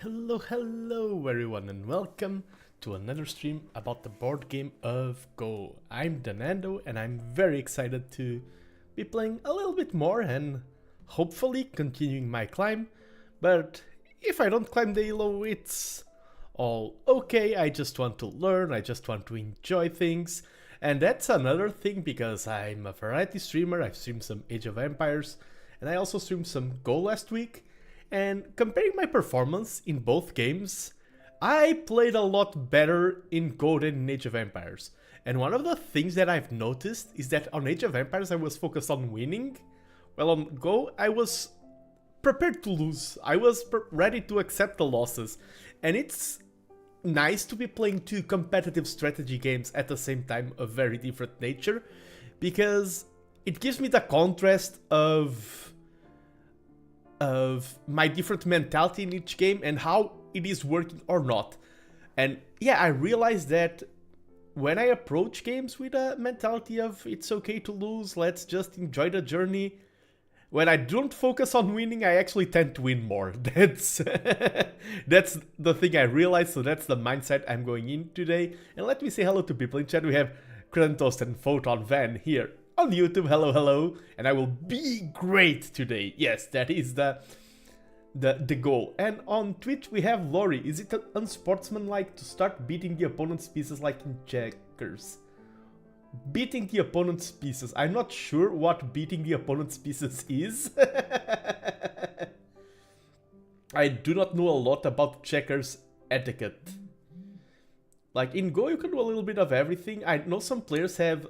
Hello everyone and welcome to another stream about the board game of Go. I'm TheNando and I'm very excited to be playing a little bit more and hopefully continuing my climb. But if I don't climb the elo, it's all okay. I just want to learn, I just want to enjoy things. And that's another thing because I'm a variety streamer. I've streamed some Age of Empires and I also streamed some Go last week. And comparing my performance in both games, I played a lot better in Go than in Age of Empires. And one of the things that I've noticed is that on Age of Empires I was focused on winning, while on Go I was prepared to lose. I was ready to accept the losses. And it's nice to be playing two competitive strategy games at the same time of very different nature, because it gives me the contrast of my different mentality in each game and how it is working or not. And yeah, I realized that when I approach games with a mentality of it's okay to lose, let's just enjoy the journey, when I don't focus on winning, I actually tend to win more. That's the thing I realized, so that's the mindset I'm going in today. And let me say hello to people in chat. We have Krantos and Photon Van here on YouTube. Hello, and I will be great today. Yes, that is the goal. And on Twitch we have Lori. Is it unsportsmanlike to start beating the opponent's pieces like in checkers? Beating the opponent's pieces. I'm not sure what beating the opponent's pieces is. I do not know a lot about checkers etiquette. Like in Go you can do a little bit of everything. I know some players have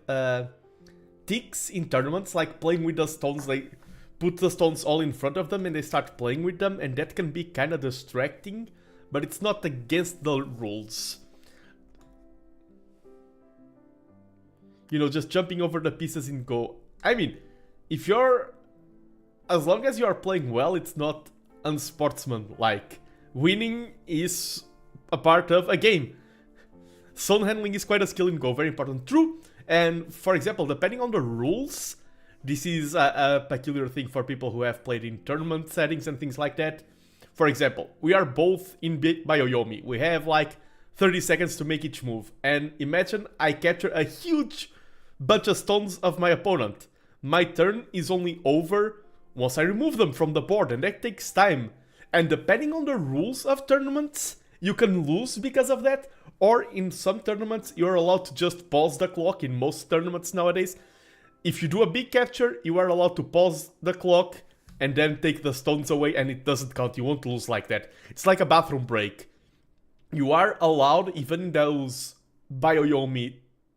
ticks in tournaments, like playing with the stones. They put the stones all in front of them and they start playing with them, and that can be kind of distracting, but it's not against the rules. You know, just jumping over the pieces in Go. I mean, as long as you are playing well, it's not unsportsmanlike. Winning is a part of a game. Stone handling is quite a skill in Go, very important. True. And for example, depending on the rules, this is a peculiar thing for people who have played in tournament settings and things like that. For example, we are both in Bioyomi. We have like 30 seconds to make each move. And imagine I capture a huge bunch of stones of my opponent. My turn is only over once I remove them from the board, and that takes time. And depending on the rules of tournaments, you can lose because of that. Or in some tournaments, you're allowed to just pause the clock. In most tournaments nowadays, if you do a big capture, you are allowed to pause the clock and then take the stones away, and it doesn't count. You won't lose like that. It's like a bathroom break. You are allowed, even in those Bioyomi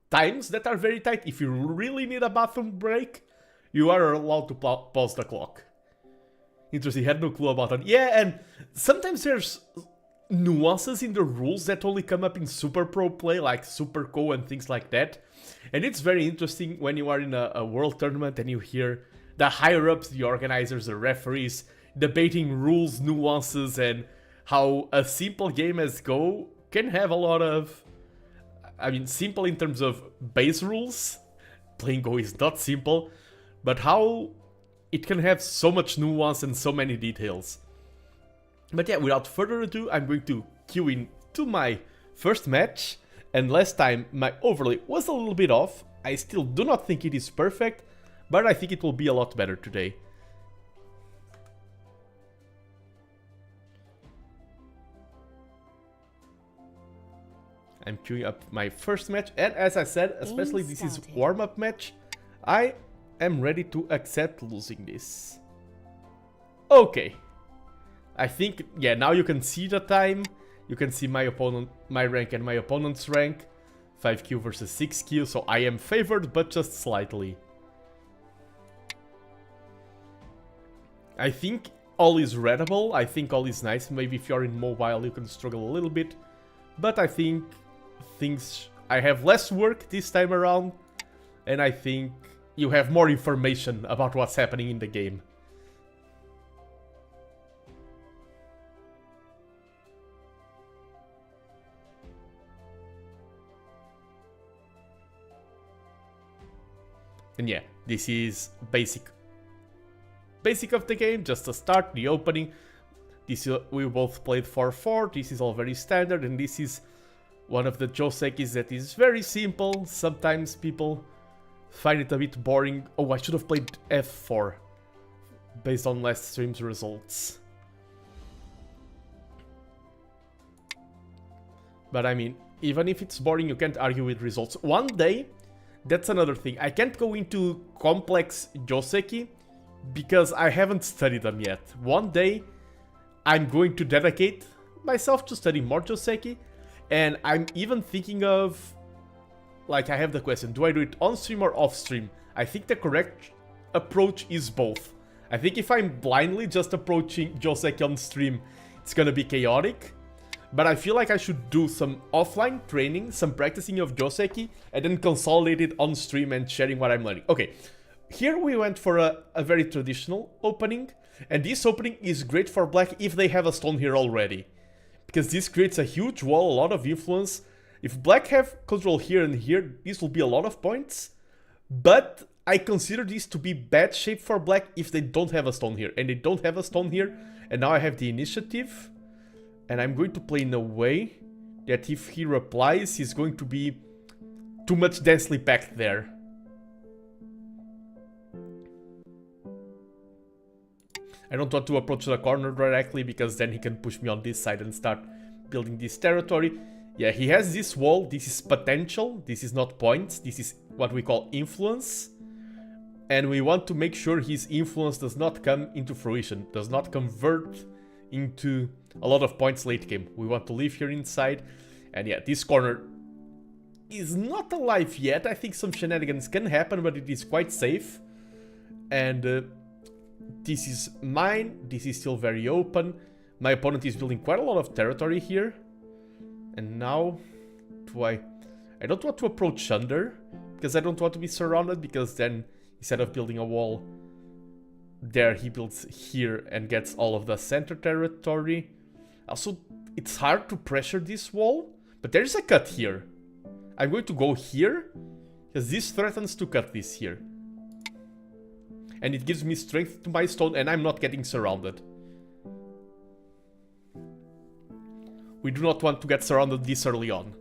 times that are very tight, if you really need a bathroom break, you are allowed to pause the clock. Interesting, had no clue about that. Yeah, and sometimes there's nuances in the rules that only come up in Super Pro play, like Super Co and things like that. And it's very interesting when you are in a world tournament and you hear the higher-ups, the organizers, the referees, debating rules, nuances, and how a simple game as Go can have a lot of... I mean, simple in terms of base rules. Playing Go is not simple, but how it can have so much nuance and so many details. But yeah, without further ado, I'm going to queue in to my first match. And last time my overlay was a little bit off. I still do not think it is perfect, but I think it will be a lot better today. I'm queuing up my first match, and as I said, especially this is warm-up match, I am ready to accept losing this. Okay. I think, yeah, now you can see the time. You can see my rank and my opponent's rank. 5Q versus 6Q, so I am favored, but just slightly. I think all is readable. I think all is nice. Maybe if you're in mobile, you can struggle a little bit. But I think I have less work this time around, and I think you have more information about what's happening in the game. And yeah, this is basic of the game, just to start, the opening. This we both played 4-4, this is all very standard, and this is one of the Josekis that is very simple. Sometimes people find it a bit boring. Oh, I should have played f4 based on last stream's results. But I mean, even if it's boring, you can't argue with results. One day, that's another thing. I can't go into complex Joseki because I haven't studied them yet. One day, I'm going to dedicate myself to study more Joseki. And I'm even thinking of, like, I have the question, do I do it on stream or off stream? I think the correct approach is both. I think if I'm blindly just approaching Joseki on stream, it's gonna be chaotic. But I feel like I should do some offline training, some practicing of Joseki, and then consolidate it on stream and sharing what I'm learning. Okay, here we went for a very traditional opening, and this opening is great for black if they have a stone here already. Because this creates a huge wall, a lot of influence. If black have control here and here, this will be a lot of points. But I consider this to be bad shape for black if they don't have a stone here. And they don't have a stone here, and now I have the initiative. And I'm going to play in a way that if he replies, he's going to be too much densely packed there. I don't want to approach the corner directly because then he can push me on this side and start building this territory. Yeah, he has this wall. This is potential. This is not points. This is what we call influence. And we want to make sure his influence does not come into fruition, does not convert into a lot of points late game. We want to leave here inside. And yeah, this corner is not alive yet. I think some shenanigans can happen, but it is quite safe. And this is mine. This is still very open. My opponent is building quite a lot of territory here. And now, I don't want to approach under, because I don't want to be surrounded, because then instead of building a wall there, he builds here and gets all of the center territory. Also, it's hard to pressure this wall, but there's a cut here. I'm going to go here, because this threatens to cut this here. And it gives me strength to my stone, and I'm not getting surrounded. We do not want to get surrounded this early on.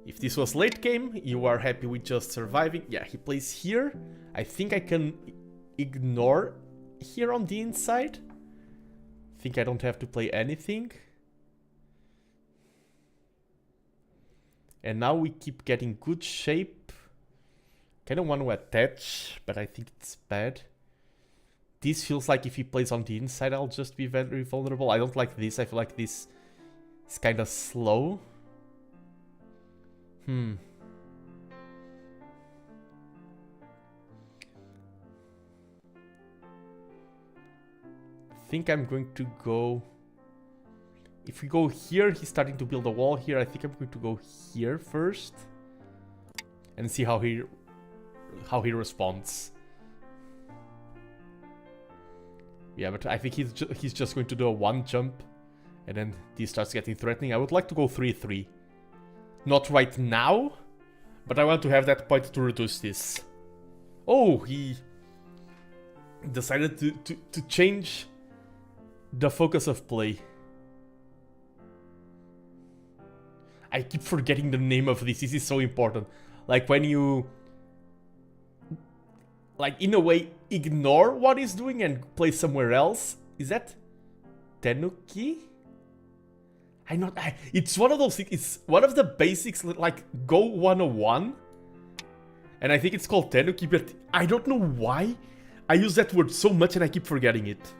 If this was late game, you are happy with just surviving. Yeah, he plays here. I think I can ignore here on the inside. I think I don't have to play anything. And now we keep getting good shape. Kind of want to attach, but I think it's bad. This feels like if he plays on the inside, I'll just be very vulnerable. I don't like this. I feel like this is kind of slow. I think I'm going to go... If we go here, he's starting to build a wall here. I think I'm going to go here first. And see how he responds. Yeah, but I think he's just going to do a one jump. And then this starts getting threatening. I would like to go 3-3. Not right now. But I want to have that point to reduce this. Oh, he decided to change the focus of play. I keep forgetting the name of this. This is so important. Like when you... like in a way ignore what he's doing and play somewhere else. Is that Tenuki? It's one of those things. It's one of the basics, like Go 101. And I think it's called Tenuki, but I don't know why I use that word so much and I keep forgetting it.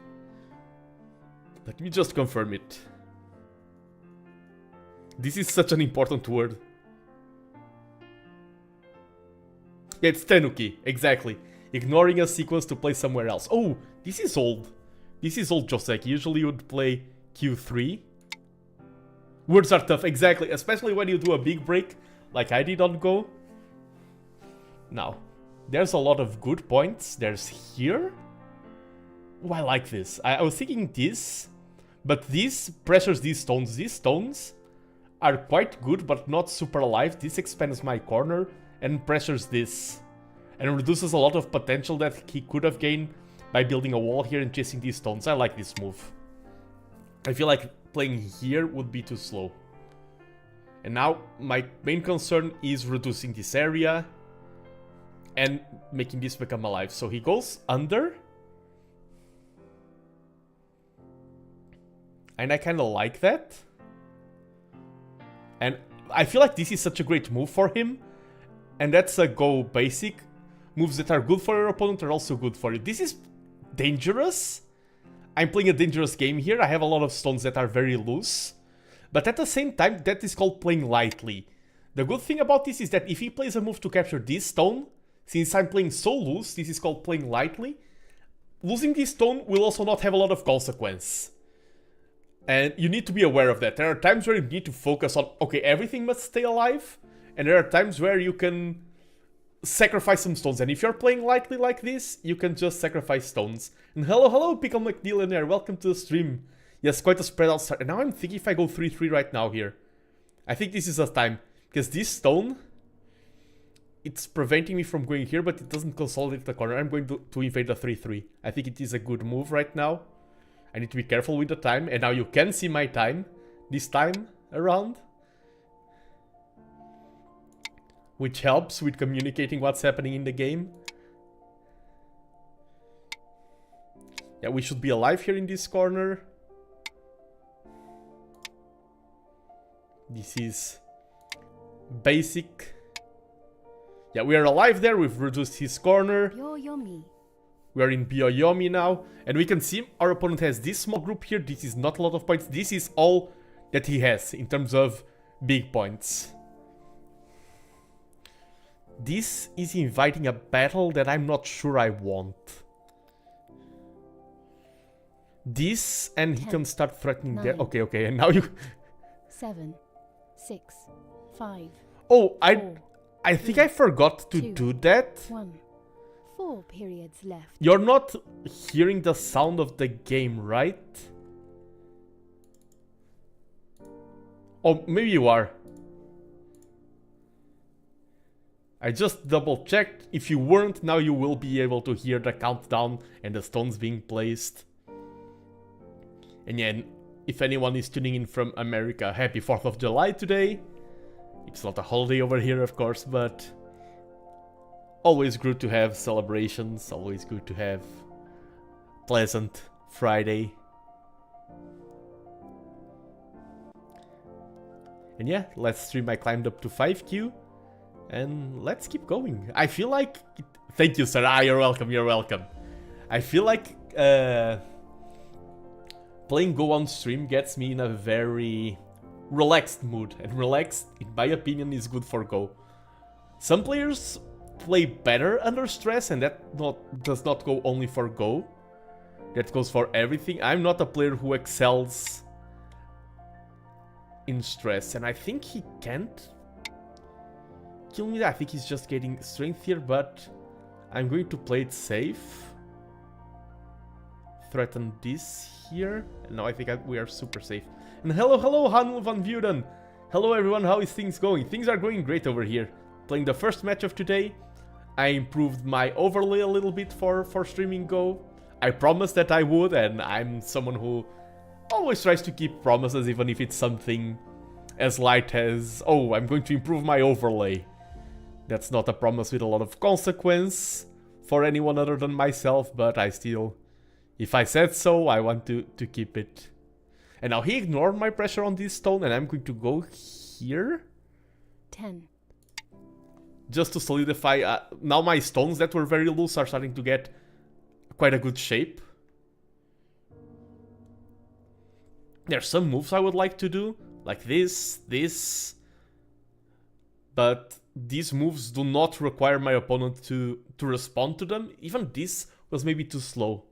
Let me just confirm it. This is such an important word. Yeah, it's Tenuki, exactly. Ignoring a sequence to play somewhere else. Oh, this is old. This is old Joseki. Usually you would play Q3. Words are tough, exactly. Especially when you do a big break, like I did on Go. Now, there's a lot of good points. There's here. Oh, I like this. I was thinking this, but this pressures these stones. These stones are quite good, but not super alive. This expands my corner and pressures this. And reduces a lot of potential that he could have gained by building a wall here and chasing these stones. I like this move. I feel like playing here would be too slow. And now my main concern is reducing this area and making this become alive. So he goes under. And I kind of like that. And I feel like this is such a great move for him. And that's a go basic. Moves that are good for your opponent are also good for you. This is dangerous. I'm playing a dangerous game here. I have a lot of stones that are very loose. But at the same time, that is called playing lightly. The good thing about this is that if he plays a move to capture this stone, since I'm playing so loose, this is called playing lightly, losing this stone will also not have a lot of consequence. And you need to be aware of that. There are times where you need to focus on, okay, everything must stay alive. And there are times where you can sacrifice some stones. And if you're playing lightly like this, you can just sacrifice stones. And hello, Pickle McDillionaire, welcome to the stream. Yes, quite a spread out start. And now I'm thinking if I go 3-3 right now here. I think this is a time. Because this stone, it's preventing me from going here, but it doesn't consolidate the corner. I'm going to invade the 3-3. I think it is a good move right now. I need to be careful with the time. And now you can see my time this time around. Which helps with communicating what's happening in the game. Yeah, we should be alive here in this corner. This is basic. Yeah, we are alive there. We've reduced his corner. We are in Byoyomi now. And we can see our opponent has this small group here. This is not a lot of points. This is all that he has in terms of big points. This is inviting a battle that I'm not sure I want. This, and he can start threatening there. Okay, and now you... 7, 6, 5. Oh, I think I forgot to do that. 1. 4 periods left. You're not hearing the sound of the game, right? Oh, maybe you are. I just double checked. If you weren't, now you will be able to hear the countdown and the stones being placed. And yeah, if anyone is tuning in from America, happy 4th of July today. It's not a holiday over here, of course, but always good to have celebrations, always good to have pleasant Friday. And yeah, let's stream. I climbed up to 5Q. And let's keep going. I feel like... Thank you, sir. You're welcome, you're welcome. I feel like playing Go on stream gets me in a very relaxed mood. And relaxed, in my opinion, is good for Go. Some players play better under stress, and that does not go only for Go. That goes for everything. I'm not a player who excels in stress, and I think he can't kill me. I think he's just getting strength here, but I'm going to play it safe. Threaten this here. And now I think we are super safe. And hello, Hanul van Vuren. Hello everyone, how is things going? Things are going great over here. Playing the first match of today. I improved my overlay a little bit for streaming Go. I promised that I would, and I'm someone who always tries to keep promises, even if it's something as light as, oh, I'm going to improve my overlay. That's not a promise with a lot of consequence for anyone other than myself, but I still, if I said so, I want to keep it. And now he ignored my pressure on this stone, and I'm going to go here. 10. Just to solidify, now my stones that were very loose are starting to get quite a good shape. There's some moves I would like to do, like this, but these moves do not require my opponent to respond to them. Even this was maybe too slow.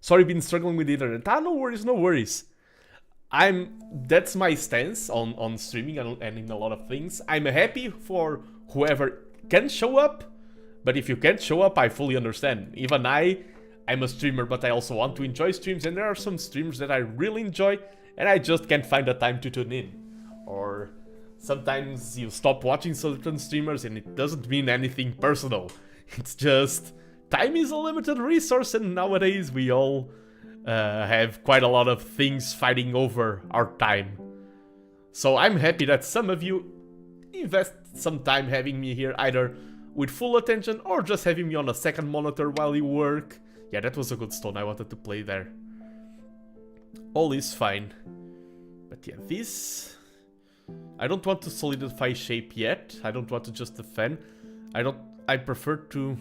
Sorry, been struggling with the internet. No worries, no worries. That's my stance on streaming and in a lot of things. I'm happy for whoever can show up, but if you can't show up, I fully understand. Even I'm a streamer, but I also want to enjoy streams, and there are some streams that I really enjoy, and I just can't find the time to tune in. Or sometimes you stop watching certain streamers, and it doesn't mean anything personal. It's just time is a limited resource, and nowadays we all have quite a lot of things fighting over our time. So I'm happy that some of you invest some time having me here, either with full attention or just having me on a second monitor while you work. Yeah, that was a good stone, I wanted to play there. All is fine. But yeah, this... I don't want to solidify shape yet. I don't want to just defend. I prefer to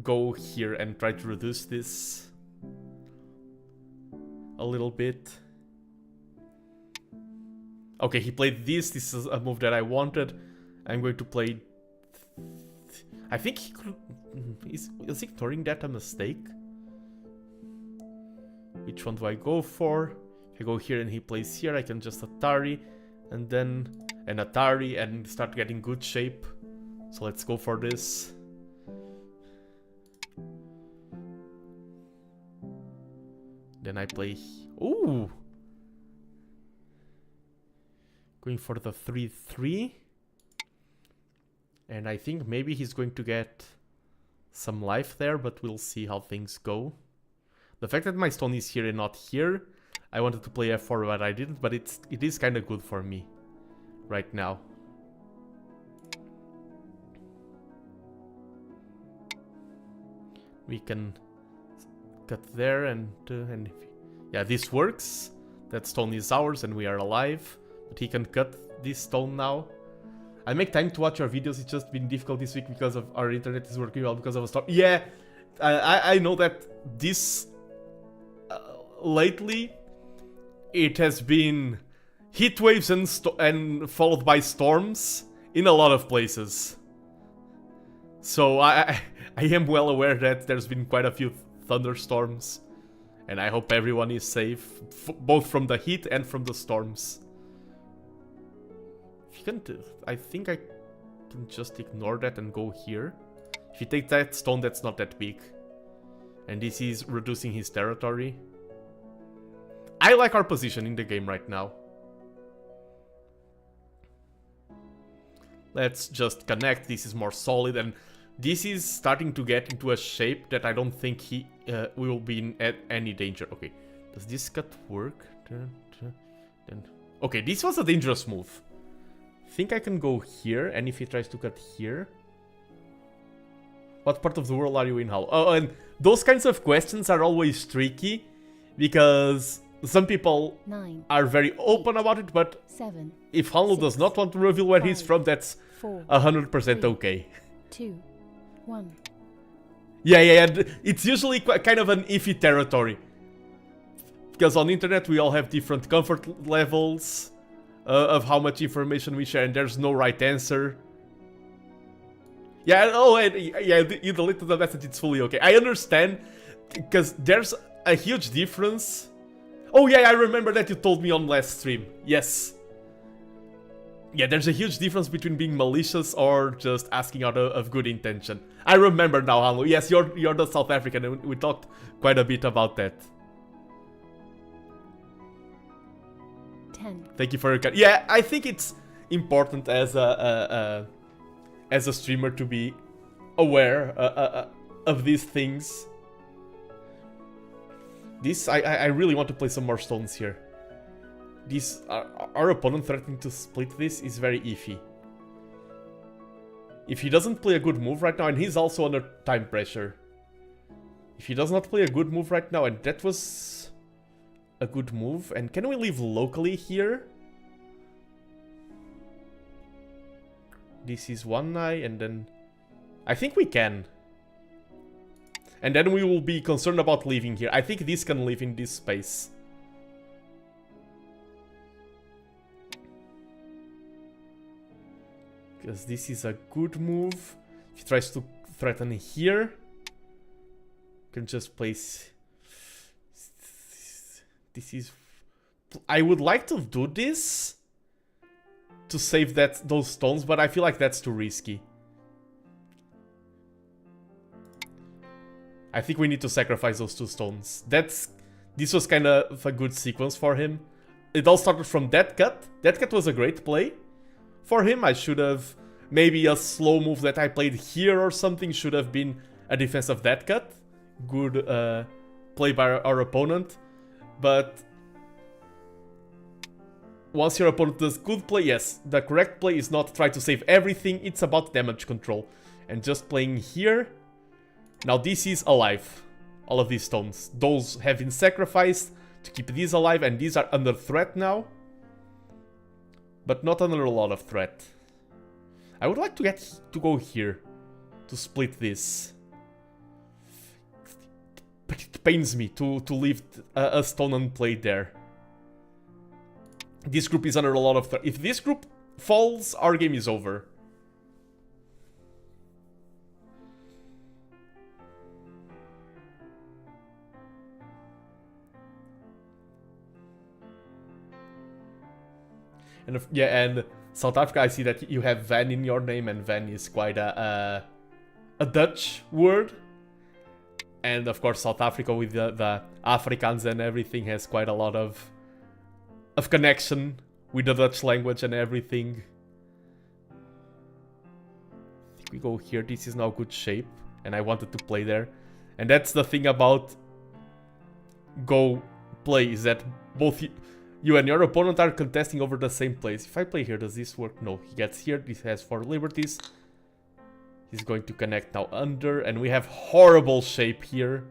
go here and try to reduce this a little bit. Okay, he played this. This is a move that I wanted. I'm going to play... I think he could... Is ignoring that a mistake? Which one do I go for? If I go here and he plays here, I can just Atari and then an Atari and start getting good shape. So let's go for this. Then I play... Ooh! Going for the 3-3. And I think maybe he's going to get some life there, but we'll see how things go. The fact that my stone is here and not here, I wanted to play f4 but I didn't, but it is kind of good for me right now. We can cut there and yeah, this works. That stone is ours and we are alive. But he can cut this stone now. I make time to watch your videos. It's just been difficult this week because of our internet is working well because of a storm. Yeah, I know that this lately it has been heat waves and followed by storms in a lot of places. So I am well aware that there's been quite a few thunderstorms, and I hope everyone is safe, both from the heat and from the storms. If you can, I think I can just ignore that and go here. If you take that stone, that's not that big, and this is reducing his territory. I like our position in the game right now. Let's just connect. This is more solid, and this is starting to get into a shape that I don't think he will be in any danger. Okay, does this cut work? Okay, this was a dangerous move. I think I can go here, and if he tries to cut here... What part of the world are you in, Hal? Oh, and those kinds of questions are always tricky, because some people are very open about it, but if Hanlu does not want to reveal where he's from, that's 100% okay. 2, 1. Yeah, it's usually kind of an iffy territory. Because on the internet we all have different comfort levels of how much information we share, and there's no right answer. Yeah, oh, and, yeah, you deleted the message, it's fully okay. I understand, because there's a huge difference. Oh yeah, I remember that you told me on last stream. Yes. Yeah, there's a huge difference between being malicious or just asking out of good intention. I remember now, Hanlu. Yes, you're the South African, and we talked quite a bit about that. 10. Thank you for your cut. Yeah, I think it's important as a streamer to be aware of these things. This, I really want to play some more stones here. This, our opponent threatening to split this is very iffy. If he doesn't play a good move right now, and he's also under time pressure. If he does not play a good move right now, and that was a good move, and can we live locally here? This is one eye, and then... I think we can. And then we will be concerned about living here. I think this can live in this space. Because this is a good move. If he tries to threaten here, can just place... This is... I would like to do this to save those stones, but I feel like that's too risky. I think we need to sacrifice those 2 stones. This was kind of a good sequence for him. It all started from that cut. That cut was a great play for him. I should have... Maybe a slow move that I played here or something should have been a defense of that cut. good play by our opponent. But once your opponent does good play, yes, the correct play is not try to save everything, it's about damage control. And just playing here. Now this is alive. All of these stones. Those have been sacrificed to keep these alive, and these are under threat now. But not under a lot of threat. I would like to go here to split this. But it pains me to leave a stone unplayed there. This group is under a lot of threat. If this group falls, our game is over. And yeah, and South Africa, I see that you have Van in your name, and Van is quite a Dutch word. And of course, South Africa with the Afrikaans and everything has quite a lot of connection with the Dutch language and everything. I think we go here. This is now good shape, and I wanted to play there. And that's the thing about go play, is that both you and your opponent are contesting over the same place. If I play here, does this work? No, he gets here. This has 4 liberties. He's going to connect now under, and we have horrible shape here.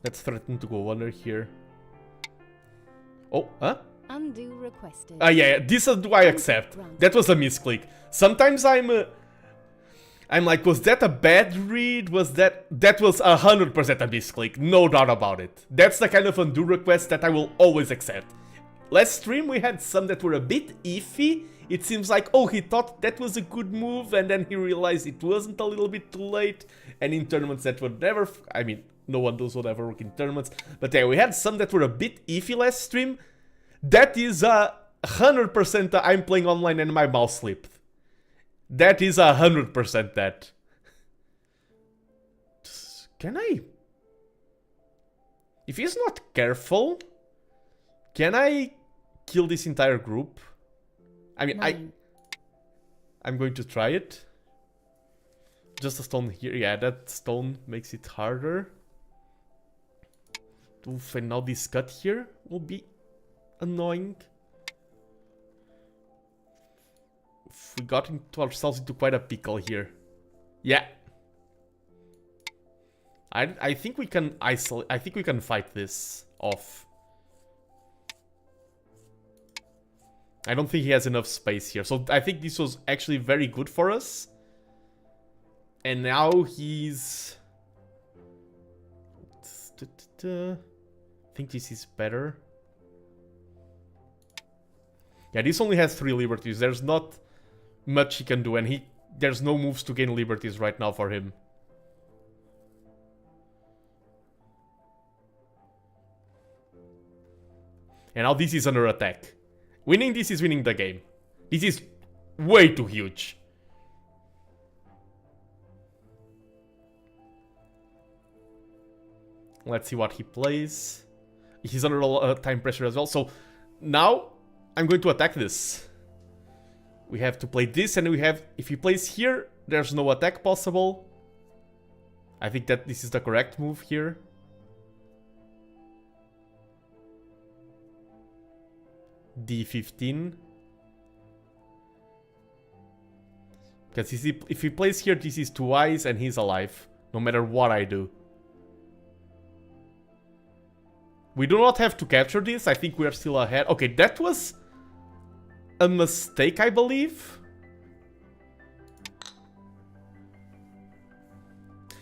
Let's threaten to go under here. Oh, huh? Undo requested. Yeah, this do I accept. That was a misclick. Sometimes I'm like, was that a bad read? Was that was 100% a misclick, no doubt about it. That's the kind of undo request that I will always accept. Last stream we had some that were a bit iffy. It seems like, oh, he thought that was a good move, and then he realized it wasn't, a little bit too late. And in tournaments that would never, I mean, no one does would ever work in tournaments. But yeah, we had some that were a bit iffy last stream. That is 100% I'm playing online and my mouse slipped. That is 100% that. Can I? If he's not careful, can I kill this entire group? I mean, 9. I'm going to try it. Just a stone here. Yeah, that stone makes it harder. Oof, and now this cut here will be annoying. We got into ourselves into quite a pickle here. Yeah. I think we can isolate. I think we can fight this off. I don't think he has enough space here. So I think this was actually very good for us. And now he's... I think this is better. Yeah, this only has 3 liberties. There's not much he can do, and there's no moves to gain liberties right now for him. And now this is under attack. Winning this is winning the game. This is way too huge. Let's see what he plays. He's under a lot of time pressure as well. So now I'm going to attack this. We have to play this, and we have... If he plays here, there's no attack possible. I think that this is the correct move here. D15. Because if he plays here, this is 2 eyes, and he's alive. No matter what I do. We do not have to capture this. I think we are still ahead. Okay, that was a mistake, I believe.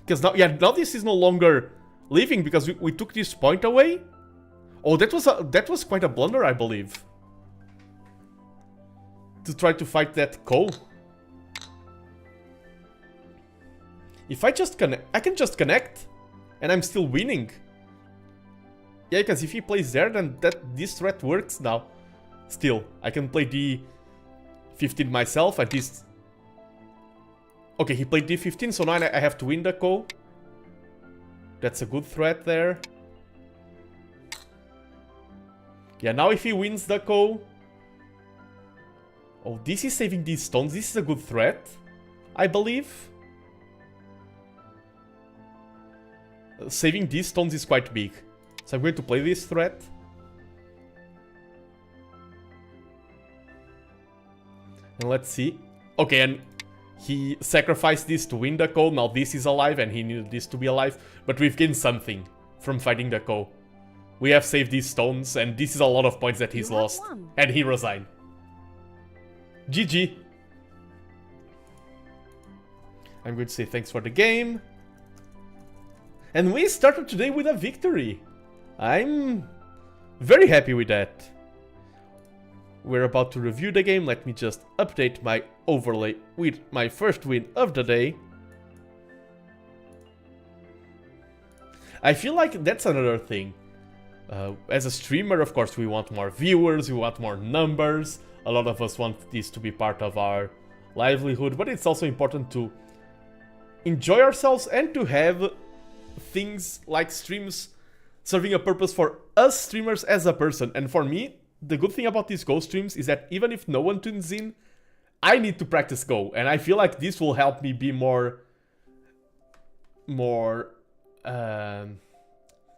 Because now, yeah, now this is no longer living because we took this point away. Oh, that was quite a blunder, I believe. To try to fight that Ko. If I just connect, I can just connect, and I'm still winning. Yeah, because if he plays there, then this threat works now. Still, I can play D15 myself at least. Okay, he played D15, so now I have to win the Ko. That's a good threat there. Yeah, now if he wins the Ko... Oh, this is saving these stones. This is a good threat, I believe. Saving these stones is quite big. So I'm going to play this threat. And let's see. Okay, and he sacrificed this to win the Ko. Now this is alive and he needed this to be alive. But we've gained something from fighting the Ko. We have saved these stones and this is a lot of points that he's lost. And he resigned. GG. I'm going to say thanks for the game. And we started today with a victory. I'm very happy with that. We're about to review the game. Let me just update my overlay with my first win of the day. I feel like that's another thing. As a streamer, of course, we want more viewers, we want more numbers. A lot of us want this to be part of our livelihood, but it's also important to enjoy ourselves and to have things like streams serving a purpose for us streamers as a person. And for me, the good thing about these Go streams is that even if no one tunes in, I need to practice Go. And I feel like this will help me be more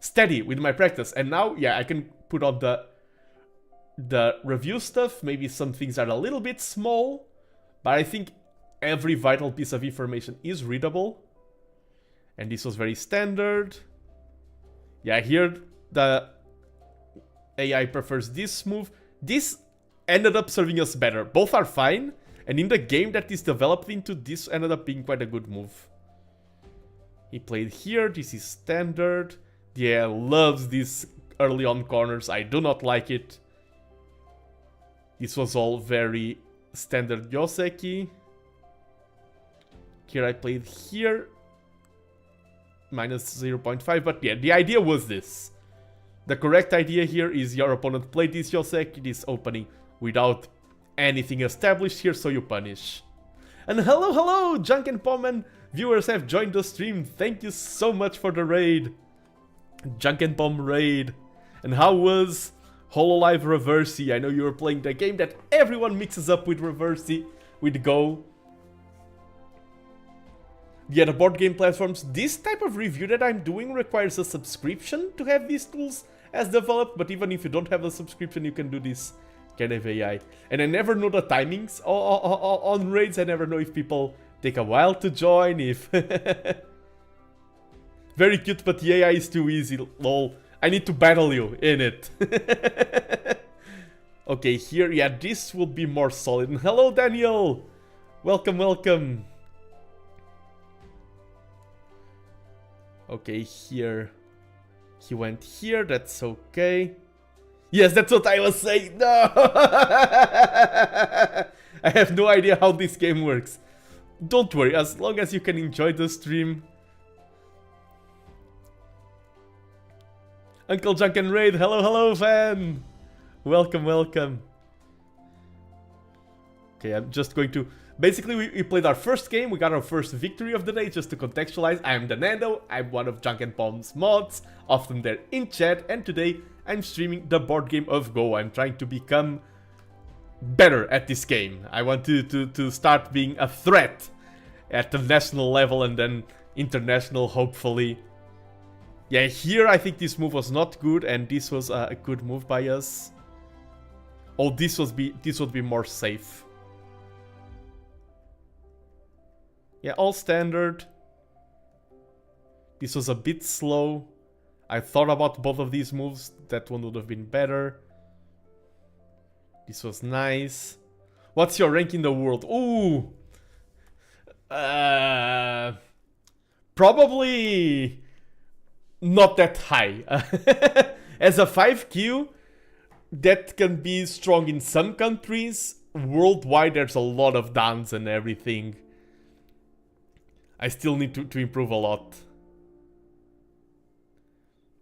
steady with my practice. And now, yeah, I can put on the review stuff. Maybe some things are a little bit small, but I think every vital piece of information is readable. And this was very standard. Yeah, here the AI prefers this move. This ended up serving us better. Both are fine. And in the game that is developed into, this ended up being quite a good move. He played here. This is standard. Yeah, loves these early on corners. I do not like it. This was all very standard Yoseki. Here I played here. Minus 0.5. But yeah, the idea was this. The correct idea here is your opponent played this Yoseki, this opening, without anything established here, so you punish. And hello, Junk and Pom and viewers have joined the stream. Thank you so much for the raid. Junk and Pom raid. And how was Hololive Reversey? I know you were playing the game that everyone mixes up with Reversey, with Go. Yeah, the board game platforms, this type of review that I'm doing requires a subscription to have these tools as developed, but even if you don't have a subscription, you can do this kind of AI. And I never know the timings on raids. I never know if people take a while to join, if... Very cute, but the AI is too easy, lol. I need to battle you in it. Okay, here, yeah, this will be more solid. And hello, Daniel! Welcome, welcome. Okay, here. He went here, that's okay. Yes, that's what I was saying. No! I have no idea how this game works. Don't worry, as long as you can enjoy the stream. Uncle Junk and Raid, hello, fan! Welcome, welcome. Okay, I'm just going to... Basically, we played our first game, we got our first victory of the day. Just to contextualize, I am TheNando, I'm one of Junk and Pom's mods, often there in chat, and today I'm streaming the board game of Go. I'm trying to become better at this game. I want to start being a threat at the national level and then international, hopefully. Yeah, here I think this move was not good, and this was a good move by us. Oh, this would be more safe. Yeah, all standard. This was a bit slow. I thought about both of these moves. That one would have been better. This was nice. What's your rank in the world? Ooh! Probably not that high. As a 5Q, that can be strong in some countries. Worldwide, there's a lot of downs and everything. I still need to improve a lot.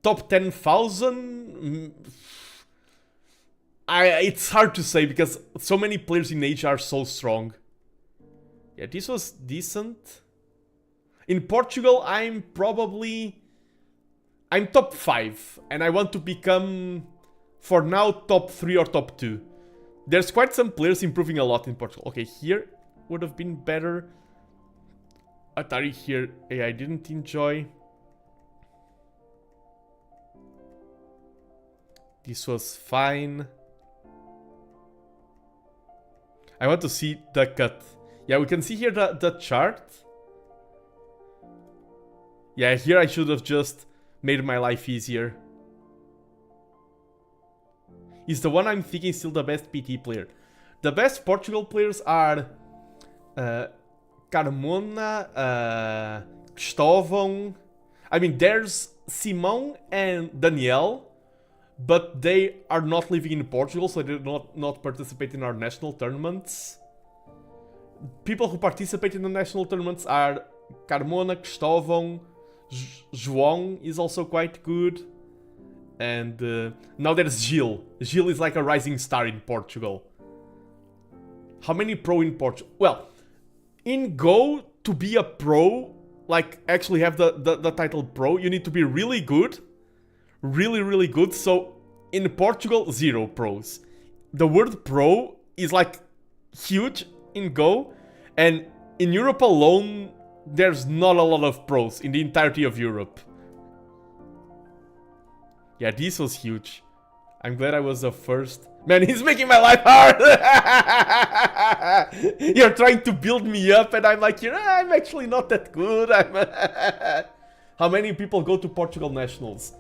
Top 10,000? It's hard to say because so many players in Asia are so strong. Yeah, this was decent. In Portugal, I'm top 5. And I want to become, for now, top 3 or top 2. There's quite some players improving a lot in Portugal. Okay, here would have been better. Atari here, I didn't enjoy. This was fine. I want to see the cut. Yeah, we can see here the chart. Yeah, here I should have just made my life easier. Is the one I'm thinking still the best PT player? The best Portugal players are Carmona, Cristóvão. I mean, there's Simão and Daniel, but they are not living in Portugal, so they do not participate in our national tournaments. People who participate in the national tournaments are Carmona, Cristóvão, João is also quite good. And now there's Gil. Gil is like a rising star in Portugal. How many pro in Portugal? Well, in Go, to be a pro, like actually have the title pro, you need to be really good. Really, really good. So in Portugal, 0 pros. The word pro is like huge in Go. And in Europe alone, there's not a lot of pros in the entirety of Europe. Yeah, this was huge. I'm glad I was the first. Man, he's making my life hard! You're trying to build me up and I'm like, I'm actually not that good. How many people go to Portugal Nationals?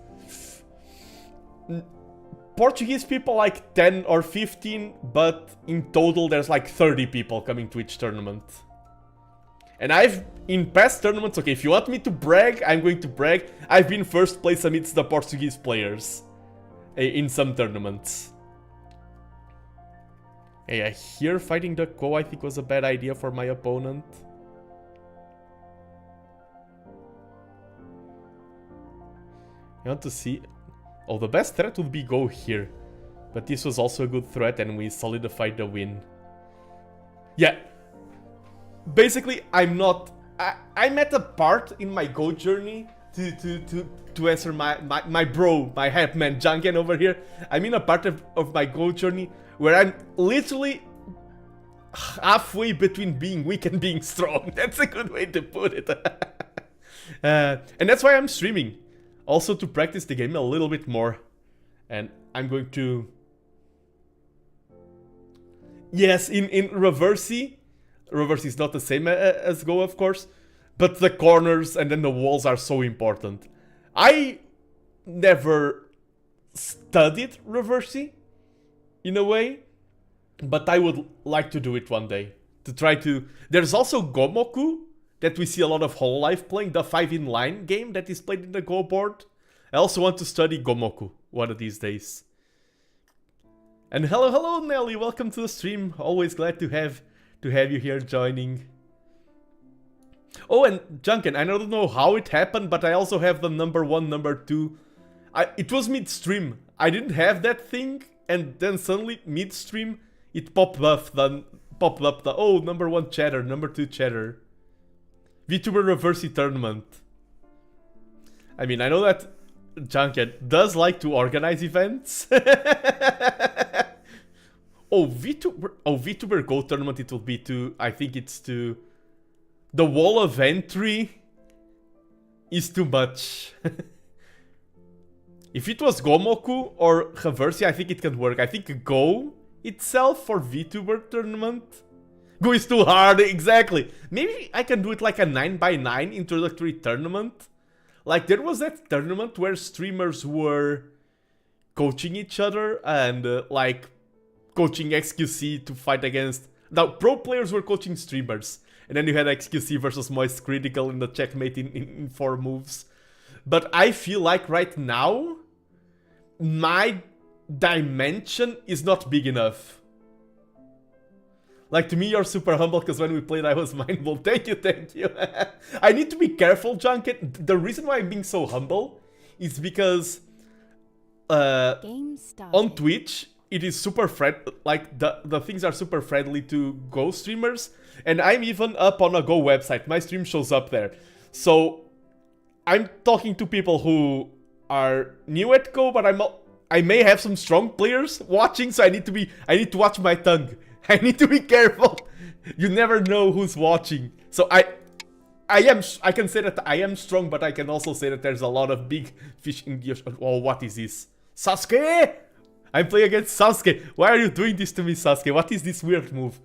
Portuguese people like 10 or 15, but in total there's like 30 people coming to each tournament. And I've, in past tournaments, okay, if you want me to brag, I'm going to brag. I've been first place amidst the Portuguese players in some tournaments. Yeah, here fighting the Ko I think was a bad idea for my opponent. I want to see... Oh, the best threat would be Go here. But this was also a good threat and we solidified the win. Yeah. Basically, I'm at a part in my Go journey to answer my bro, my hype man, Junken over here. I'm in a part of my Go journey where I'm literally halfway between being weak and being strong. That's a good way to put it. And that's why I'm streaming. Also to practice the game a little bit more. And I'm going to... Yes, in Reversi. Reversi is not the same as Go, of course. But the corners and then the walls are so important. I never studied Reversi, in a way. But I would like to do it one day. To try to... There's also Gomoku, that we see a lot of Hololive playing, the 5-in-line game that is played in the Go board. I also want to study Gomoku one of these days. And hello Nelly, welcome to the stream. Always glad to have you here joining. Oh, and Junken, I don't know how it happened, but I also have the number 1, number 2. It was mid-stream. I didn't have that thing, and then suddenly mid-stream it popped up the oh, number 1 chatter, number 2 chatter. VTuber Reversi tournament. I mean, I know that Junket does like to organize events. VTuber Go tournament it will be to, I think it's to... The wall of entry is too much. If it was Gomoku or Reversi, I think it can work. I think Go itself for VTuber tournament... Go is too hard, exactly. Maybe I can do it like a 9x9 introductory tournament. Like there was that tournament where streamers were coaching each other and like coaching XQC to fight against... Now, pro players were coaching streamers. And then you had XQC versus Moist Critical in the checkmate in 4 moves. But I feel like right now, my dimension is not big enough. Like, to me, you're super humble, because when we played, I was mind blown. Thank you. I need to be careful, Junket. The reason why I'm being so humble is because on Twitch, it is super like, the things are super friendly to Go streamers, and I'm even up on a Go website. My stream shows up there. So, I'm talking to people who are new at Go, but I may have some strong players watching, so I need to watch my tongue. I need to be careful. You never know who's watching. So I can say that I am strong, but I can also say that there's a lot of big fish in the ocean. Oh, what is this? Sasuke! I'm playing against Sasuke. Why are you doing this to me, Sasuke? What is this weird move?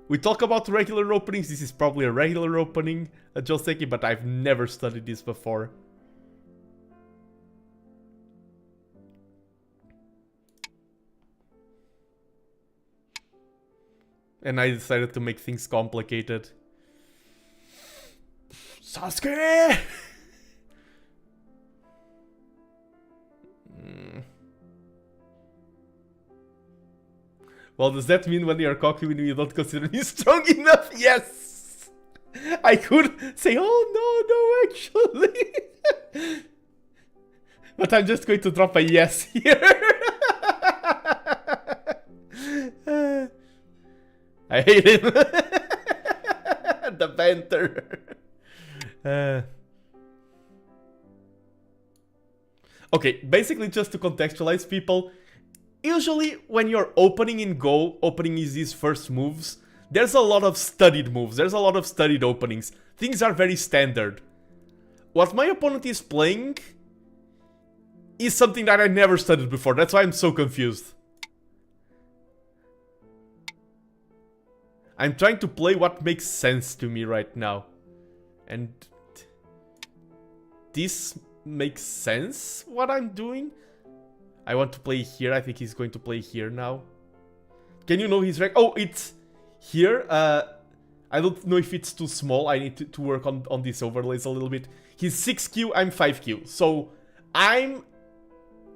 We talk about regular openings. This is probably a regular opening at Joseki, but I've never studied this before. And I decided to make things complicated. Sasuke! Well, does that mean when you're cocky when you don't consider me strong enough? Yes! I could say, oh, no, actually. But I'm just going to drop a yes here. I hate him. The banter. Okay, basically just to contextualize people, usually when you're opening in Go, opening is these first moves, there's a lot of studied moves, there's a lot of studied openings. Things are very standard. What my opponent is playing is something that I never studied before, that's why I'm so confused. I'm trying to play what makes sense to me right now. And this makes sense, what I'm doing? I want to play here, I think he's going to play here now. Can you know his rank? Oh, it's here. I don't know if it's too small, I need to work on these overlays a little bit. He's 6Q, I'm 5Q. So, I'm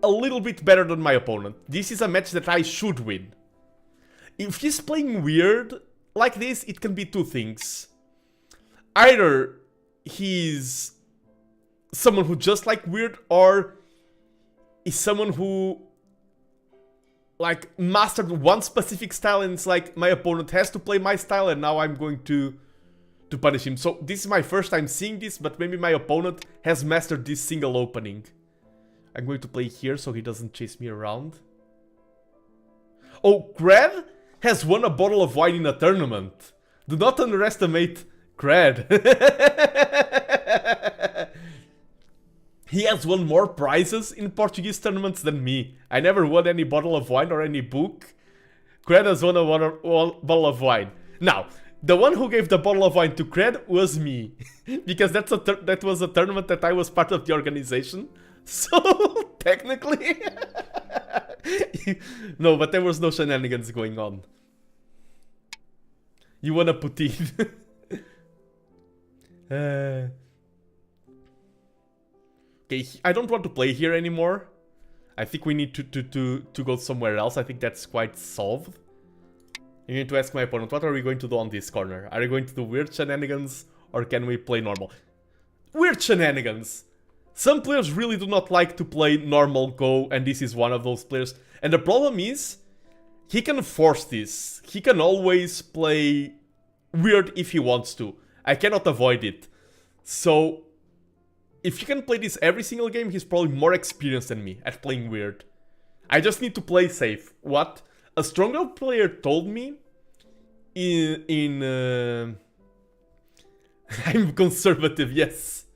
a little bit better than my opponent. This is a match that I should win. If he's playing weird like this, it can be two things. Either he's someone who just like weird, or is someone who like mastered one specific style and it's like my opponent has to play my style and now I'm going to punish him. So this is my first time seeing this, but maybe my opponent has mastered this single opening. I'm going to play here so he doesn't chase me around. Oh, Cred has won a bottle of wine in a tournament. Do not underestimate Cred. He has won more prizes in Portuguese tournaments than me. I never won any bottle of wine or any book. Cred has won a bottle of wine. Now, the one who gave the bottle of wine to Cred was me. Because that was a tournament that I was part of the organization. So, technically... No, but there was no shenanigans going on. You wanna put in... Okay, I don't want to play here anymore. I think we need to go somewhere else. I think that's quite solved. I need to ask my opponent, what are we going to do on this corner? Are we going to do weird shenanigans or can we play normal? Weird shenanigans! Some players really do not like to play normal Go, and this is one of those players. And the problem is, he can force this. He can always play weird if he wants to. I cannot avoid it. So, if he can play this every single game, he's probably more experienced than me at playing weird. I just need to play safe. What a stronger player told me I'm conservative, yes.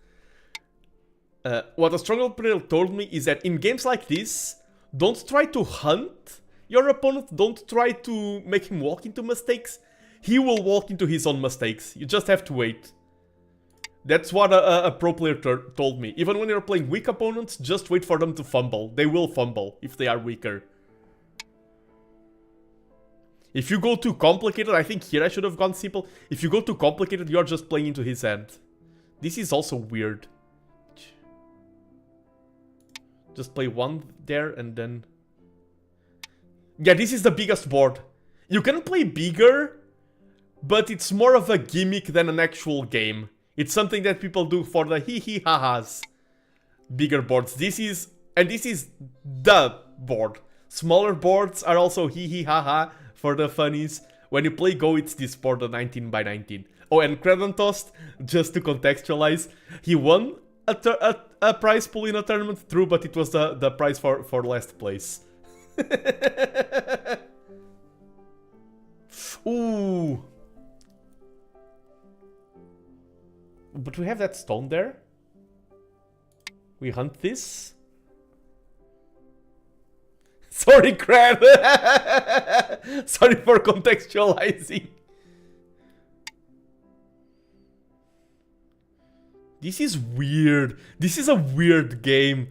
What a stronger player told me is that in games like this, don't try to hunt your opponent, don't try to make him walk into mistakes. He will walk into his own mistakes. You just have to wait. That's what a pro player told me. Even when you're playing weak opponents, just wait for them to fumble. They will fumble if they are weaker. If you go too complicated, I think here I should have gone simple. If you go too complicated, you're just playing into his hand. This is also weird. Just play one there and then... Yeah, this is the biggest board. You can play bigger, but it's more of a gimmick than an actual game. It's something that people do for the hee-hee-ha-has. Bigger boards. This is the board. Smaller boards are also hee-hee-ha-ha for the funnies. When you play Go, it's this board, the 19 by 19. Oh, and Credentost, just to contextualize, he won a prize pool in a tournament, true, but it was the prize for last place. Ooh. But we have that stone there. We hunt this. Sorry, Crab. Sorry for contextualizing. This is weird. This is a weird game.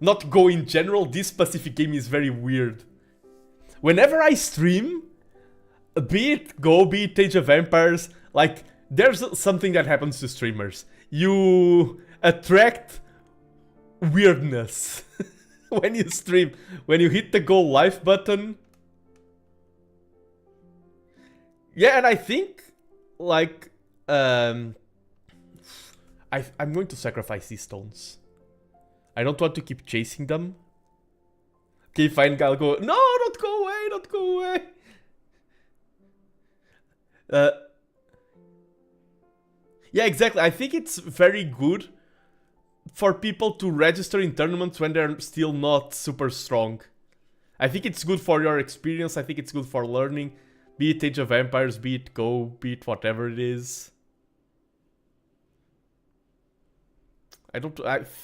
Not Go in general, this specific game is very weird. Whenever I stream, be it Go, be it Age of Empires, like, there's something that happens to streamers. You attract weirdness when you stream. When you hit the Go Live button. Yeah, and I think, like, I'm going to sacrifice these stones. I don't want to keep chasing them. Okay, fine, I'll go. No, don't go away, don't go away. Yeah, exactly. I think it's very good for people to register in tournaments when they're still not super strong. I think it's good for your experience. I think it's good for learning. Be it Age of Empires, be it Go, be it whatever it is.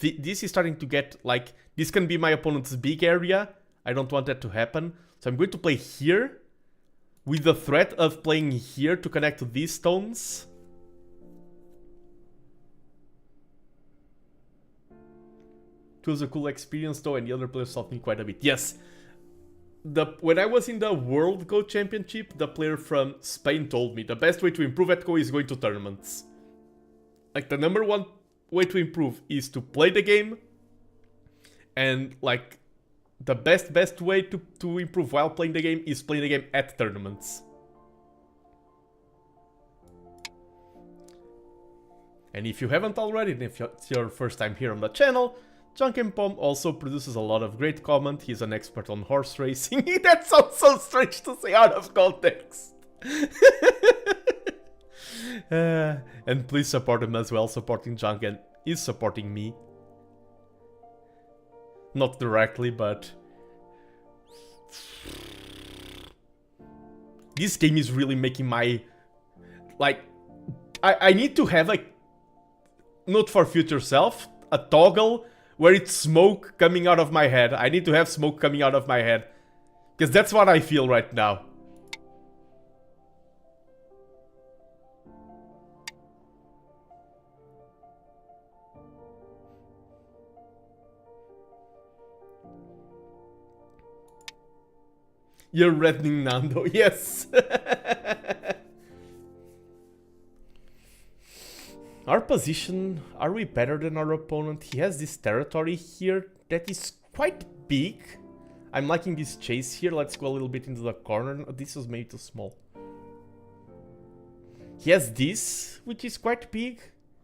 This is starting to get, like, this can be my opponent's big area. I don't want that to happen. So I'm going to play here with the threat of playing here to connect to these stones. It was a cool experience though, and the other players taught me quite a bit. Yes, when I was in the World Go Championship, the player from Spain told me the best way to improve at Go is going to tournaments. Like, the number one way to improve is to play the game, and like the best way to improve while playing the game is playing the game at tournaments. And if you haven't already, and if it's your first time here on the channel, Junkenpom also produces a lot of great content. He's an expert on horse racing. That sounds so strange to say out of context. And please support him as well. Supporting Junken is supporting me. Not directly, but... this game is really making my... like... I need to have a... note for future self. A toggle where it's smoke coming out of my head. I need to have smoke coming out of my head. Because that's what I feel right now. You're reddening Nando, yes. Our position, are we better than our opponent? He has this territory here that is quite big. I'm liking this chase here. Let's go a little bit into the corner. This was maybe too small. He has this, which is quite big.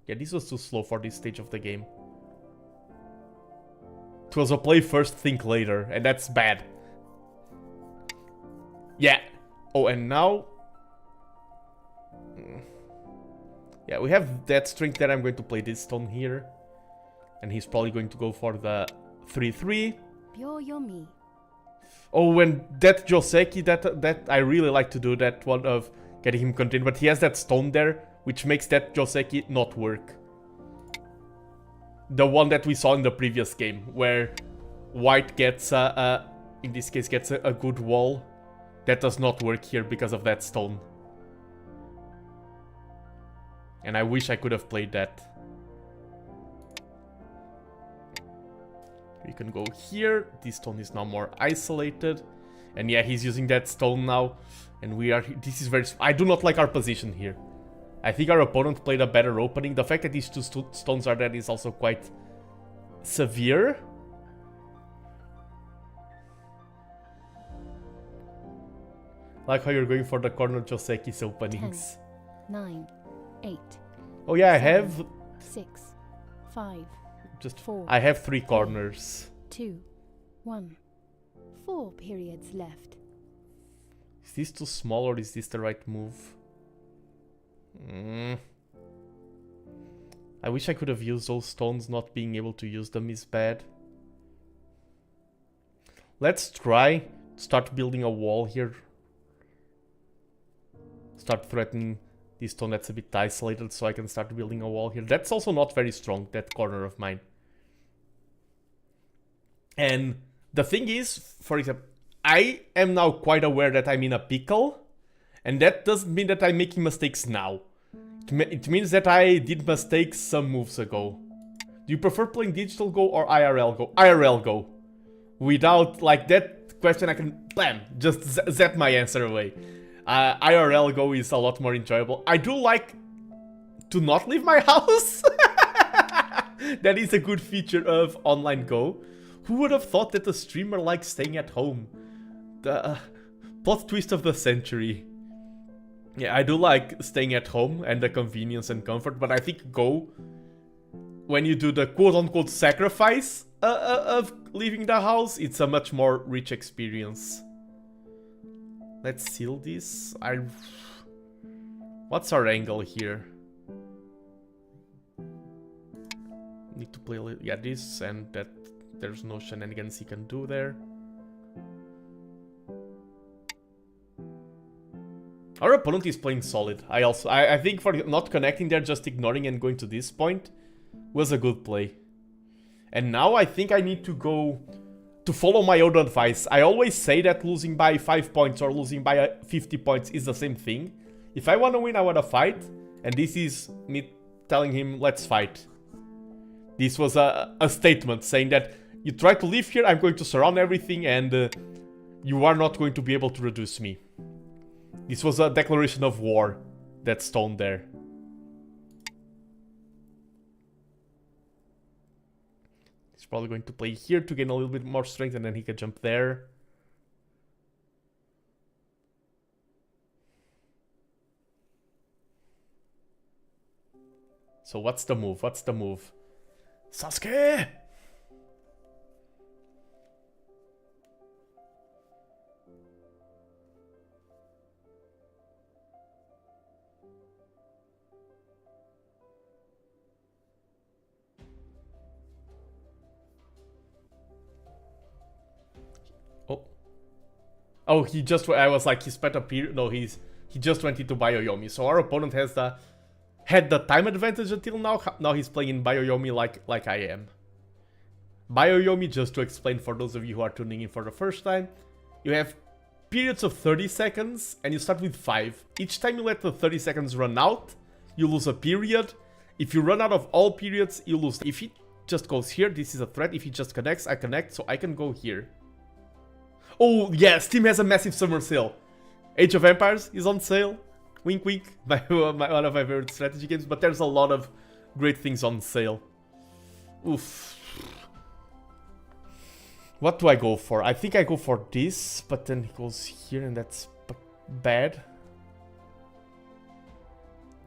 Yeah, this was too slow for this stage of the game. It was a play first, think later, and that's bad. Yeah. Oh, and now... yeah, we have that string that I'm going to play this stone here. And he's probably going to go for the 3-3. Oh, and that Joseki, that I really like to do, that one of getting him contained. But he has that stone there, which makes that Joseki not work. The one that we saw in the previous game, where white gets, in this case, gets a good wall. That does not work here because of that stone. And I wish I could have played that. We can go here. This stone is now more isolated. And yeah, he's using that stone now. And we are... this is very... I do not like our position here. I think our opponent played a better opening. The fact that these two stones are there is also quite severe. I like how you're going for the corner Joseki's openings. 10, 9, 8. Oh yeah, I have 6, 5. Just 4. I have 3 corners. 2, 1. 4 periods left. Is this too small or is this the right move? I wish I could have used those stones. Not being able to use them is bad. Let's try start building a wall here. Start threatening this stone that's a bit isolated so I can start building a wall here. That's also not very strong, that corner of mine. And the thing is, for example, I am now quite aware that I'm in a pickle. And that doesn't mean that I'm making mistakes now. It means that I did mistakes some moves ago. Do you prefer playing digital Go or IRL Go? IRL Go. Without, like, that question I can, bam, just zap my answer away. IRL Go is a lot more enjoyable. I do like to not leave my house. That is a good feature of online Go. Who would have thought that a streamer likes staying at home? The plot twist of the century. Yeah, I do like staying at home and the convenience and comfort, but I think Go, when you do the quote-unquote sacrifice of leaving the house, it's a much more rich experience. Let's seal this. What's our angle here? Need to play a little... Yeah, this and that. There's no shenanigans he can do there. Our opponent is playing solid. I think for not connecting there, just ignoring and going to this point was a good play. And now I think I need to go to follow my own advice. I always say that losing by 5 points or losing by 50 points is the same thing. If I want to win, I want to fight. And this is me telling him, let's fight. This was a statement saying that you try to live here, I'm going to surround everything, and you are not going to be able to reduce me. This was a declaration of war, that stone there. He's probably going to play here to gain a little bit more strength, and then he can jump there. So what's the move? What's the move? Sasuke! Oh, he just... I was like, he spent a period... No, he just went into Bioyomi. So our opponent has had the time advantage until now. Now he's playing in Bioyomi like I am. Bioyomi, just to explain for those of you who are tuning in for the first time, you have periods of 30 seconds and you start with 5. Each time you let the 30 seconds run out, you lose a period. If you run out of all periods, you lose. If he just goes here, this is a threat. If he just connects, I connect, so I can go here. Oh, yeah, Steam has a massive summer sale. Age of Empires is on sale. Wink, wink. One of my favorite strategy games, but there's a lot of great things on sale. Oof. What do I go for? I think I go for this, but then he goes here, and that's bad.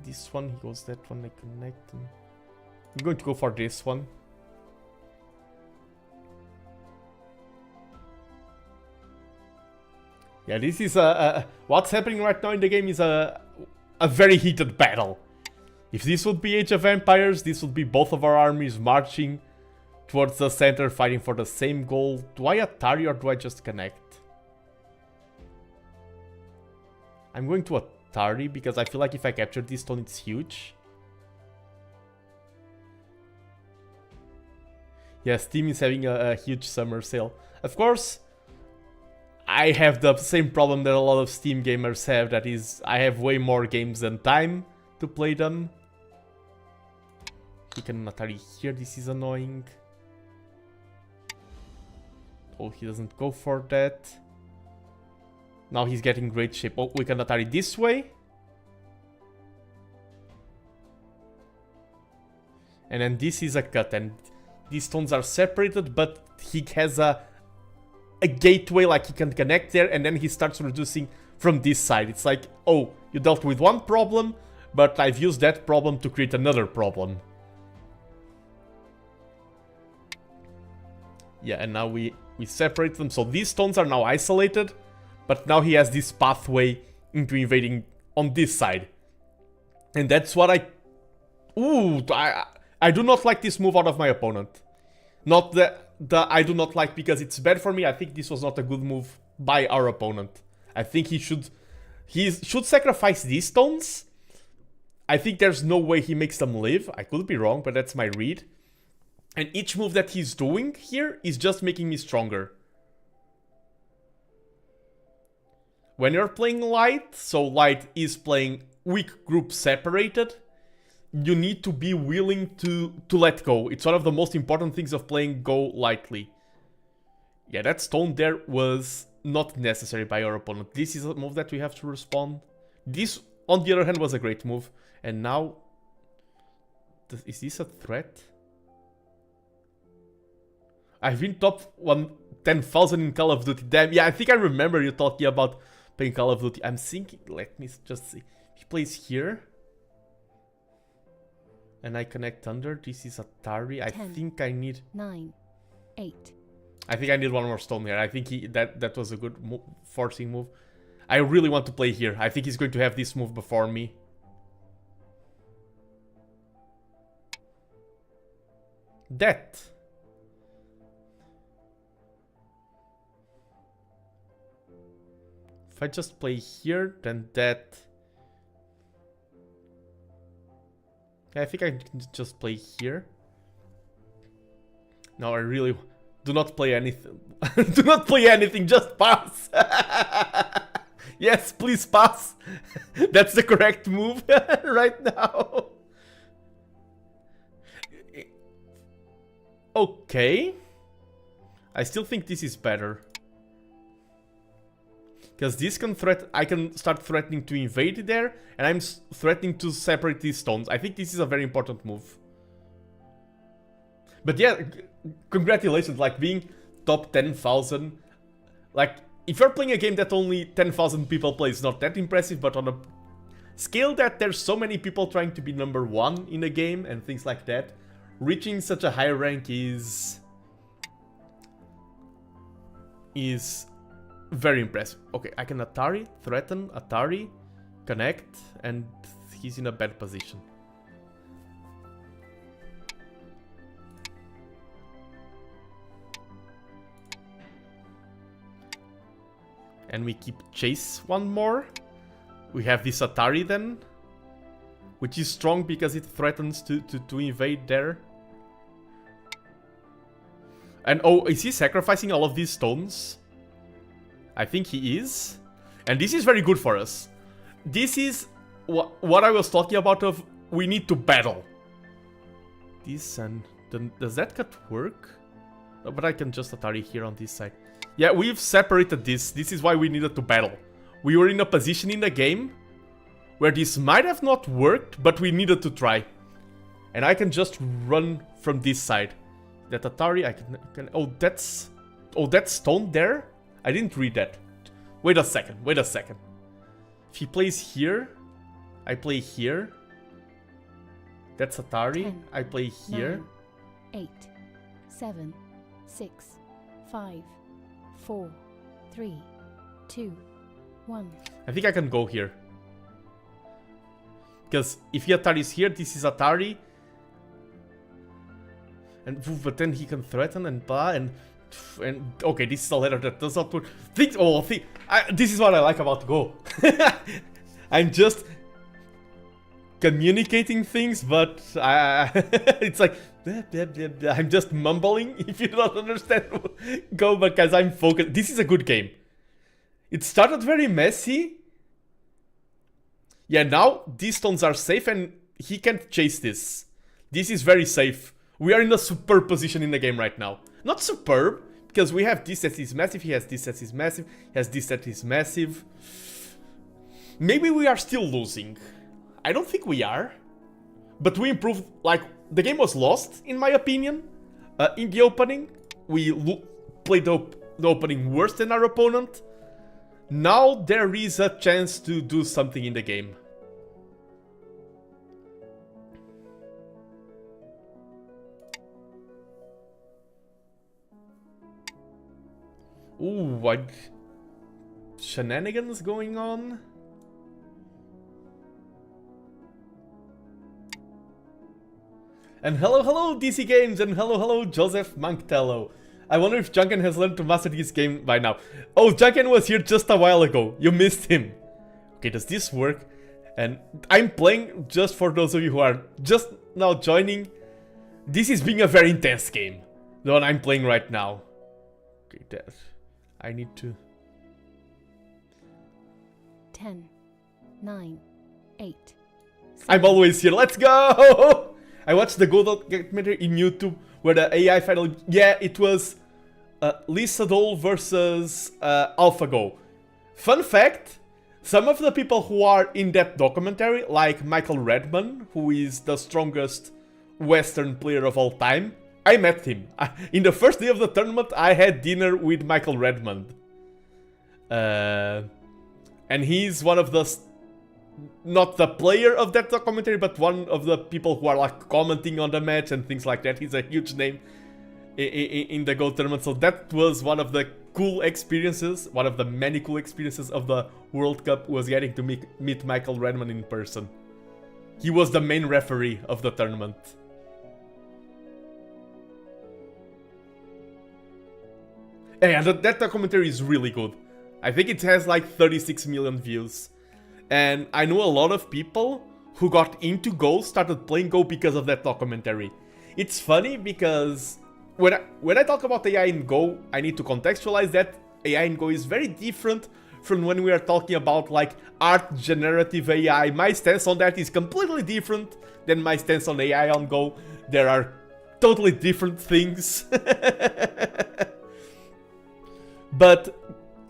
This one, he goes that one, I connect. I'm going to go for this one. Yeah, this is what's happening right now in the game is a very heated battle. If this would be Age of Empires, this would be both of our armies marching towards the center, fighting for the same goal. Do I Atari or do I just connect? I'm going to Atari because I feel like if I capture this stone, it's huge. Yeah, Steam is having a huge summer sale. Of course, I have the same problem that a lot of Steam gamers have, that is, I have way more games than time to play them. He can Atari here, this is annoying. Oh, he doesn't go for that. Now he's getting great shape. Oh, we can Atari this way. And then this is a cut, and these stones are separated, but he has a gateway, like he can connect there, and then he starts reducing from this side. It's like, oh, you dealt with one problem, but I've used that problem to create another problem. Yeah, and now we separate them, so these stones are now isolated, but now he has this pathway into invading on this side. And that's what ooh, I do not like this move out of my opponent. Not the I do not like because it's bad for me. I think this was not a good move by our opponent. I think he should sacrifice these stones. I think there's no way he makes them live. I could be wrong, but that's my read. And each move that he's doing here is just making me stronger. When you're playing light, so light is playing weak group separated, you need to be willing to let go. It's one of the most important things of playing Go lightly. Yeah, that stone there was not necessary by our opponent. This is a move that we have to respond. This, on the other hand, was a great move. And now... is this a threat? I've been top 10,000 in Call of Duty. Damn, yeah, I think I remember you talking about playing Call of Duty. I'm thinking, let me just see. He plays here. And I connect under. This is Atari. 10, I think I need... 9, 8. I think I need one more stone here. I think that was a good forcing move. I really want to play here. I think he's going to have this move before me. That. If I just play here, then that... I think I can just play here. No, I really... Do not play anything. Do not play anything, just pass. Yes, please pass. That's the correct move right now. Okay. I still think this is better. Because this can I can start threatening to invade there, and I'm threatening to separate these stones. I think this is a very important move. But yeah, congratulations, like being top 10,000. Like, if you're playing a game that only 10,000 people play, it's not that impressive, but on a scale that there's so many people trying to be number 1 in a game and things like that, reaching such a high rank is very impressive. Okay, I can Atari, threaten, Atari, connect, and he's in a bad position. And we keep chase one more. We have this Atari then, which is strong because it threatens to invade there. And oh, is he sacrificing all of these stones? I think he is. And this is very good for us. This is what I was talking about of we need to battle. This and... does that cut work? No, but I can just Atari here on this side. Yeah, we've separated this. This is why we needed to battle. We were in a position in the game where this might have not worked, but we needed to try. And I can just run from this side. That Atari, I can oh, that's stone there? I didn't read that. Wait a second, wait a second. If he plays here, I play here. That's Atari. 10, I play here. 9, 8, 7, 6, 5, 4, 3, 2, 1. I think I can go here. Because if he Atari is here, this is Atari. And but then he can threaten and blah and okay, this is a letter that does not put things. Oh, this is what I like about Go. I'm just communicating things, but it's like I'm just mumbling. If you don't understand Go, because I'm focused. This is a good game. It started very messy. Yeah, now these stones are safe and he can't chase this. This is very safe. We are in a superb position in the game right now. Not superb, because we have this that is massive, he has this that is massive, he has this that is massive. Maybe we are still losing. I don't think we are. But we improved, like, the game was lost, in my opinion. In the opening, we played the opening worse than our opponent. Now there is a chance to do something in the game. Ooh, what shenanigans going on? And hello DC Games, and hello Joseph Manktello. I wonder if Junken has learned to master this game by now. Oh, Junken was here just a while ago. You missed him. Okay, does this work? And I'm playing, just for those of you who are just now joining, this is being a very intense game. The one I'm playing right now. Okay, that I need to... 10, 9, 8. 7. I'm always here, let's go! I watched the Go documentary in YouTube where the AI finally... Yeah, it was Lisa Dole versus AlphaGo. Fun fact, some of the people who are in that documentary, like Michael Redman, who is the strongest Western player of all time, I met him. In the first day of the tournament, I had dinner with Michael Redmond. And he's one of the... Not the player of that documentary, but one of the people who are like commenting on the match and things like that. He's a huge name in the Go tournament. So that was one of the cool experiences, one of the many cool experiences of the World Cup, was getting to meet Michael Redmond in person. He was the main referee of the tournament. Yeah, that documentary is really good. I think it has like 36 million views. And I know a lot of people who got into Go, started playing Go because of that documentary. It's funny because when I talk about AI in Go, I need to contextualize that AI in Go is very different from when we are talking about like art generative AI. My stance on that is completely different than my stance on AI on Go. There are totally different things. But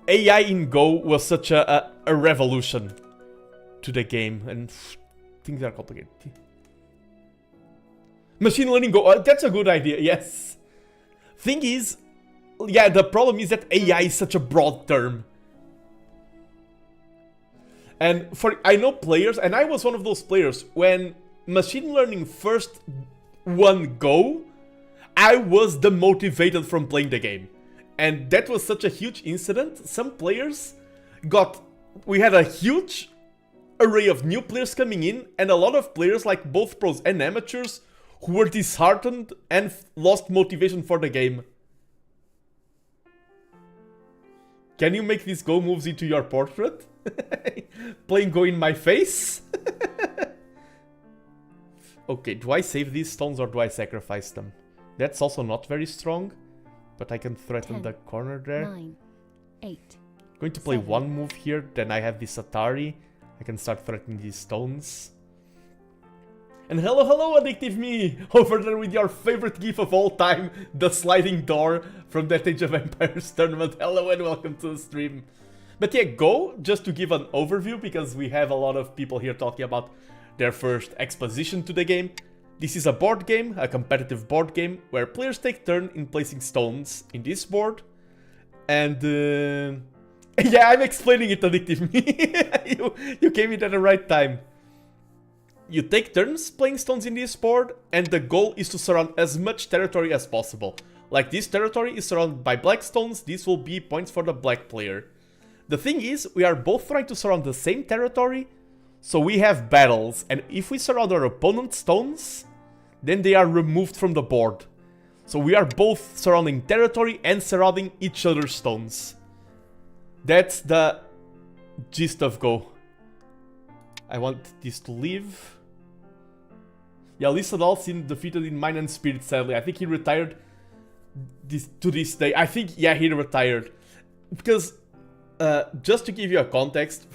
AI in Go was such a revolution to the game, and things are complicated. Machine learning Go, that's a good idea, yes. Thing is, yeah, the problem is that AI is such a broad term. And I know players, and I was one of those players, when machine learning first won Go, I was demotivated from playing the game. And that was such a huge incident. Some players we had a huge array of new players coming in, and a lot of players, like both pros and amateurs, who were disheartened and lost motivation for the game. Can you make these Go moves into your portrait? Playing Go in my face? Okay, do I save these stones or do I sacrifice them? That's also not very strong, but I can threaten 10, the corner there. 9, 8. Going to play 7. one move here, then I have this Atari. I can start threatening these stones. And hello Addictive Me! Over there with your favorite gif of all time, the sliding door from that Age of Empires tournament. Hello and welcome to the stream. But yeah, Go, just to give an overview, because we have a lot of people here talking about their first exposition to the game. This is a board game, a competitive board game, where players take turn in placing stones in this board. And yeah, I'm explaining it, Addictive Me. you came in at the right time. You take turns playing stones in this board, and the goal is to surround as much territory as possible. Like, this territory is surrounded by black stones, this will be points for the black player. The thing is, we are both trying to surround the same territory, so we have battles, and if we surround our opponent's stones, then they are removed from the board. So we are both surrounding territory and surrounding each other's stones. That's the gist of Go. I want this to leave. Yeah, Lisa Dalsin defeated in Mind and Spirit, sadly. I think he retired to this day. I think, yeah, he retired. Because, just to give you a context,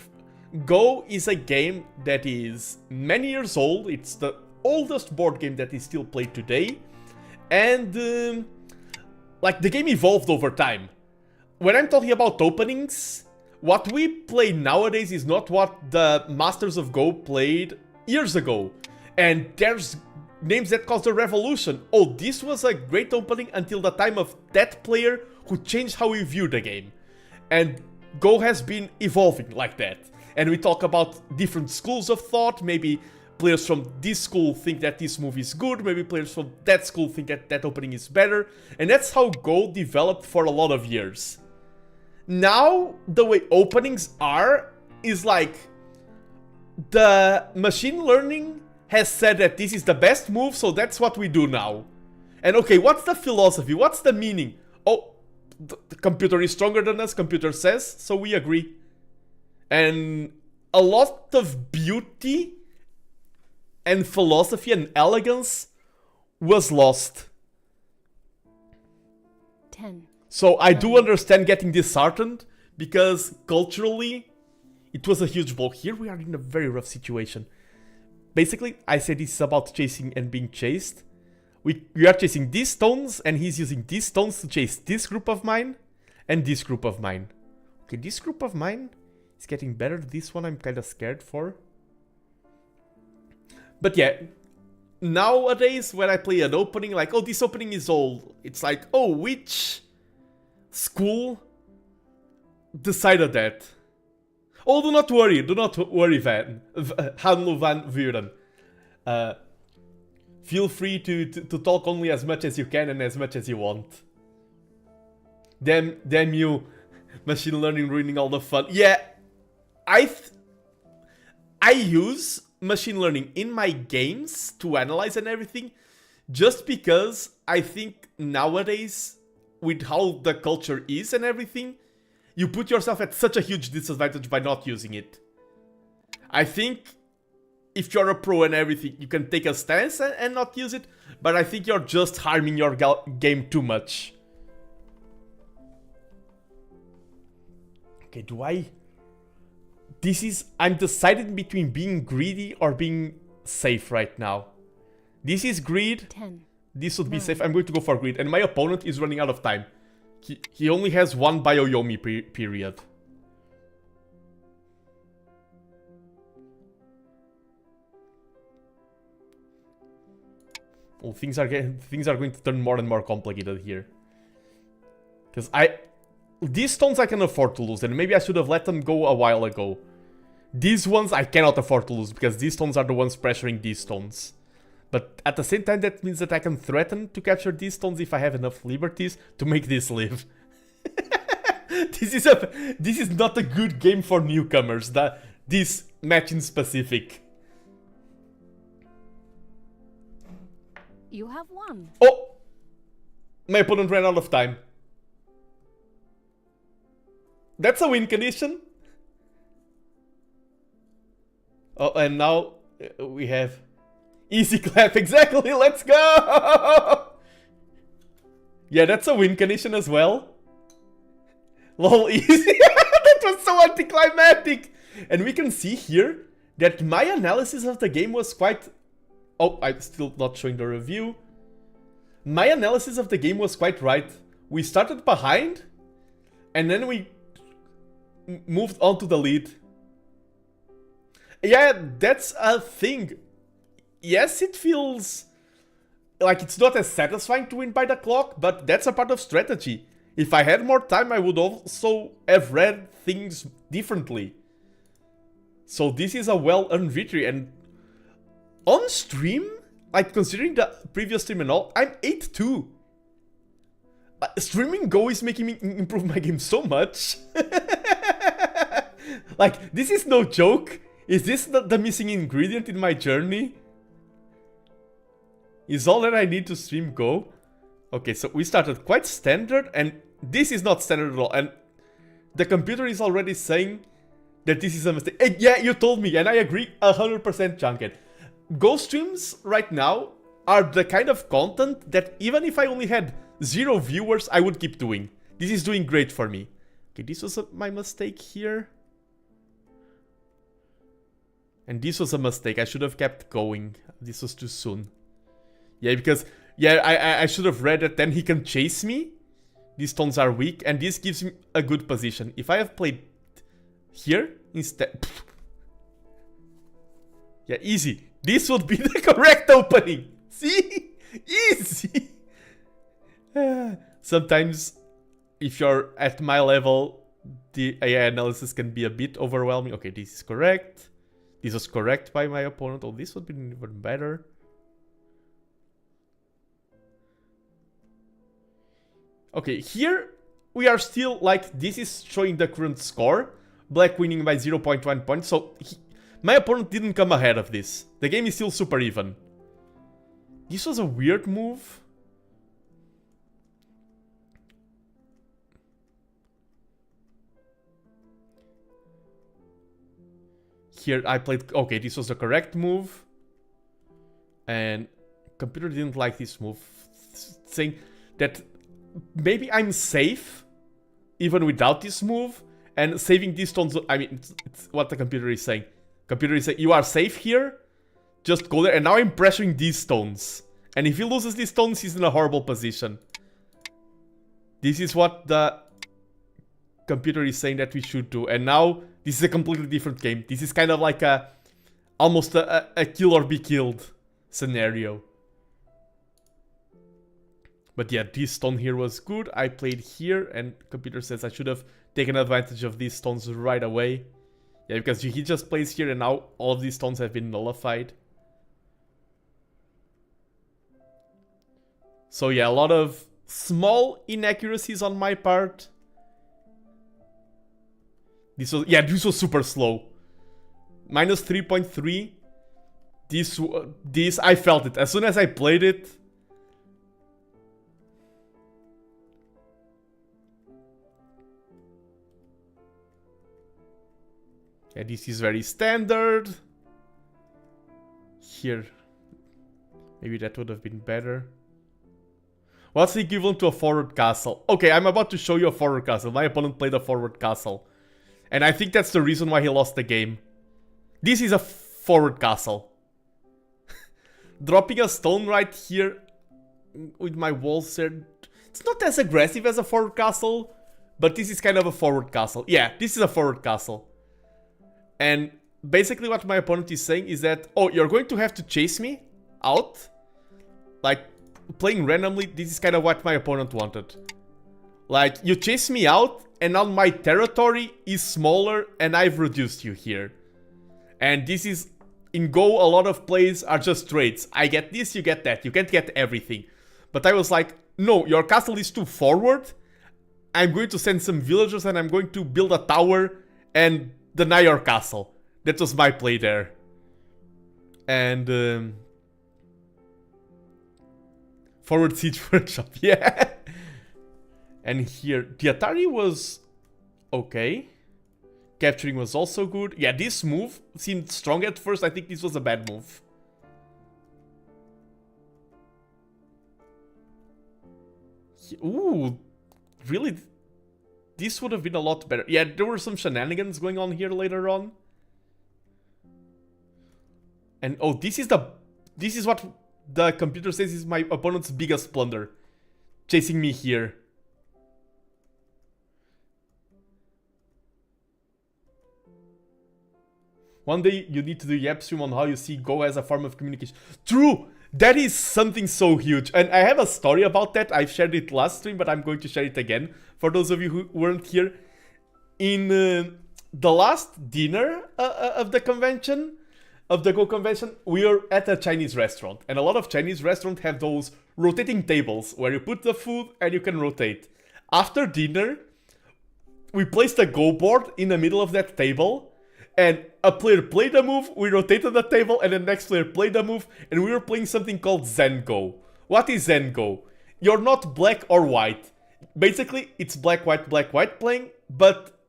Go is a game that is many years old. It's the oldest board game that is still played today. And, like, the game evolved over time. When I'm talking about openings, what we play nowadays is not what the Masters of Go played years ago. And there's names that caused a revolution. Oh, this was a great opening until the time of that player who changed how we view the game. And Go has been evolving like that. And we talk about different schools of thought. Maybe players from this school think that this move is good. Maybe players from that school think that that opening is better. And that's how Go developed for a lot of years. Now, the way openings are is like the machine learning has said that this is the best move, so that's what we do now. And okay, what's the philosophy? What's the meaning? Oh, the computer is stronger than us, computer says, so we agree. And a lot of beauty and philosophy and elegance was lost. 10. So I do understand getting disheartened, because culturally, it was a huge blow. Here we are in a very rough situation. Basically, I said this is about chasing and being chased. We are chasing these stones, and he's using these stones to chase this group of mine, and this group of mine. Okay, this group of mine is getting better. This one I'm kind of scared for. But yeah, nowadays when I play an opening, like, oh, this opening is old. It's like, oh, which school decided that? Oh, do not worry, Van. Hanlo van Vuren. Feel free to talk only as much as you can and as much as you want. Damn you, machine learning ruining all the fun. Yeah, I use machine learning in my games to analyze and everything, just because I think nowadays, with how the culture is and everything, you put yourself at such a huge disadvantage by not using it. I think if you're a pro and everything, you can take a stance and not use it, but I think you're just harming your game too much. Okay, I'm deciding between being greedy or being safe right now. This is greed. 10. This would be safe. I'm going to go for greed. And my opponent is running out of time. He only has one Bioyomi period. Oh, things are going to turn more and more complicated here. Because these stones I can afford to lose, and maybe I should have let them go a while ago. These ones I cannot afford to lose, because these stones are the ones pressuring these stones. But at the same time, that means that I can threaten to capture these stones if I have enough liberties to make this live. This is not a good game for newcomers, this match in specific. You have won. Oh! My opponent ran out of time. That's a win condition. Oh, and now we have easy clap. Exactly, let's go! Yeah, that's a win condition as well. Lol, easy. That was so anticlimactic. And we can see here that my analysis of the game was quite... Oh, I'm still not showing the review. My analysis of the game was quite right. We started behind, and then we moved on to the lead. Yeah, that's a thing. Yes, it feels like it's not as satisfying to win by the clock, but that's a part of strategy. If I had more time, I would also have read things differently. So this is a well-earned victory, and on stream, like considering the previous stream and all, I'm 8-2. Streaming Go is making me improve my game so much. Like, this is no joke. Is this the missing ingredient in my journey? Is all that I need to stream Go? Okay, so we started quite standard, and this is not standard at all. And the computer is already saying that this is a mistake. And yeah, you told me, and I agree 100%, Junket. Go streams right now are the kind of content that even if I only had 0 viewers, I would keep doing. This is doing great for me. Okay, this was my mistake here. And this was a mistake. I should have kept going. This was too soon. Yeah, because... Yeah, I should have read that then he can chase me. These stones are weak, and this gives him a good position. If I have played here instead... Yeah, easy. This would be the correct opening. See? Easy. Sometimes, if you're at my level, the AI analysis can be a bit overwhelming. Okay, this is correct. This was correct by my opponent. Oh, this would be even better. Okay, here we are still like, this is showing the current score. Black winning by 0.1 points. So My opponent didn't come ahead of this. The game is still super even. This was a weird move. Here I played... Okay, this was the correct move. And computer didn't like this move. Saying that maybe I'm safe even without this move. And saving these stones... I mean, it's what the computer is saying. Computer is saying, you are safe here. Just go there. And now I'm pressuring these stones. And if he loses these stones, he's in a horrible position. This is what the computer is saying that we should do. And now, this is a completely different game. This is kind of like a... almost a kill or be killed scenario. But yeah, this stone here was good. I played here, and computer says I should have taken advantage of these stones right away. Yeah, because he just plays here, and now all of these stones have been nullified. So yeah, a lot of small inaccuracies on my part. This was super slow. Minus 3.3. This I felt it as soon as I played it. Yeah, this is very standard. Here, maybe that would have been better. What's the equivalent to a forward castle? Okay, I'm about to show you a forward castle. My opponent played a forward castle. And I think that's the reason why he lost the game. This is a forward castle. Dropping a stone right here with my walls there. It's not as aggressive as a forward castle, but this is kind of a forward castle. Yeah, this is a forward castle. And basically what my opponent is saying is that, oh, you're going to have to chase me out? Like, playing randomly, this is kind of what my opponent wanted. Like, you chase me out, and now my territory is smaller, and I've reduced you here. And this is... in Go, a lot of plays are just trades. I get this, you get that. You can't get everything. But I was like, no, your castle is too forward. I'm going to send some villagers, and I'm going to build a tower and deny your castle. That was my play there. And... forward siege workshop, yeah. And here, the Atari was okay. Capturing was also good. Yeah, this move seemed strong at first. I think this was a bad move. Ooh, really? This would have been a lot better. Yeah, there were some shenanigans going on here later on. And oh, this is what the computer says is my opponent's biggest blunder. Chasing me here. One day you need to do Yap stream on how you see Go as a form of communication. True! That is something so huge. And I have a story about that. I've shared it last stream, but I'm going to share it again. For those of you who weren't here. In the last dinner of the convention, of the Go convention, we were at a Chinese restaurant. And a lot of Chinese restaurants have those rotating tables where you put the food and you can rotate. After dinner, we placed a Go board in the middle of that table. And a player played a move, we rotated the table, and the next player played a move, and we were playing something called Zen Go. What is Zen Go? You're not black or white. Basically, it's black, white playing, but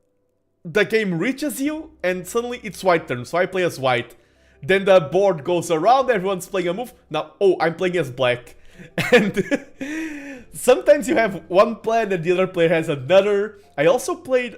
the game reaches you, and suddenly it's white turn, so I play as white. Then the board goes around, everyone's playing a move. Now, oh, I'm playing as black. And sometimes you have one plan and the other player has another. I also played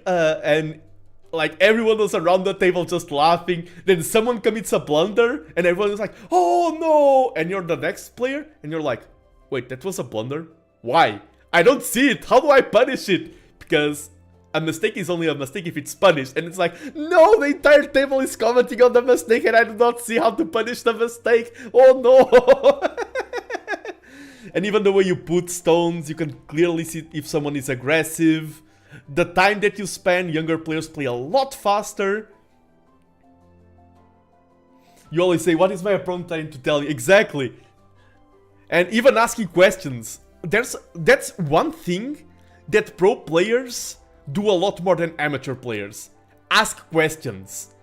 like everyone was around the table just laughing. Then someone commits a blunder and everyone is like, oh no! And you're the next player and you're like, wait, that was a blunder? Why? I don't see it. How do I punish it? Because a mistake is only a mistake if it's punished. And it's like, no, the entire table is commenting on the mistake and I do not see how to punish the mistake. Oh no! And even the way you put stones, you can clearly see if someone is aggressive. The time that you spend, younger players play a lot faster. You always say, what is my opponent trying to tell you? Exactly. And even asking questions. That's one thing that pro players do a lot more than amateur players. Ask questions.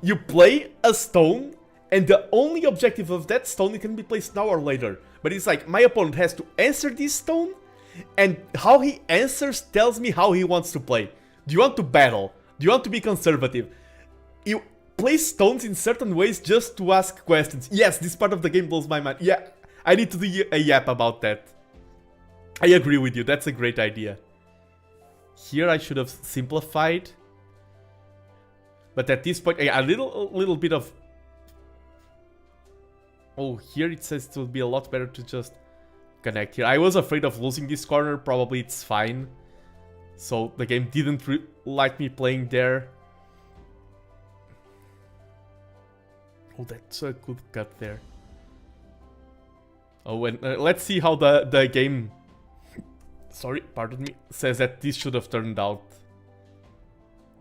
You play a stone, and the only objective of that stone, it can be placed now or later. But it's like, my opponent has to answer this stone, and how he answers tells me how he wants to play. Do you want to battle? Do you want to be conservative? You place stones in certain ways just to ask questions. Yes, this part of the game blows my mind. Yeah, I need to do a yap about that. I agree with you, that's a great idea. Here I should have simplified. But at this point, a little bit of... Oh, here it says it would be a lot better to just connect here. I was afraid of losing this corner, probably it's fine. So the game didn't like me playing there. Oh, that's a good cut there. Oh, and let's see how the game... Sorry, pardon me. Says that this should have turned out.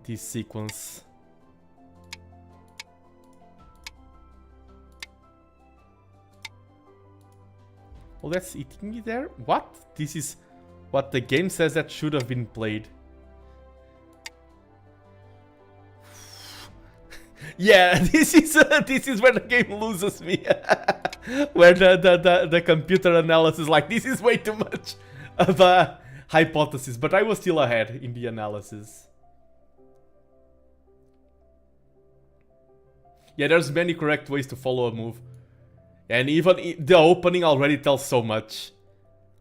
This sequence. Oh, that's eating me there? What? This is what the game says that should have been played. Yeah, this is where the game loses me. Where the computer analysis, like, this is way too much of a hypothesis, but I was still ahead in the analysis. Yeah, there's many correct ways to follow a move. And even the opening already tells so much.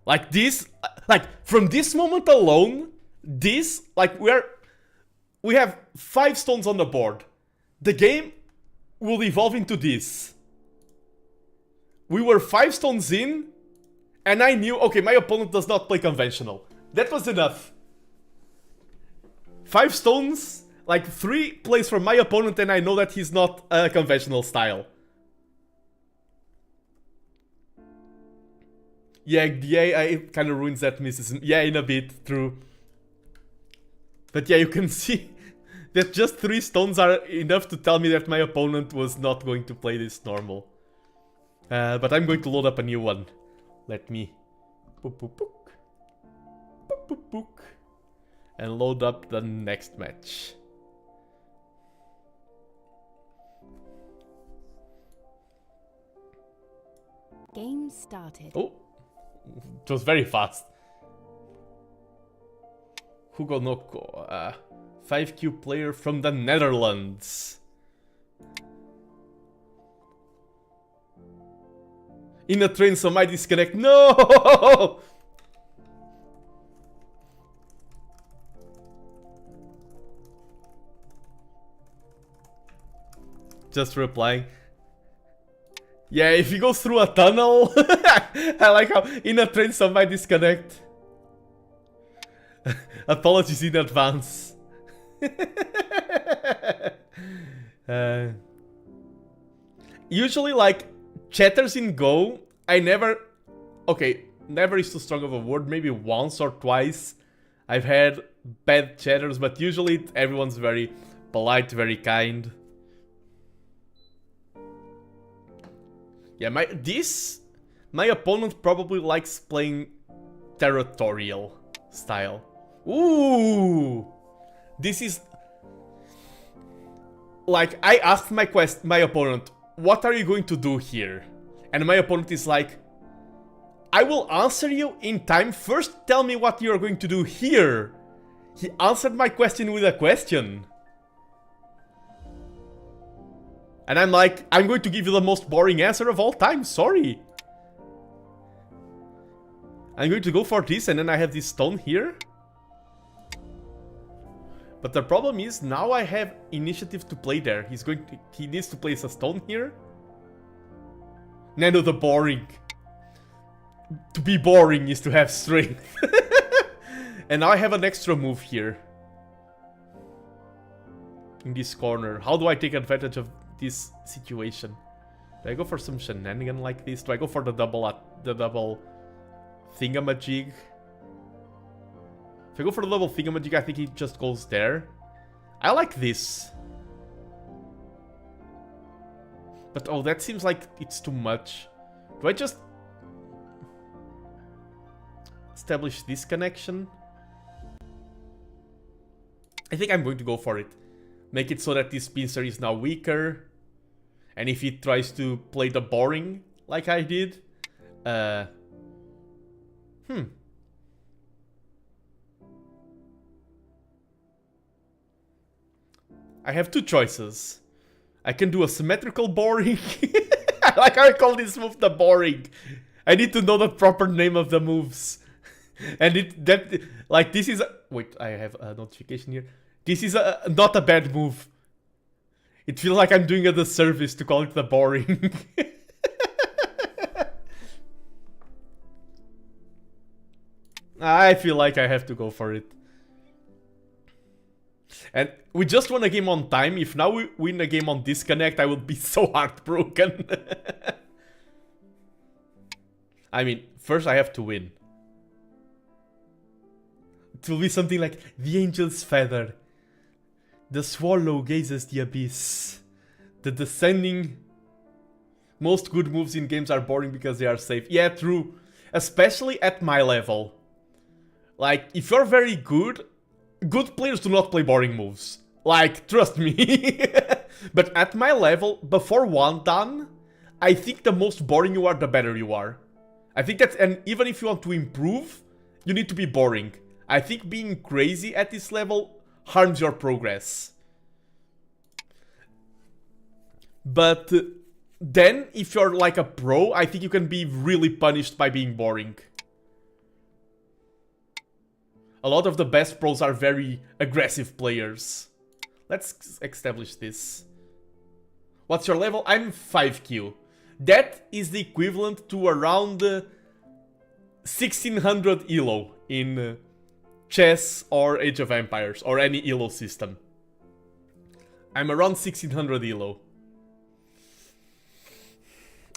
Like this, like from this moment alone, this, like we have 5 stones on the board. The game will evolve into this. We were 5 stones in, and I knew, okay, my opponent does not play conventional. That was enough. 5 stones, like 3 plays for my opponent, and I know that he's not a conventional style. Yeah, the AI kind of ruins that mysticism. Yeah, in a bit, true. But yeah, you can see that just 3 stones are enough to tell me that my opponent was not going to play this normal. But I'm going to load up a new one. Let me... Boop, boop, boop. Boop, boop, boop. And load up the next match. Game started. Oh, it was very fast. Hugo Noko, 5Q player from the Netherlands. In a train, so might disconnect. No! Just replying. Yeah, if he goes through a tunnel, I like how in a train somebody disconnect. Apologies in advance. Usually, like, chatters in Go, I never... Okay, never is too strong of a word, maybe once or twice I've had bad chatters, but usually everyone's very polite, very kind. Yeah, my opponent probably likes playing territorial style. Ooh! This is... Like, I asked my opponent, what are you going to do here? And my opponent is like, I will answer you in time. First, tell me what you're going to do here. He answered my question with a question. And I'm like, I'm going to give you the most boring answer of all time, sorry. I'm going to go for this, and then I have this stone here. But the problem is, now I have initiative to play there. He needs to place a stone here. Nando the boring. To be boring is to have strength. And now I have an extra move here. In this corner. How do I take advantage of this situation? Do I go for some shenanigan like this? Do I go for the double thingamajig? If I go for the double thingamajig, I think he just goes there. I like this. But oh, that seems like it's too much. Do I just establish this connection? I think I'm going to go for it. Make it so that this pincer is now weaker. And if he tries to play the boring, like I did... I have two choices. I can do a symmetrical boring. I like how I call this move the boring. I need to know the proper name of the moves. And this is... Wait, I have a notification here. This is not a bad move. It feels like I'm doing a disservice to call it the boring. I feel like I have to go for it. And we just won a game on time. If now we win a game on disconnect, I will be so heartbroken. I mean, first I have to win. It will be something like the angel's feather. The swallow gazes the abyss. The descending... Most good moves in games are boring because they are safe. Yeah, true. Especially at my level. Like, if you're very good... Good players do not play boring moves. Like, trust me. But at my level, before one done, I think the most boring you are, the better you are. I think that's... And even if you want to improve, you need to be boring. I think being crazy at this level harms your progress. But then, if you're like a pro, I think you can be really punished by being boring. A lot of the best pros are very aggressive players. Let's establish this. What's your level? I'm 5Q. That is the equivalent to around 1600 ELO in chess or Age of Empires or any ELO system. I'm around 1600 ELO.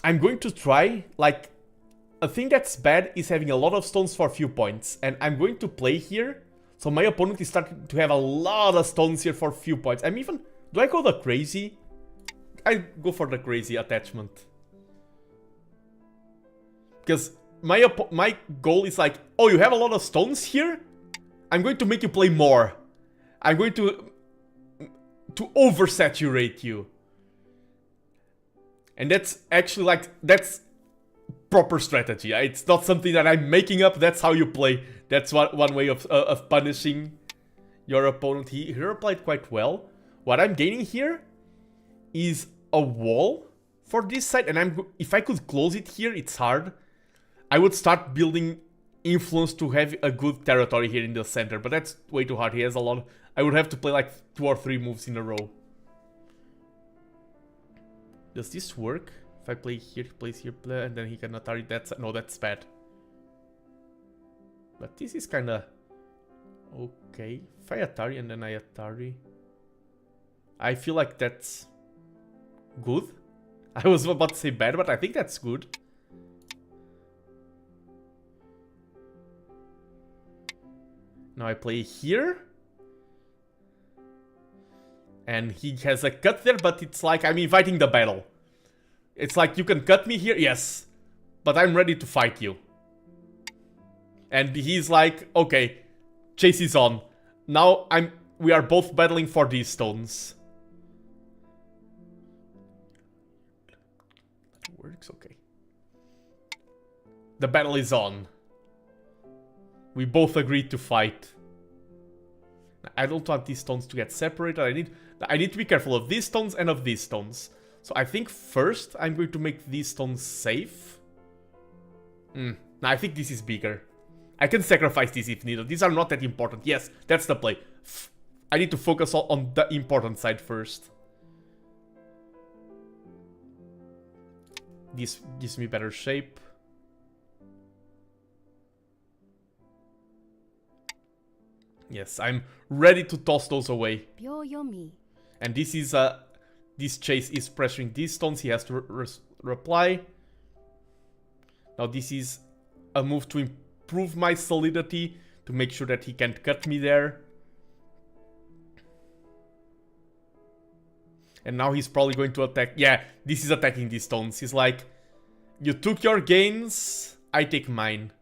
I'm going to try, like, a thing that's bad is having a lot of stones for few points. And I'm going to play here, so my opponent is starting to have a lot of stones here for few points. I'm even... Do I go the crazy? I go for the crazy attachment. Because my goal is like, oh, you have a lot of stones here? I'm going to make you play more. I'm going to oversaturate you. And that's actually like, that's proper strategy. It's not something that I'm making up, that's how you play. That's one way of punishing your opponent. He replied quite well. What I'm gaining here is a wall for this side, and if I could close it here, it's hard. I would start building influence to have a good territory here in the center, but that's way too hard. He has a lot of... I would have to play like 2 or 3 moves in a row. Does this work? If I play here, he plays here, play, and then he can Atari. No, that's bad. But this is kinda... Okay. If I Atari and then I Atari... I feel like that's... good? I was about to say bad, but I think that's good. Now I play here. And he has a cut there, but it's like I'm inviting the battle. It's like, you can cut me here, yes. But I'm ready to fight you. And he's like, okay, chase is on. Now we are both battling for these stones. That works, okay. The battle is on. We both agreed to fight. I don't want these stones to get separated. I need to be careful of these stones and of these stones. So I think first I'm going to make these stones safe. No, I think this is bigger. I can sacrifice these if needed. These are not that important. Yes, that's the play. I need to focus on the important side first. This gives me better shape. Yes, I'm ready to toss those away. And this is this chase is pressuring these stones. He has to reply. Now this is a move to improve my solidity, to make sure that he can't cut me there. And now he's probably going to attack. Yeah, this is attacking these stones. He's like, you took your gains, I take mine.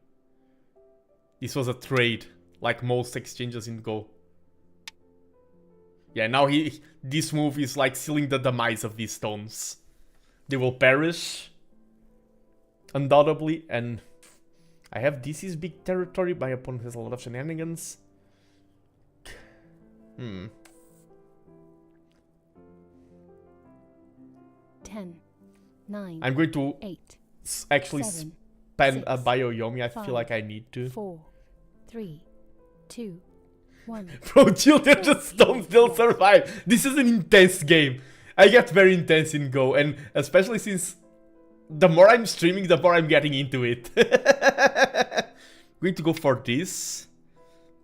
This was a trade, like most exchanges in Go. Yeah, now this move is like sealing the demise of these stones. They will perish, undoubtedly, and I have this is big territory. My opponent has a lot of shenanigans. 10, 9. I'm going to 8. actually 7, spend a 6, Bioyomi. I 5, feel like I need to. 4, 3, 2, 1. Bro, children just don't still survive. This is an intense game. I get very intense in Go, and especially since the more I'm streaming, the more I'm getting into it. Going to go for this.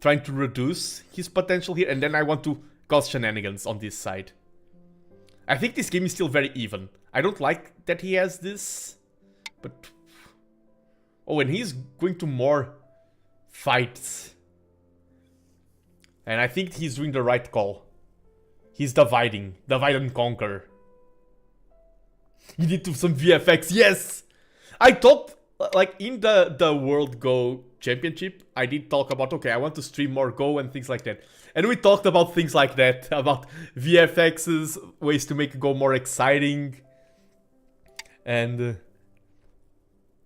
Trying to reduce his potential here, and then I want to cause shenanigans on this side. I think this game is still very even. I don't like that he has this, but... Oh, and he's going to more fights. And I think he's doing the right call. He's dividing. Divide and conquer. You need to do some VFX. Yes! I talked, like, in the World Go Championship, I did talk about, okay, I want to stream more Go and things like that. And we talked about things like that. About VFXs, ways to make Go more exciting. And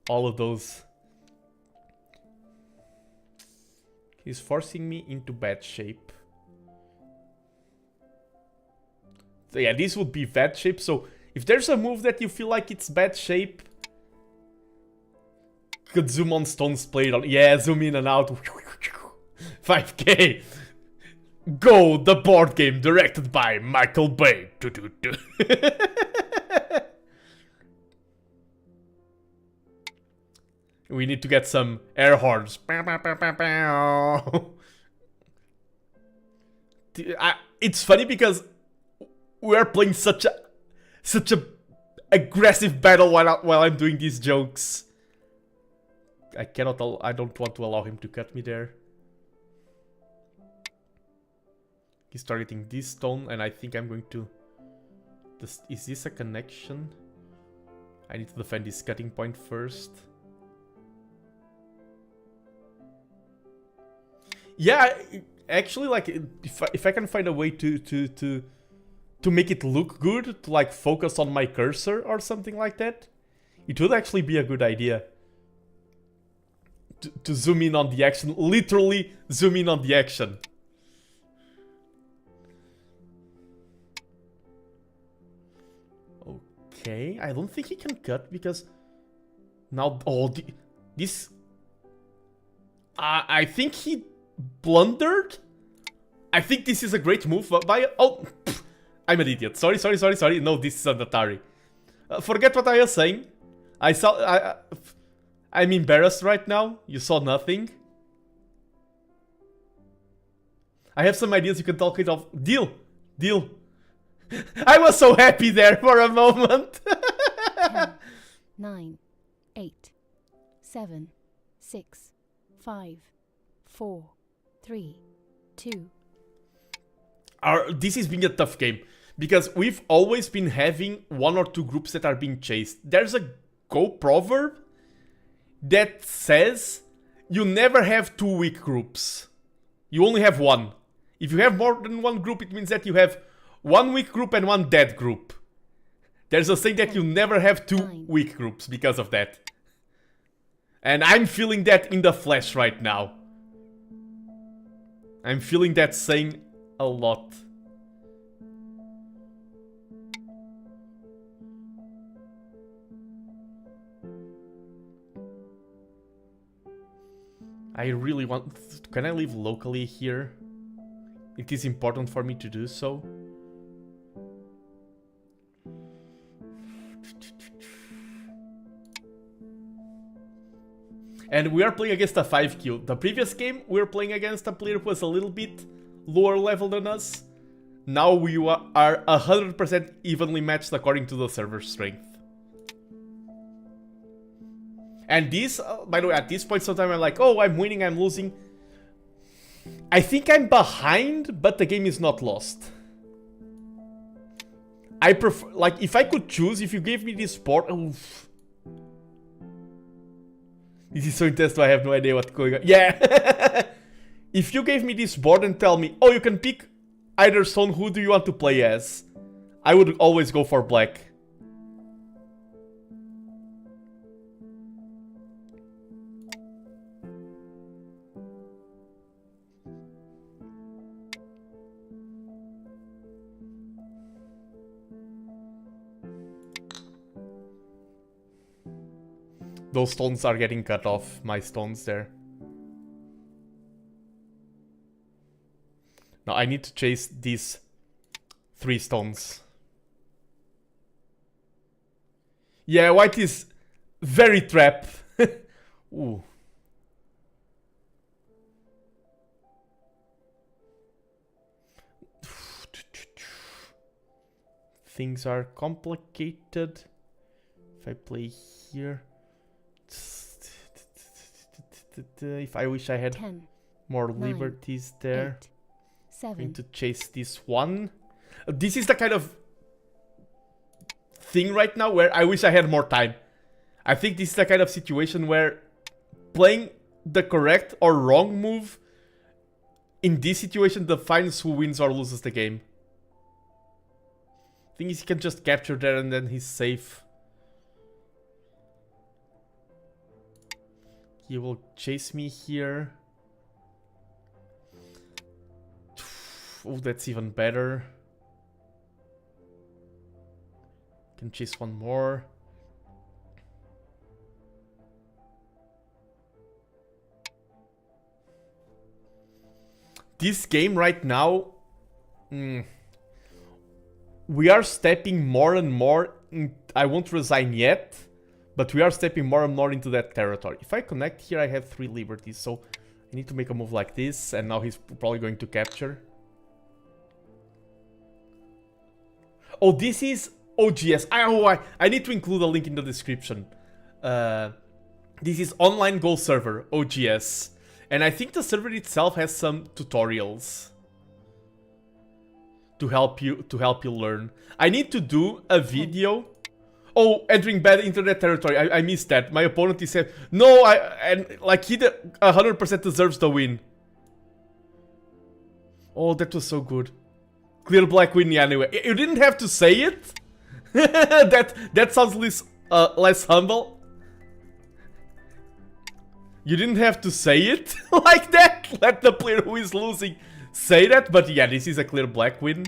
all of those. He's forcing me into bad shape. So yeah, this would be bad shape. So if there's a move that you feel like it's bad shape, you could zoom on stones played on. Yeah, zoom in and out. 5k. Go, the board game directed by Michael Bay. We need to get some air horns. It's funny because we're playing such a aggressive battle while I'm doing these jokes. I don't want to allow him to cut me there. He's targeting this stone, and I think I'm going to... Is this a connection? I need to defend this cutting point first. Yeah, actually, like, if I can find a way to make it look good, to like focus on my cursor or something like that, it would actually be a good idea. To zoom in on the action, literally zoom in on the action. Okay, I don't think he can cut because now, oh, this. I think he blundered. I think this is a great move by. Oh, pff, I'm an idiot. Sorry. No, this is an Atari. Forget what I was saying. I'm embarrassed right now. You saw nothing. I have some ideas you can talk it off. Deal. I was so happy there for a moment. 10, 9, 8, 7, 6, 5, 4, 3, 2. This is being a tough game because we've always been having one or two groups that are being chased. There's a Go proverb that says you never have two weak groups. You only have one. If you have more than one group, it means that you have one weak group and one dead group. There's a saying that you never have two weak groups because of that. And I'm feeling that in the flesh right now. I'm feeling that saying a lot. I really want... Can I live locally here? It is important for me to do so. And we are playing against a 5Q. The previous game, we were playing against a player who was a little bit lower level than us. Now we are 100% evenly matched according to the server strength. And this, by the way, at this point, sometimes I'm like, oh, I'm winning, I'm losing. I think I'm behind, but the game is not lost. I prefer, like, if I could choose, if you gave me this board, oof. This is so intense, I have no idea what's going on. Yeah! If you gave me this board and tell me, oh, you can pick either stone, who do you want to play as? I would always go for black. Those stones are getting cut off, my stones there. Now I need to chase these 3 stones. Yeah, white is very trapped. Ooh. Things are complicated. If I play here... If I wish I had 10, more 9, liberties there. 8, 7. I'm going to chase this one. This is the kind of thing right now where I wish I had more time. I think this is the kind of situation where playing the correct or wrong move in this situation defines who wins or loses the game. Thing is, he can just capture there and then he's safe. He will chase me here. Oh, that's even better. Can chase one more. This game right now, we are stepping more and more in, I won't resign yet, but we are stepping more and more into that territory. If I connect here, I have 3 liberties, so I need to make a move like this, and now he's probably going to capture. Oh, this is OGS. I need to include a link in the description. This is Online Go Server, OGS. And I think the server itself has some tutorials to help you learn. I need to do a video. Oh, entering bad internet territory. I missed that. My opponent is said no. Like he 100% deserves the win. Oh, that was so good. Clear black win anyway. You didn't have to say it. that sounds less humble. You didn't have to say it like that. Let the player who is losing say that. But yeah, this is a clear black win.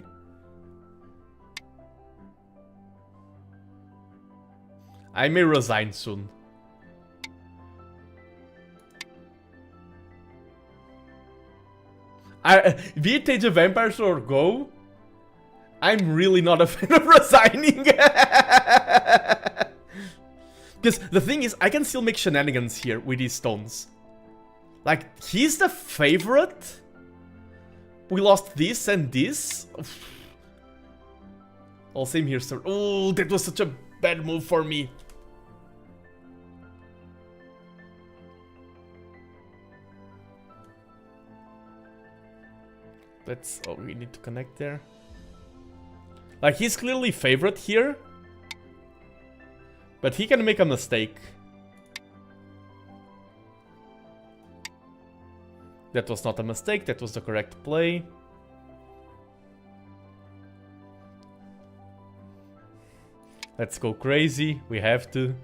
I may resign soon. Be it Age of Empires or Go, I'm really not a fan of resigning. Because the thing is, I can still make shenanigans here with these stones. Like, he's the favorite. We lost this and this. Oh, same here, sir. Oh, that was such a bad move for me. Let's... Oh, we need to connect there. Like, he's clearly favorite here. But he can make a mistake. That was not a mistake, that was the correct play. Let's go crazy, we have to.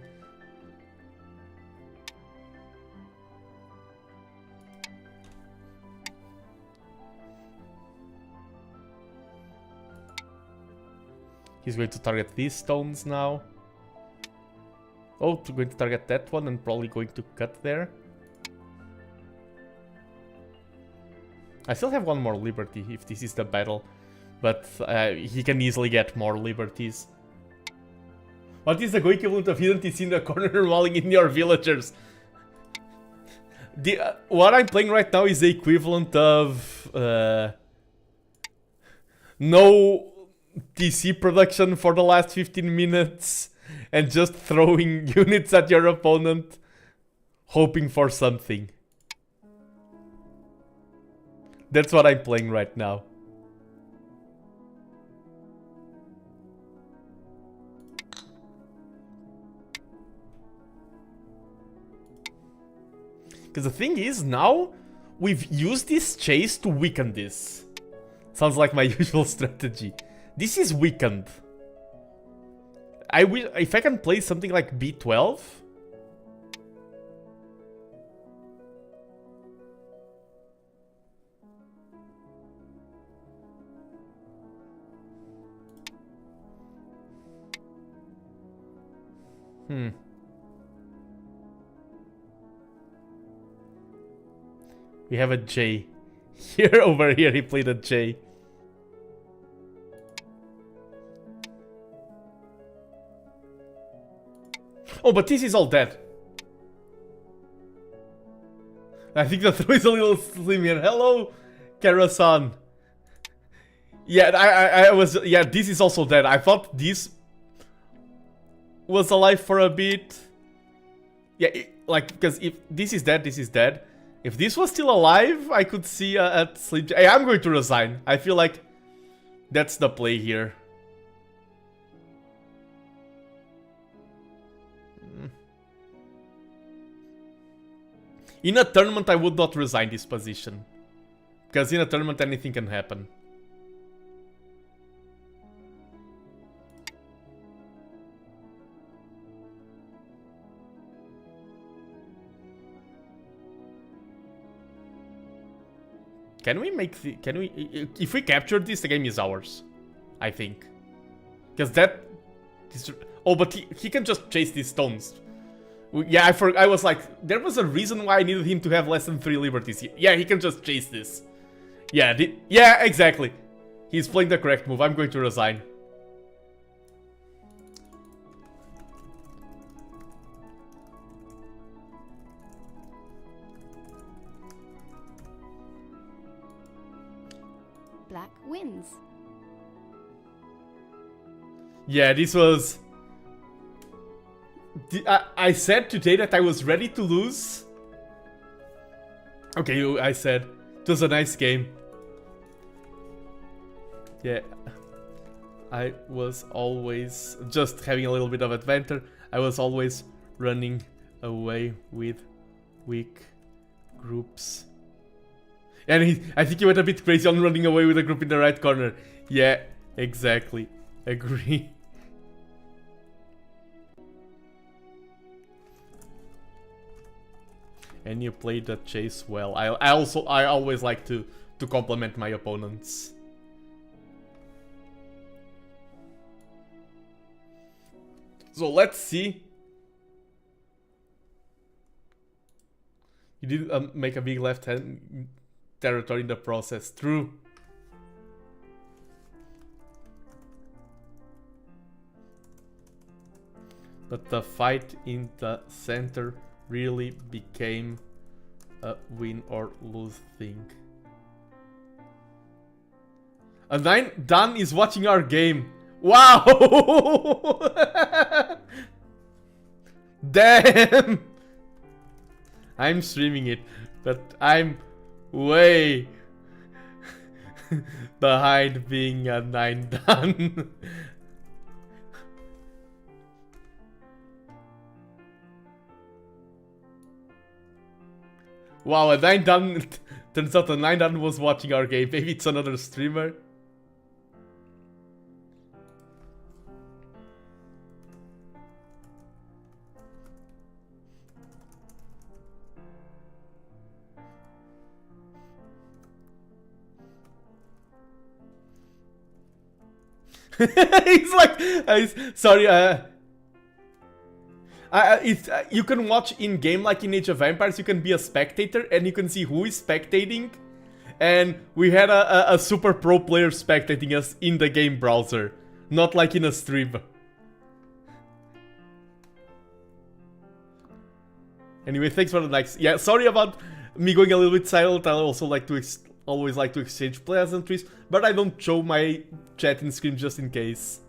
He's going to target these stones now. Oh, going to target that one and probably going to cut there. I still have one more liberty if this is the battle. But he can easily get more liberties. What is the Go equivalent of hidden TC in the corner walling in your villagers? What I'm playing right now is the equivalent of... no TC production for the last 15 minutes. And just throwing units at your opponent, hoping for something. That's what I'm playing right now. Because the thing is, now we've used this chase to weaken this. Sounds like my usual strategy. This is weakened. If I can play something like B12. We have a J. Here, over here, he played a J. Oh, but this is all dead. I think the throw is a little slim here. Hello, Kara-san. Yeah, I was... Yeah, this is also dead. I thought this was alive for a bit. Yeah, like, because if this is dead, this is dead. If this was still alive, I could see a sleep... Hey, I'm going to resign. I feel like that's the play here. In a tournament, I would not resign this position. Because in a tournament, anything can happen. Can we make the... Can we... If we capture this, the game is ours. I think. Because that... Oh, but he can just chase these stones. Yeah, I was like... There was a reason why I needed him to have less than 3 liberties. Yeah, he can just chase this. Yeah, yeah, exactly. He's playing the correct move. I'm going to resign. Black wins. Yeah, this was... I said today that I was ready to lose. Okay, I said. It was a nice game. Yeah. I was always just having a little bit of adventure. I was always running away with weak groups. And I think he went a bit crazy on running away with a group in the right corner. Yeah, exactly. Agree. And you played the chase well. I always like to compliment my opponents. So let's see. You did make a big left hand territory in the process. True. But the fight in the center really became a win or lose thing. A 9 Dan is watching our game. Wow! Damn! I'm streaming it, but I'm way behind being a 9 Dan. Wow, a 9 Dan... Turns out a 9 Dan was watching our game. Maybe it's another streamer. He's like... sorry, you can watch in-game like in Age of Empires, you can be a spectator and you can see who is spectating. And we had a super pro player spectating us in the game browser, not like in a stream. Anyway, thanks for the likes. Yeah, sorry about me going a little bit silent. I also like to always like to exchange pleasantries, but I don't show my chat in screen just in case.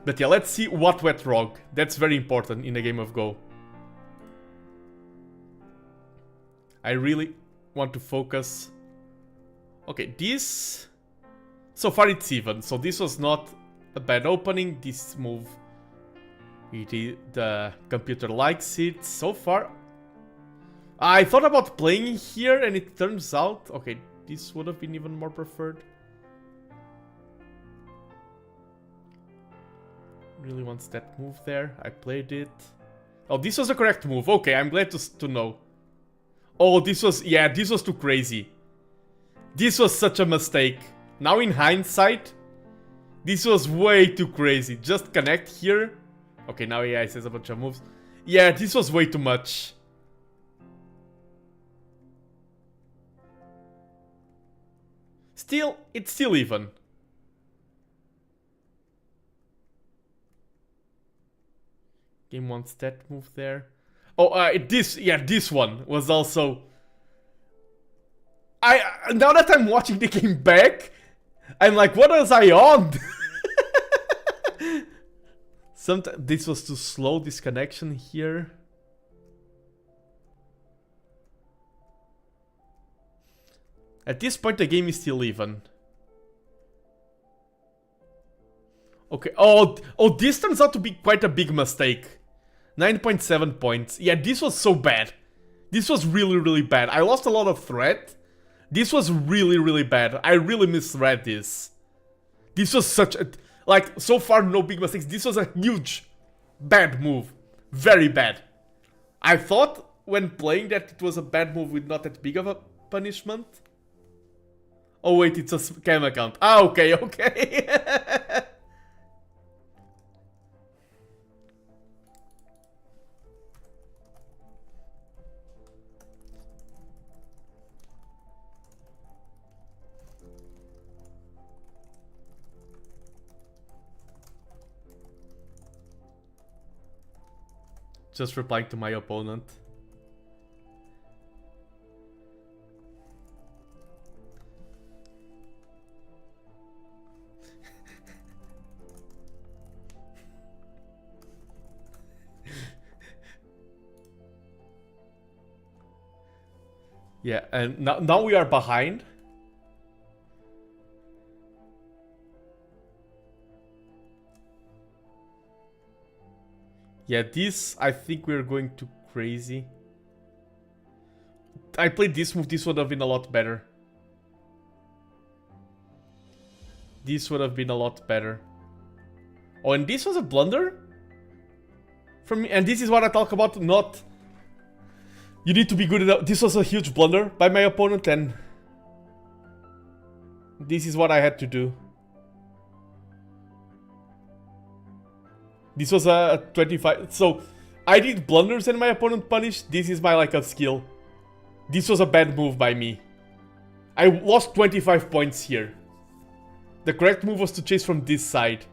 But yeah, let's see what went wrong. That's very important in a game of Go. I really want to focus. Okay, this... So far it's even. So this was not a bad opening. This move... The computer likes it. So far... I thought about playing here and it turns out... Okay, this would have been even more preferred. Really wants that move there. I played it. Oh, this was the correct move. Okay, I'm glad to know. Oh, this was... Yeah, this was too crazy. This was such a mistake. Now in hindsight, this was way too crazy. Just connect here. Okay, now AI says a bunch of moves. Yeah, this was way too much. Still, it's still even. Game wants that move there. Oh, this one was also... now that I'm watching the game back, I'm like, what was I on? Sometimes this was too slow, this connection here. At this point, the game is still even. Okay. Oh, this turns out to be quite a big mistake. 9.7 points. Yeah, this was so bad. This was really, really bad. I lost a lot of threat. This was really, really bad. I really misread this. This was such a... Like, so far, no big mistakes. This was a huge, bad move. Very bad. I thought when playing that it was a bad move with not that big of a punishment. Oh wait, it's a scam account. Ah, okay, okay. Just replying to my opponent. Yeah, and now we are behind. Yeah, this, I think we're going too crazy. I played this move, this would have been a lot better. This would have been a lot better. Oh, and this was a blunder? From me, and this is what I talk about, not... You need to be good enough. This was a huge blunder by my opponent, and... This is what I had to do. This was a 25... So, I did blunders and my opponent punished. This is my lack of skill. This was a bad move by me. I lost 25 points here. The correct move was to chase from this side.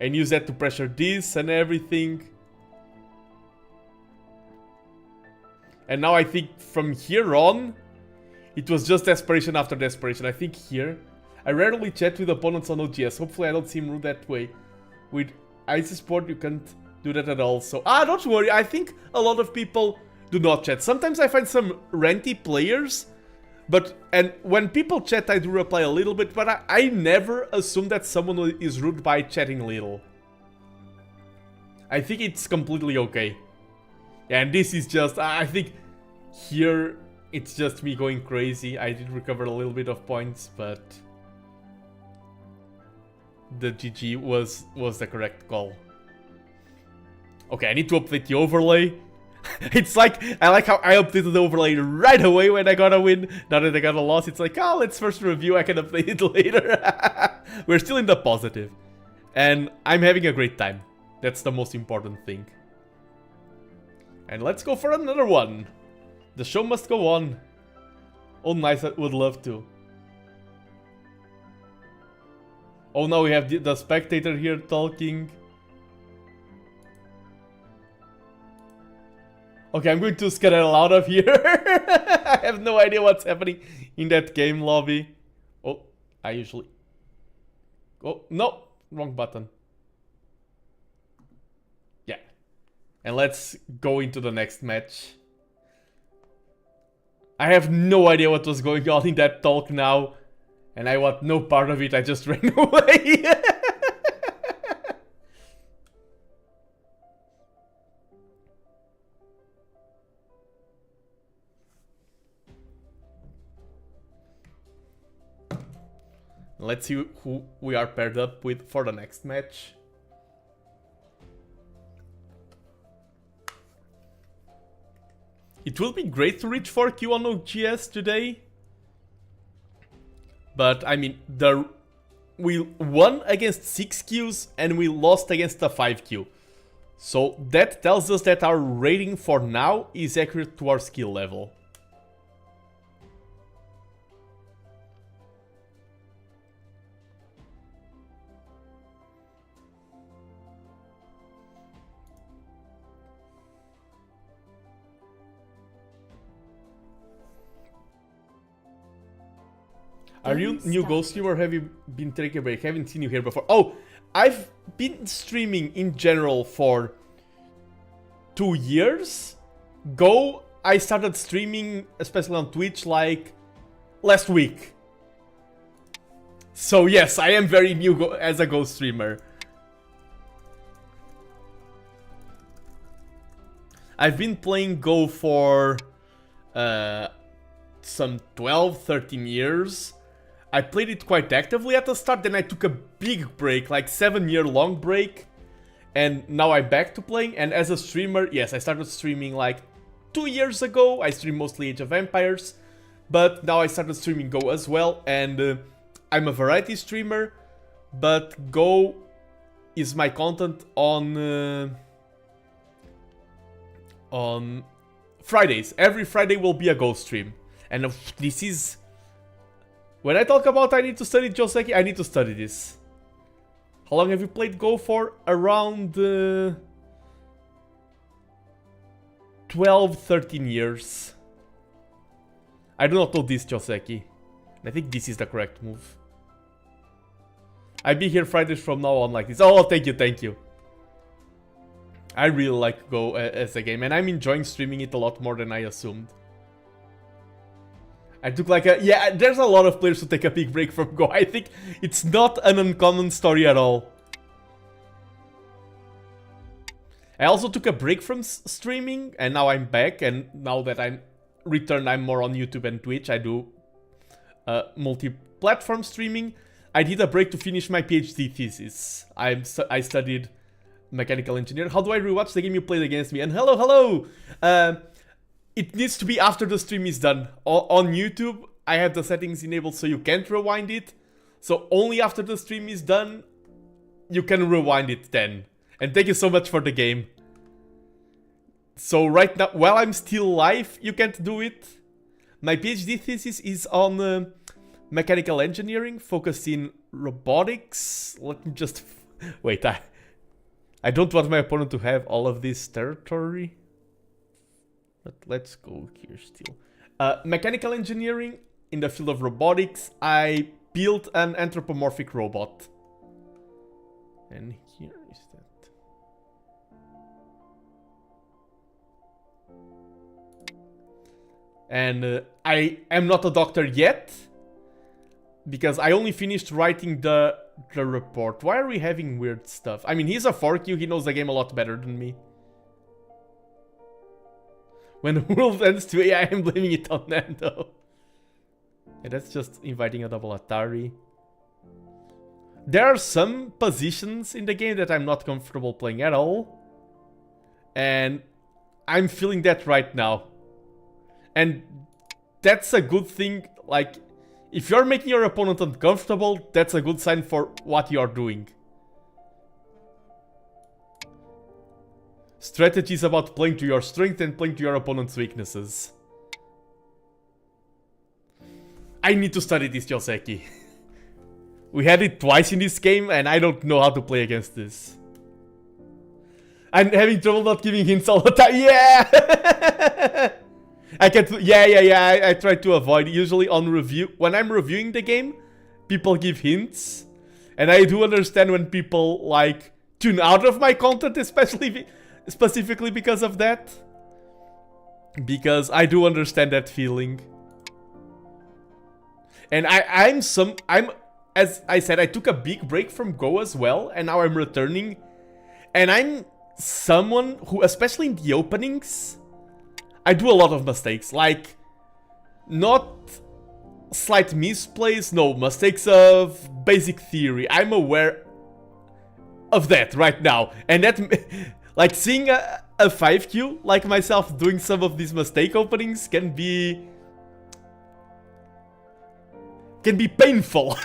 And use that to pressure this and everything. And now I think from here on, it was just desperation after desperation. I think here... I rarely chat with opponents on OGS. Hopefully I don't seem rude that way. With Icy Sport, you can't do that at all. So, don't worry. I think a lot of people do not chat. Sometimes I find some ranty players. And when people chat, I do reply a little bit. But I never assume that someone is rude by chatting little. I think it's completely okay. And this is just... I think here it's just me going crazy. I did recover a little bit of points, but... The GG was the correct call. Okay, I need to update the overlay. It's like, I like how I updated the overlay right away when I got a win. Now that I got a loss, it's like, oh, let's first review, I can update it later. We're still in the positive. And I'm having a great time. That's the most important thing. And let's go for another one. The show must go on. Oh, nice, I would love to. Oh, now we have the spectator here talking. Okay, I'm going to skedaddle out of here. I have no idea what's happening in that game lobby. Oh, I usually... Oh, no! Wrong button. Yeah. And let's go into the next match. I have no idea what was going on in that talk now. And I want no part of it, I just ran away. Let's see who we are paired up with for the next match. It will be great to reach 4Q on OGS today. But, I mean, we won against 6Qs and we lost against a 5Q. So that tells us that our rating for now is accurate to our skill level. Are you new Ghost streamer or have you been taking a break? Haven't seen you here before. Oh, I've been streaming in general for 2 years. I started streaming, especially on Twitch, like last week. So yes, I am very new as a Ghost streamer. I've been playing Go for some 12, 13 years. I played it quite actively at the start, then I took a big break, like 7-year-long break. And now I'm back to playing, and as a streamer, yes, I started streaming like 2 years ago. I stream mostly Age of Empires, but now I started streaming Go as well, and I'm a variety streamer, but Go is my content on Fridays. Every Friday will be a Go stream, and this is... When I talk about I need to study Joseki, I need to study this. How long have you played Go for? Around 12, 13 years. I do not know this, Joseki. I think this is the correct move. I'll be here Fridays from now on like this. Oh, thank you, thank you. I really like Go as a game, and I'm enjoying streaming it a lot more than I assumed. I took like a... Yeah, there's a lot of players who take a big break from Go. I think it's not an uncommon story at all. I also took a break from streaming, and now I'm back, and now that I'm returned, I'm more on YouTube and Twitch. I do multi-platform streaming. I did a break to finish my PhD thesis. I studied mechanical engineering. How do I rewatch the game you played against me? And hello! It needs to be after the stream is done. On YouTube, I have the settings enabled so you can't rewind it. So only after the stream is done, you can rewind it then. And thank you so much for the game. So right now, while I'm still live, you can't do it. My PhD thesis is on mechanical engineering, focused in robotics. Let me just... Wait, I don't want my opponent to have all of this territory. But let's go here still. Mechanical engineering in the field of robotics. I built an anthropomorphic robot. And here is that. And I am not a doctor yet. Because I only finished writing the report. Why are we having weird stuff? I mean, he's a 4Q. He knows the game a lot better than me. When the world ends to AI, I'm blaming it on Nando. Yeah, that's just inviting a double Atari. There are some positions in the game that I'm not comfortable playing at all. And I'm feeling that right now. And that's a good thing. Like, if you're making your opponent uncomfortable, that's a good sign for what you're doing. Strategy is about playing to your strength and playing to your opponent's weaknesses. I need to study this, Joseki. We had it twice in this game, and I don't know how to play against this. I'm having trouble not giving hints all the time. Yeah! I can't... Yeah. I try to avoid. Usually on review... When I'm reviewing the game, people give hints. And I do understand when people, like, tune out of my content, especially... Specifically because of that. Because I do understand that feeling. And I'm as I said, I took a big break from Go as well, and now I'm returning. And I'm someone who, especially in the openings, I do a lot of mistakes. Like, not slight misplays, no, mistakes of basic theory. I'm aware of that right now. And that, like, seeing a 5Q like myself doing some of these mistake openings can be painful.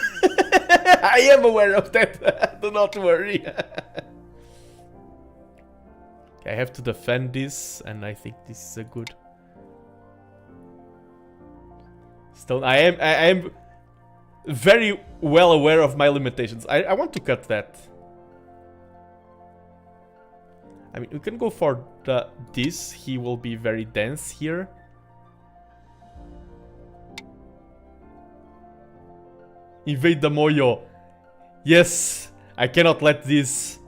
I am aware of that. Do not worry. Okay, I have to defend this, and I think this is a good stone. I am very well aware of my limitations. I want to cut that. I mean, we can go for this. He will be very dense here. Invade the Moyo. Yes, I cannot let this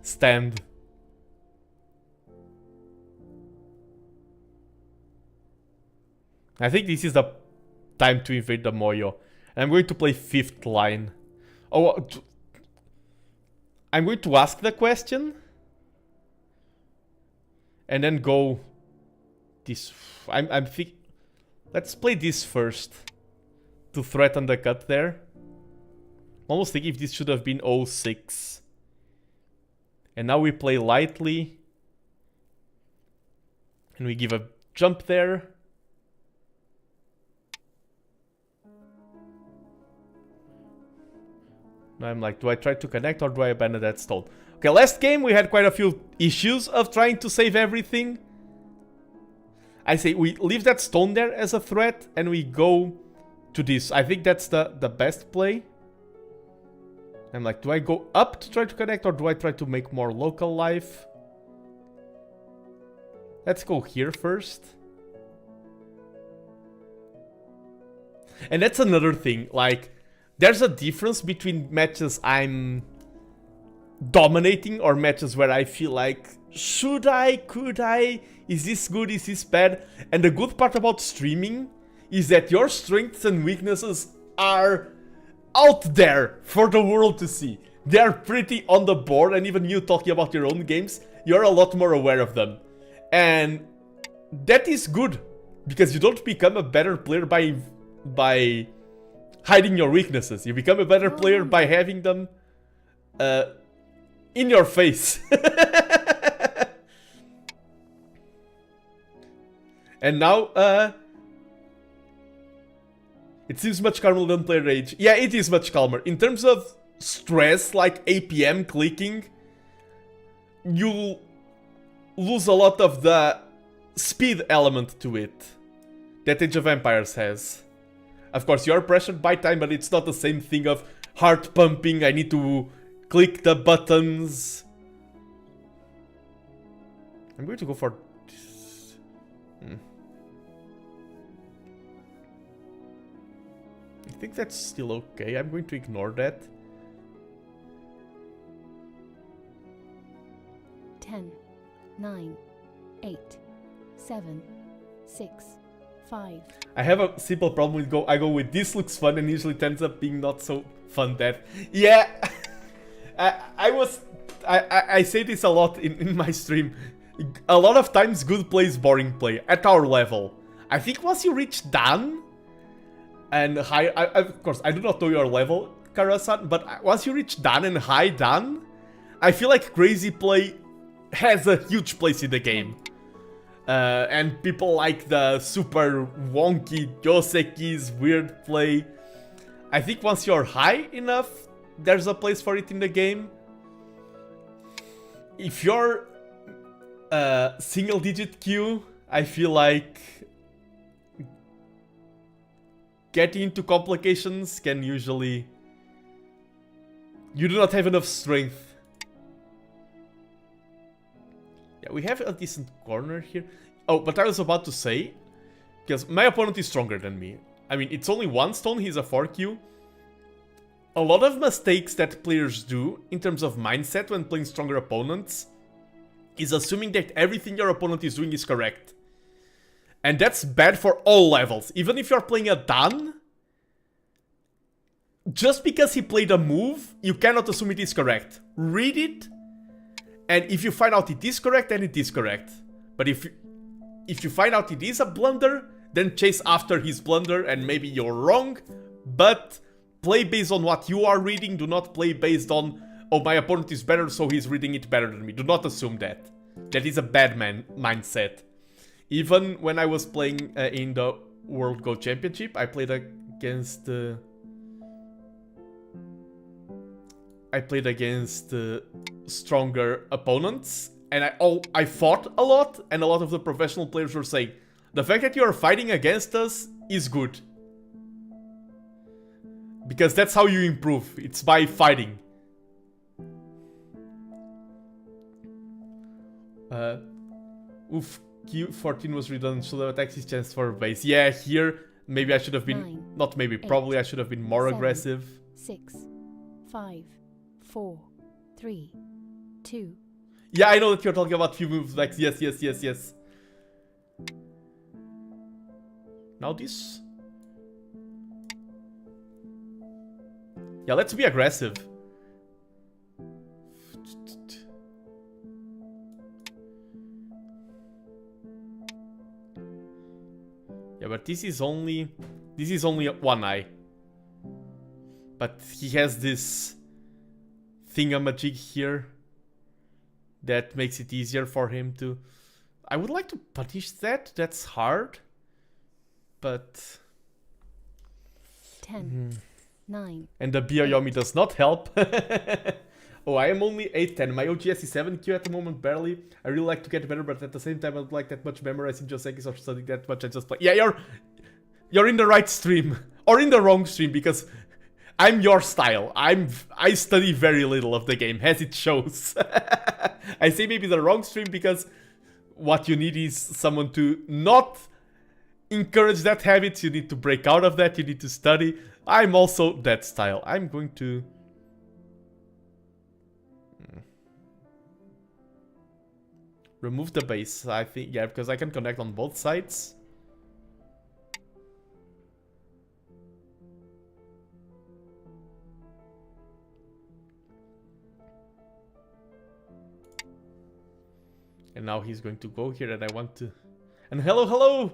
stand. I think this is the time to invade the Moyo. I'm going to play 5th line. Oh, I'm going to ask the question and then go this. I'm think. Let's play this first to threaten the cut there. Almost think if this should have been 06. And now we play lightly. And we give a jump there. Now I'm like, do I try to connect or do I abandon that stone? Okay, last game we had quite a few issues of trying to save everything. I say we leave that stone there as a threat and we go to this. I think that's the best play. I'm like, do I go up to try to connect or do I try to make more local life? Let's go here first. And that's another thing, like, there's a difference between matches I'm dominating or matches where I feel like, should I, could I, is this good, is this bad? And the good part about streaming is that your strengths and weaknesses are out there for the world to see. They're pretty on the board, and even you talking about your own games, you're a lot more aware of them. And that is good, because you don't become a better player by hiding your weaknesses. You become a better player by having them in your face. And now, it seems much calmer than player rage. Yeah, it is much calmer. In terms of stress, like APM clicking, you lose a lot of the speed element to it that Age of Empires has. Of course, you're pressured by time, but it's not the same thing of heart pumping, I need to click the buttons. I'm going to go for this. I think that's still okay. I'm going to ignore that. 10, 9, 8, 7, 6, 5. I have a simple problem with I go with this looks fun and usually ends up being not so fun death. Yeah, I say this a lot in my stream. A lot of times good play is boring play at our level. I think once you reach Dan and high, of course I do not know your level, Karasan, but once you reach Dan and high Dan, I feel like crazy play has a huge place in the game. And people like the super wonky Yoseki's weird play. I think once you're high enough, there's a place for it in the game. If you're single digit Q, I feel like getting into complications can usually... You do not have enough strength. Yeah, we have a decent corner here. Oh, but I was about to say, because my opponent is stronger than me. I mean, it's only one stone, he's a 4Q. A lot of mistakes that players do in terms of mindset when playing stronger opponents is assuming that everything your opponent is doing is correct. And that's bad for all levels. Even if you're playing a Dan, just because he played a move, you cannot assume it is correct. Read it. And if you find out it is correct, then it is correct. But if if you find out it is a blunder, then chase after his blunder and maybe you're wrong, but play based on what you are reading. Do not play based on, oh, my opponent is better, so he's reading it better than me. Do not assume that. That is a bad mindset. Even when I was playing in the World Go Championship, I played against stronger opponents, and I fought a lot, and a lot of the professional players were saying, the fact that you are fighting against us is good. Because that's how you improve, it's by fighting. Q14 was redundant, should have attacked his chance for a base. Yeah, here, maybe I should have been, 9, not maybe, 8, probably I should have been more 7, aggressive. 6, 5, 4, 3, 2. Yeah, I know that you're talking about few moves, like, yes. Now this... Yeah, let's be aggressive. Yeah, but this is only one eye. But he has this thingamajig here that makes it easier for him to... I would like to punish that. That's hard. But... 10, 9. And the Bioyomi does not help. Oh, I am only 810. My OGS is 7Q at the moment, barely. I really like to get better, but at the same time, I don't like that much memorizing Joseki's or studying that much. I just play. Yeah, you're in the right stream. Or in the wrong stream, because I'm your style. I study very little of the game, as it shows. I say maybe the wrong stream because what you need is someone to not encourage that habit. You need to break out of that. You need to study. I'm also that style. I'm going to... remove the base, I think. Yeah, because I can connect on both sides. And now he's going to go here, and I want to... And hello!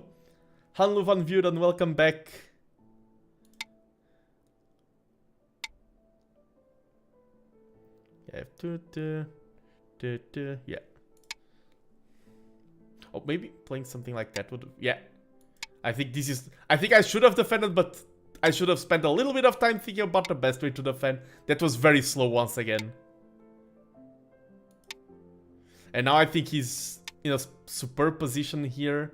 Hanlu van Vuren, welcome back. Yeah. Oh, maybe playing something like that would... Yeah. I think this is... I think I should have defended, but I should have spent a little bit of time thinking about the best way to defend. That was very slow once again. And now I think he's in a superb position here.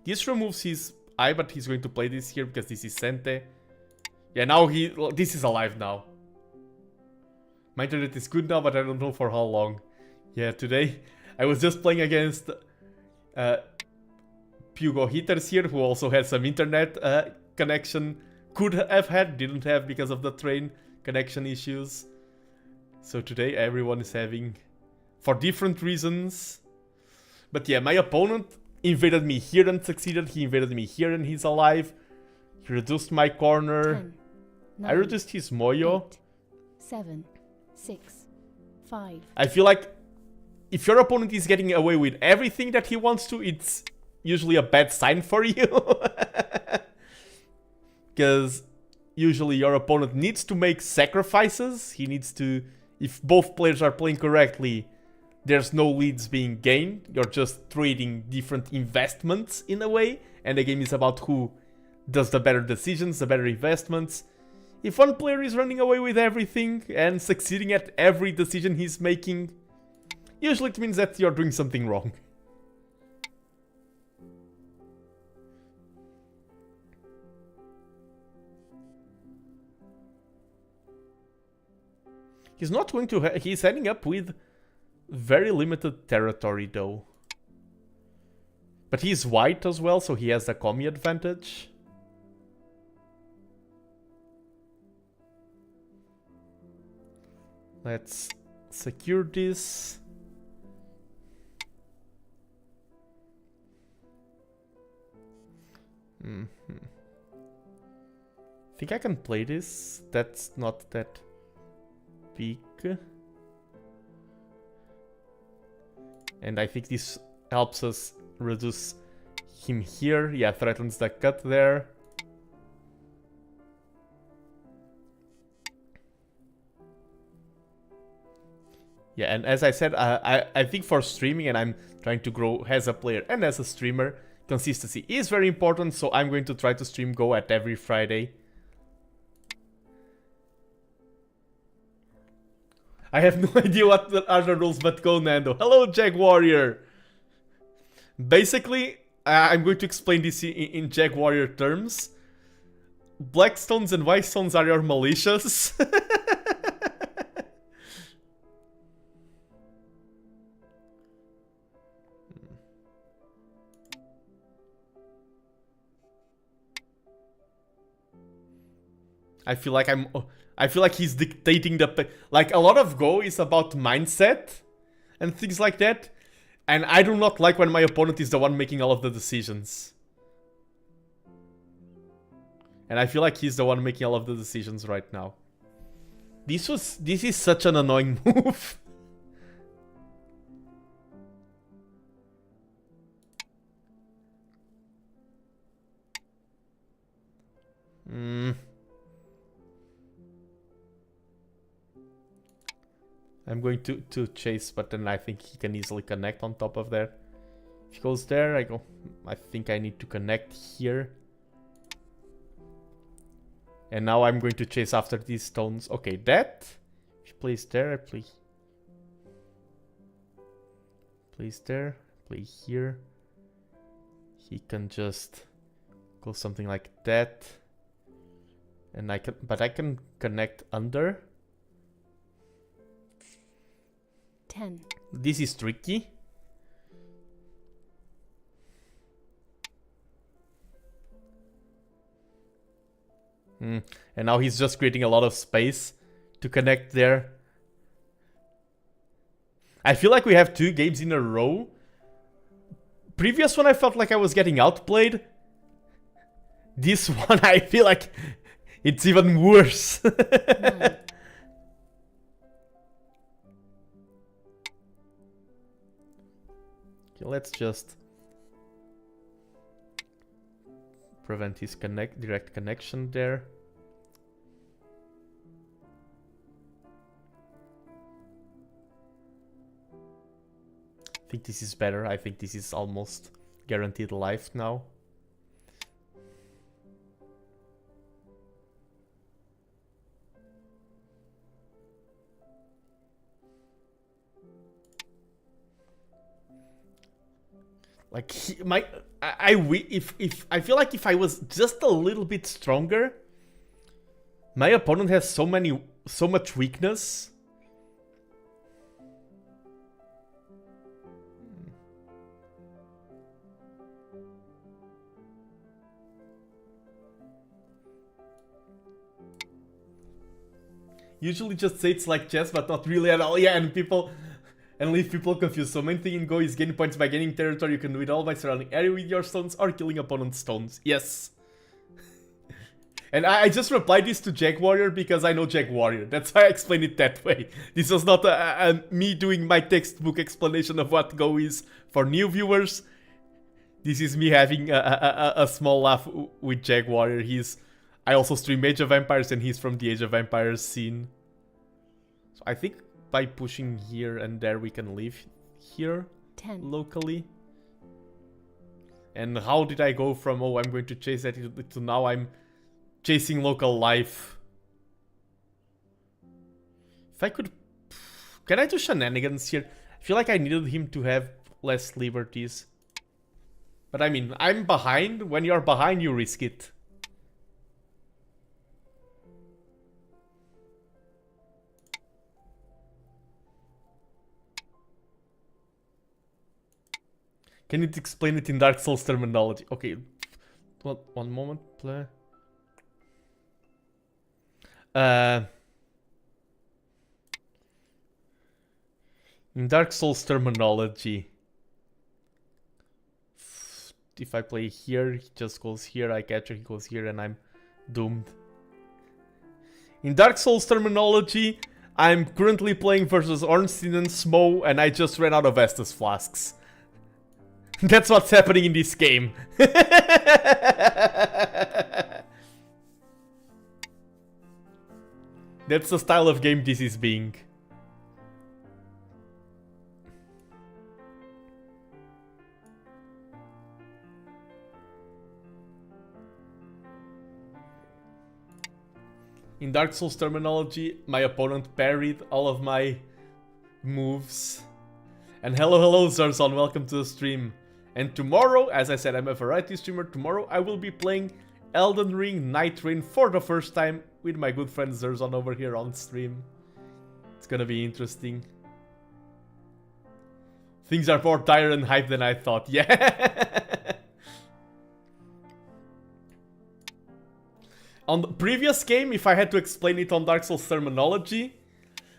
This removes his eye, but he's going to play this here because this is Sente. Yeah, now this is alive now. My internet is good now, but I don't know for how long. Yeah, today I was just playing against Pugo Hitters here, who also had some internet connection. Could have had, didn't have because of the train connection issues. So today everyone is having, for different reasons. But yeah, my opponent invaded me here and succeeded. He invaded me here and he's alive. He reduced my corner. 10, 9, I reduced his Moyo. 8, 7, 6, 5. I feel like if your opponent is getting away with everything that he wants to, it's usually a bad sign for you. Because usually your opponent needs to make sacrifices. He needs to... If both players are playing correctly, there's no leads being gained. You're just trading different investments in a way. And the game is about who does the better decisions, the better investments. If one player is running away with everything and succeeding at every decision he's making, usually it means that you're doing something wrong. He's not going to... He's heading up with very limited territory, though. But he's white as well, so he has a commie advantage. Let's secure this. think I can play this. That's not that big. And I think this helps us reduce him here. Yeah, threatens the cut there. Yeah, and as I said, I think for streaming, and I'm trying to grow as a player and as a streamer, consistency is very important, so I'm going to try to stream Go at every Friday. I have no idea what are the rules, but go Nando. Hello, Jag Warrior! Basically, I'm going to explain this in Jag Warrior terms. Black stones and white stones are your militias. I feel like he's dictating the... Like, a lot of Go is about mindset and things like that. And I do not like when my opponent is the one making all of the decisions. And I feel like he's the one making all of the decisions right now. This is such an annoying move. I'm going to chase, but then I think he can easily connect on top of there. If he goes there, I think I need to connect here. And now I'm going to chase after these stones. Okay, that. If he plays there, I play. Plays there, play here. He can just go something like that. And I can connect under. 10. This is tricky. And now he's just creating a lot of space to connect there. I feel like we have 2 games in a row. Previous one I felt like I was getting outplayed. This one I feel like it's even worse. Nine. Let's just prevent his direct connection there. I think this is better. I think this is almost guaranteed life now. Like I feel like if I was just a little bit stronger, my opponent has so much weakness. Usually just say it's like chess, but not really at all. Yeah, and leave people confused. So main thing in Go is gain points by gaining territory. You can do it all by surrounding area with your stones or killing opponent's stones. Yes. And I just replied this to Jag Warrior because I know Jag Warrior. That's why I explained it that way. This was not me doing my textbook explanation of what Go is for new viewers. This is me having a small laugh with Jag Warrior. I also stream Age of Empires and he's from the Age of Empires scene. So I think by pushing here and there we can live here 10. locally. And how did I go from, oh, I'm going to chase that to now I'm chasing local life? If I could... Can I do shenanigans here? I feel like I needed him to have less liberties. But I mean, I'm behind. When you're behind, you risk it. Can you explain it in Dark Souls terminology? Okay, one moment, play. In Dark Souls terminology, if I play here, he just goes here, I catch her, he goes here, and I'm doomed. In Dark Souls terminology, I'm currently playing versus Ornstein and Smo, and I just ran out of Estus flasks. That's what's happening in this game. That's the style of game this is being. In Dark Souls terminology, my opponent parried all of my moves. And hello Zerzon, welcome to the stream. And tomorrow, as I said, I'm a variety streamer. Tomorrow I will be playing Elden Ring Night Rain for the first time with my good friend Zerzon over here on stream. It's gonna be interesting. Things are more dire and hype than I thought, yeah. On the previous game, if I had to explain it on Dark Souls terminology,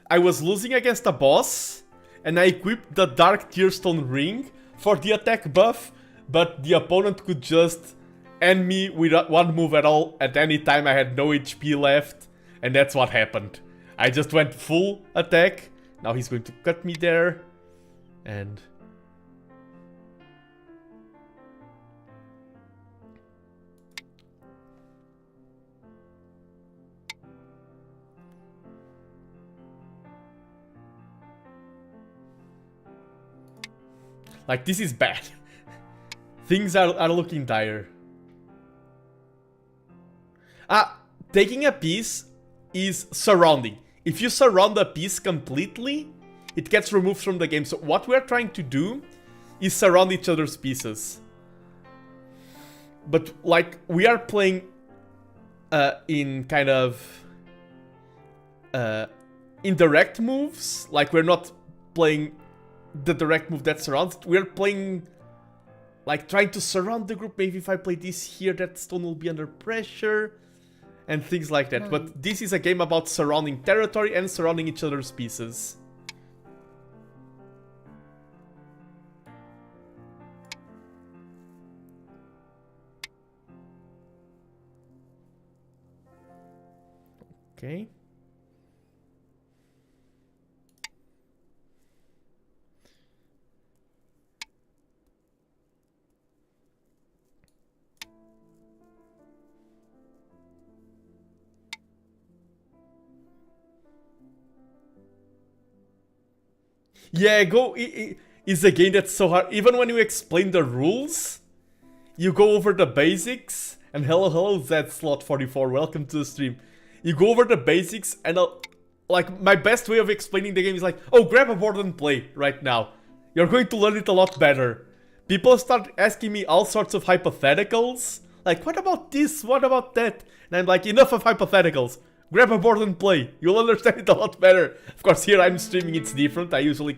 I was losing against a boss, and I equipped the Dark Tearstone Ring for the attack buff, but the opponent could just end me with one move at all at any time. I had no HP left, and that's what happened. I just went full attack. Now he's going to cut me there, and... like, this is bad. Things are looking dire. Taking a piece is surrounding. If you surround a piece completely, it gets removed from the game. So what we're trying to do is surround each other's pieces. But, like, we are playing in kind of indirect moves. Like, we're not playing the direct move that surrounds it. We're playing, like, trying to surround the group. Maybe if I play this here, that stone will be under pressure, and things like that. But this is a game about surrounding territory and surrounding each other's pieces. Okay. Yeah, it's a game that's so hard. Even when you explain the rules, you go over the basics. And hello, Zslot44, welcome to the stream. You go over the basics, and like, my best way of explaining the game is like, oh, grab a board and play right now. You're going to learn it a lot better. People start asking me all sorts of hypotheticals. Like, what about this? What about that? And I'm like, enough of hypotheticals. Grab a board and play. You'll understand it a lot better. Of course, here I'm streaming, it's different. I usually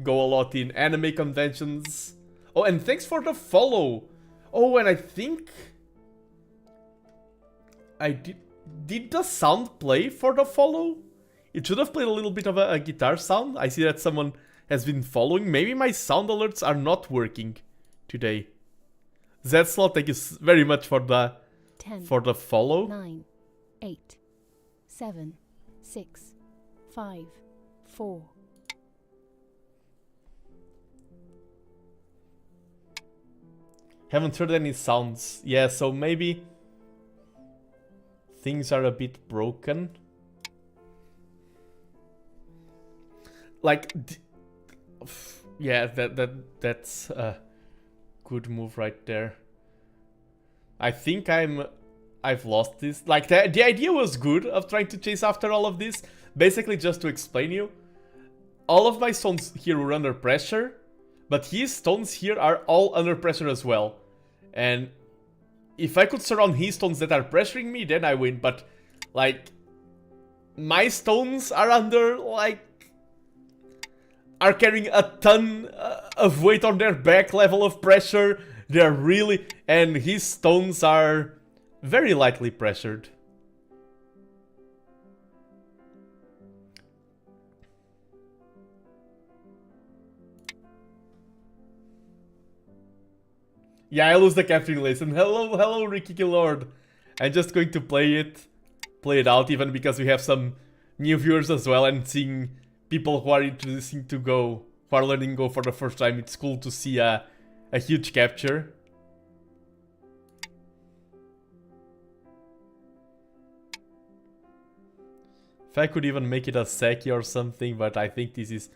go a lot in anime conventions. Oh, and thanks for the follow. Oh, and I think I did the sound play for the follow? It should have played a little bit of a guitar sound. I see that someone has been following. Maybe my sound alerts are not working today. Zslot, thank you very much for the 10, follow. 9, 8, 7, 6, 5, 4. Haven't heard any sounds. Yeah, so maybe things are a bit broken. Like, yeah, that's a good move right there. I think I've lost this. Like, the idea was good of trying to chase after all of this. Basically, just to explain you, all of my stones here were under pressure, but his stones here are all under pressure as well. And if I could surround his stones that are pressuring me, then I win. But, like, my stones are under, like, are carrying a ton of weight on their back level of pressure. They're really... and his stones are very lightly pressured. Yeah, I lose the capturing lesson. Hello, Ricky Lord. I'm just going to play it. play it out, even because we have some new viewers as well, and seeing people who are introducing to Go, who are learning Go for the first time. It's cool to see a huge capture. If I could even make it a Seki or something, but I think this is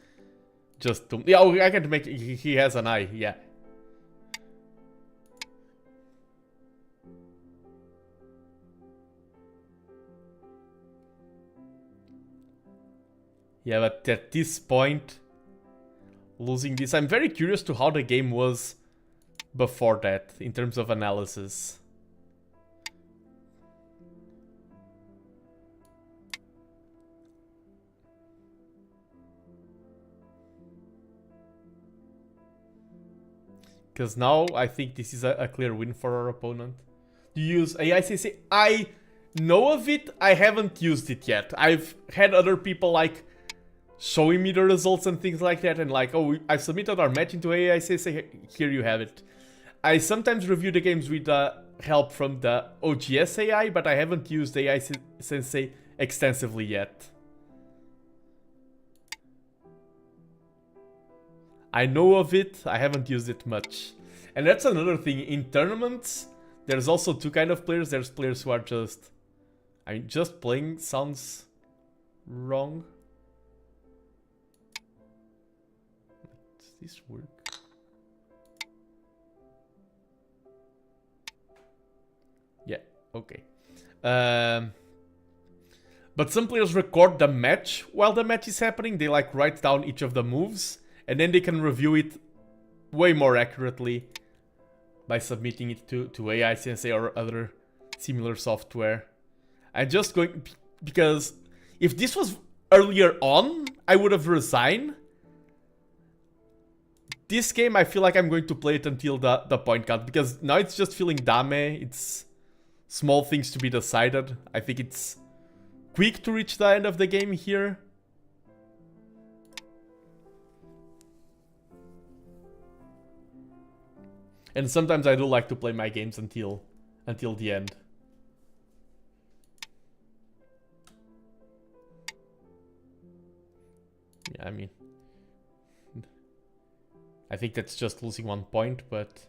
just too... Yeah, I can make it. He has an eye, yeah. Yeah, but at this point, losing this, I'm very curious to how the game was before that, in terms of analysis. Because now I think this is a clear win for our opponent. Do you use AICC? I know of it, I haven't used it yet. I've had other people like showing me the results and things like that, and like, oh, I submitted our match into AICC, here you have it. I sometimes review the games with help from the OGS AI, but I haven't used AI Sensei extensively yet. I know of it, I haven't used it much. And that's another thing, in tournaments, there's also two kind of players. There's players who are just... I mean, just playing sounds wrong. Does this work? Yeah, okay. But some players record the match while the match is happening. They like write down each of the moves, and then they can review it way more accurately by submitting it to AI Sensei or other similar software. I'm just going... because if this was earlier on, I would have resigned. This game, I feel like I'm going to play it until the point count, because now it's just feeling dame. It's small things to be decided. I think it's quick to reach the end of the game here. And sometimes I do like to play my games until the end. Yeah, I mean... I think that's just losing 1 point, but...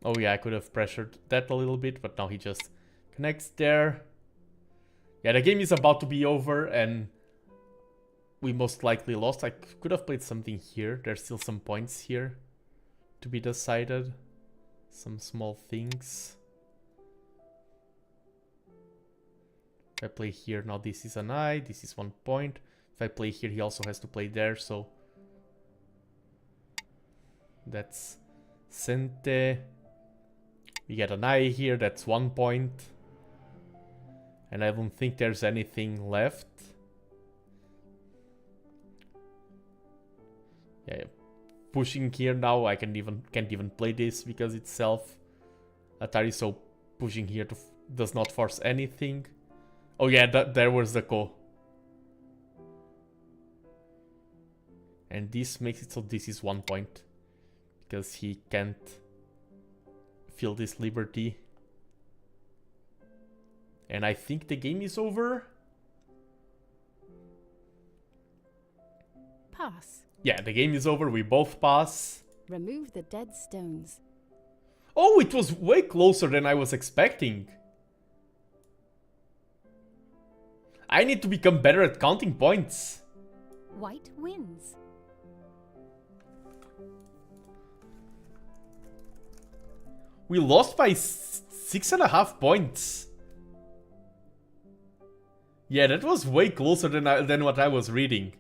Oh yeah, I could have pressured that a little bit, but now he just connects there. Yeah, the game is about to be over, and we most likely lost. I could have played something here. There's still some points here to be decided. Some small things. If I play here, now this is an eye. This is 1 point. If I play here, he also has to play there, so... that's Sente. We get an eye here, that's 1 point. And I don't think there's anything left. Yeah, pushing here now, I can't even play this because it's self Atari, so pushing here does not force anything. Oh yeah, there was the call. And this makes it so this is 1 point, because he can't feel this liberty. And I think the game is over. Pass. Yeah, the game is over. We both pass. Remove the dead stones. Oh, it was way closer than I was expecting. I need to become better at counting points. White wins. We lost by 6.5 points. Yeah, that was way closer than what I was reading.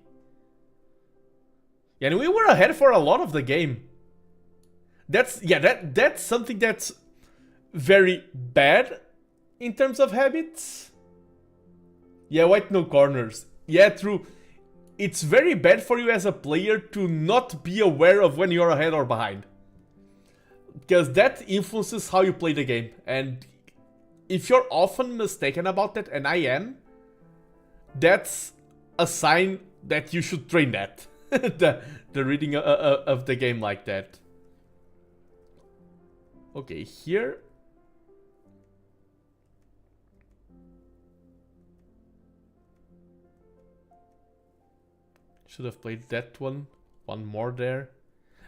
Yeah, and we were ahead for a lot of the game. That's something that's very bad in terms of habits. Yeah, white no corners. Yeah, true. It's very bad for you as a player to not be aware of when you're ahead or behind. Because that influences how you play the game. And if you're often mistaken about that, and I am, that's a sign that you should train that. the reading of the game like that. Okay, here. Should have played that one. One more there.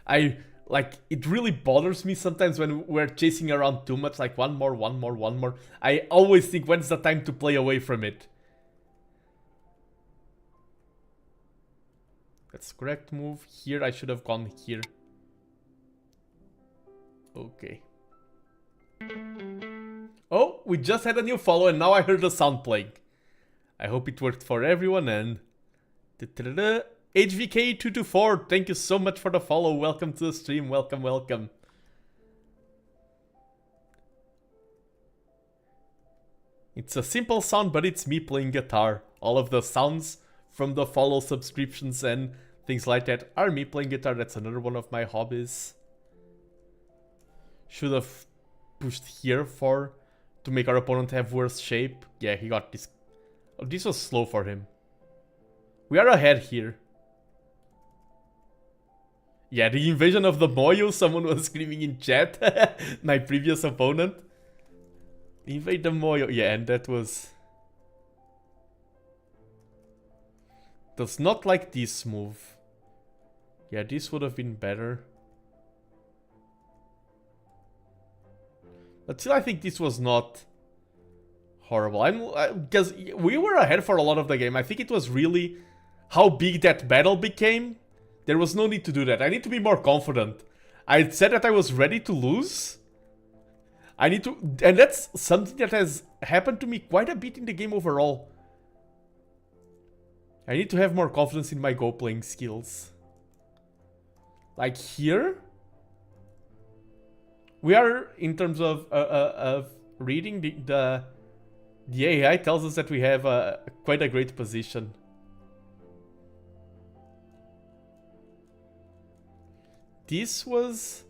It really bothers me sometimes when we're chasing around too much. Like, one more, one more, one more. I always think, when's the time to play away from it? That's correct move. Here, I should have gone here. Okay. Oh, we just had a new follow and now I heard the sound playing. I hope it worked for everyone and... HVK224, thank you so much for the follow. Welcome to the stream. Welcome, welcome. It's a simple sound, but it's me playing guitar. All of the sounds from the follow subscriptions and things like that are me playing guitar. That's another one of my hobbies. Should have pushed here to make our opponent have worse shape. Yeah, he got this. Oh, this was slow for him. We are ahead here. Yeah, the invasion of the Moyo, someone was screaming in chat. My previous opponent. Invade the Moyo. Yeah, and that was... Does not like this move. Yeah, this would have been better. But still, I think this was not horrible. Because we were ahead for a lot of the game. I think it was really how big that battle became. There was no need to do that. I need to be more confident. I said that I was ready to lose. I need to... And that's something that has happened to me quite a bit in the game overall. I need to have more confidence in my Go playing skills. Like here... We are, in terms of reading, the AI tells us that we have quite a great position. This was...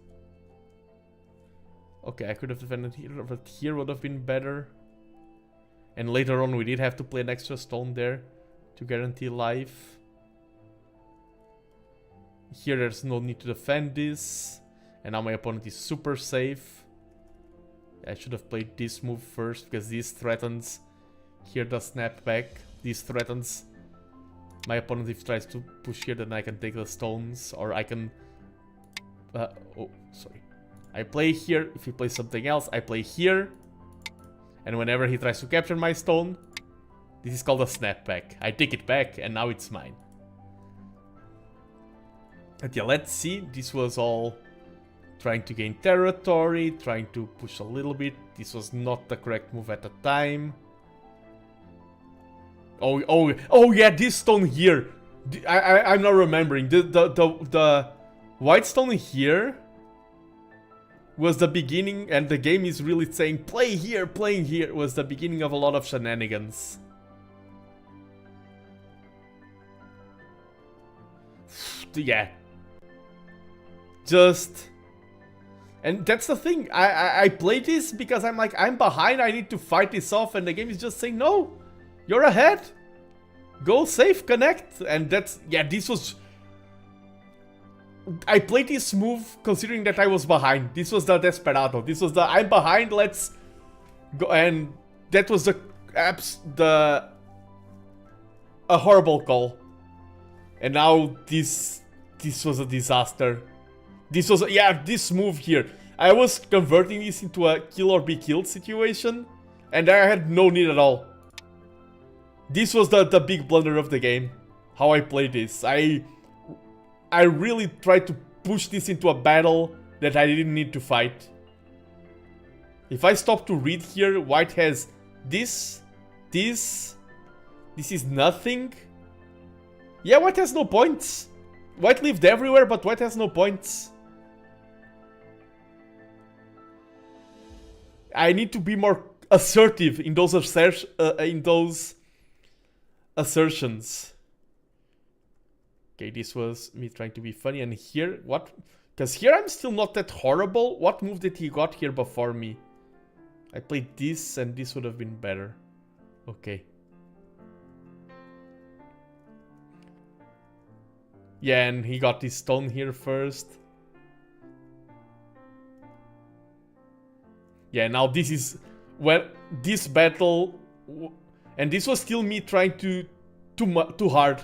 Okay, I could have defended here, but here would have been better. And later on we did have to play an extra stone there to guarantee life. Here there's no need to defend this. And now my opponent is super safe. I should have played this move first, because this threatens here the snapback. This threatens my opponent. If he tries to push here, then I can take the stones, or I can... oh, sorry. I play here. If he plays something else, I play here. And whenever he tries to capture my stone, this is called a snapback. I take it back, and now it's mine. But yeah, let's see. This was all... trying to gain territory, trying to push a little bit. This was not the correct move at the time. Oh yeah, this stone here. I'm not remembering. The white stone here was the beginning, and the game is really saying play here, playing here, was the beginning of a lot of shenanigans. Yeah. Just... And that's the thing, I play this because I'm like, I'm behind, I need to fight this off, and the game is just saying, no, you're ahead. Go safe, connect. And that's, yeah, this was... I played this move considering that I was behind. This was the Desperado. This was the, I'm behind, let's go. And that was a horrible call. And now this was a disaster. This was, yeah, this move here. I was converting this into a kill or be killed situation, and I had no need at all. This was the big blunder of the game, how I played this. I really tried to push this into a battle that I didn't need to fight. If I stop to read here, white has this is nothing. Yeah, white has no points. White lived everywhere, but white has no points. I need to be more assertive in those assertions. Okay, this was me trying to be funny, and here, what? Because here I'm still not that horrible. What move did he got here before me? I played this and this would have been better. Okay. Yeah, and he got this stone here first. Yeah, now this is... Well, this battle... And this was still me trying too hard.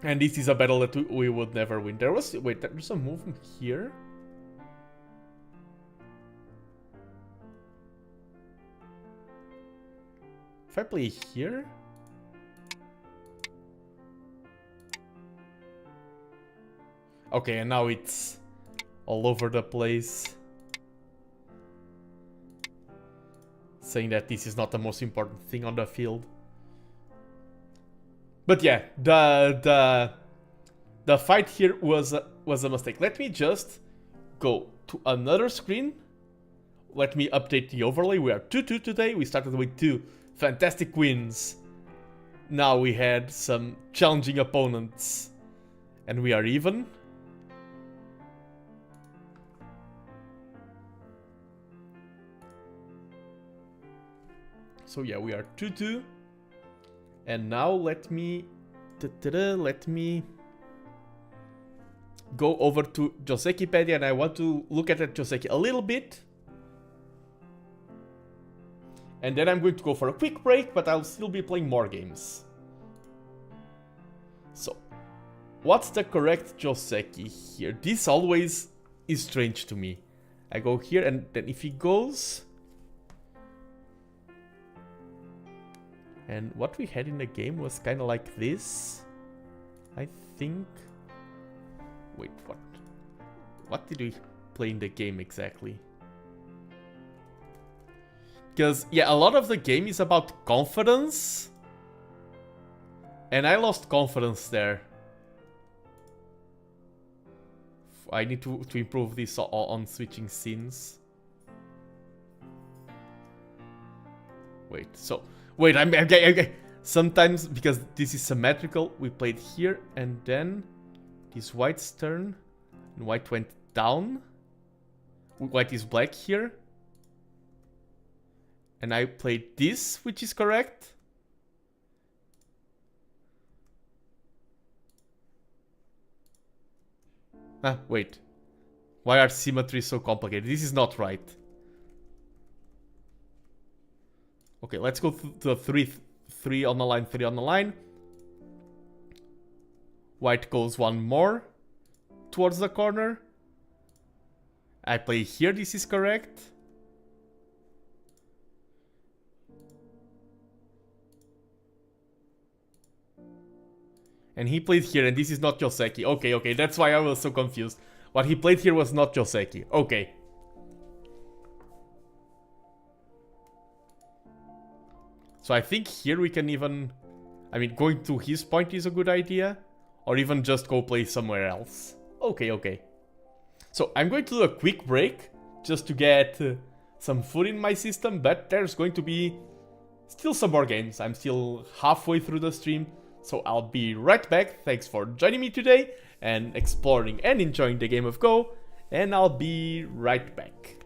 And this is a battle that we would never win. There was... Wait, there's a move here? If I play here... Okay, and now it's all over the place. Saying that this is not the most important thing on the field. But yeah, the fight here was a mistake. Let me just go to another screen. Let me update the overlay. We are 2-2 today. We started with 2 fantastic wins. Now we had some challenging opponents. And we are even. So yeah, we are 2-2. And now let me go over to Josekipedia, and I want to look at Joseki a little bit. And then I'm going to go for a quick break, but I'll still be playing more games. So, what's the correct Joseki here? This always is strange to me. I go here, and then if he goes... And what we had in the game was kind of like this, I think. Wait, what? What did we play in the game exactly? Because, yeah, a lot of the game is about confidence. And I lost confidence there. I need to improve this on switching scenes. Wait, so... Wait, I'm okay. Sometimes, because this is symmetrical, we played here, and then this white's turn, and white went down. White is black here. And I played this, which is correct. Ah, wait. Why are symmetries so complicated? This is not right. Okay, let's go to the 3 on the line, 3 on the line. White goes one more towards the corner. I play here, this is correct. And he played here, and this is not Joseki. Okay, that's why I was so confused. What he played here was not Joseki. Okay. So I think here we can even... I mean, going to his point is a good idea. Or even just go play somewhere else. Okay. So I'm going to do a quick break. Just to get some food in my system. But there's going to be still some more games. I'm still halfway through the stream. So I'll be right back. Thanks for joining me today. And exploring and enjoying the game of Go. And I'll be right back.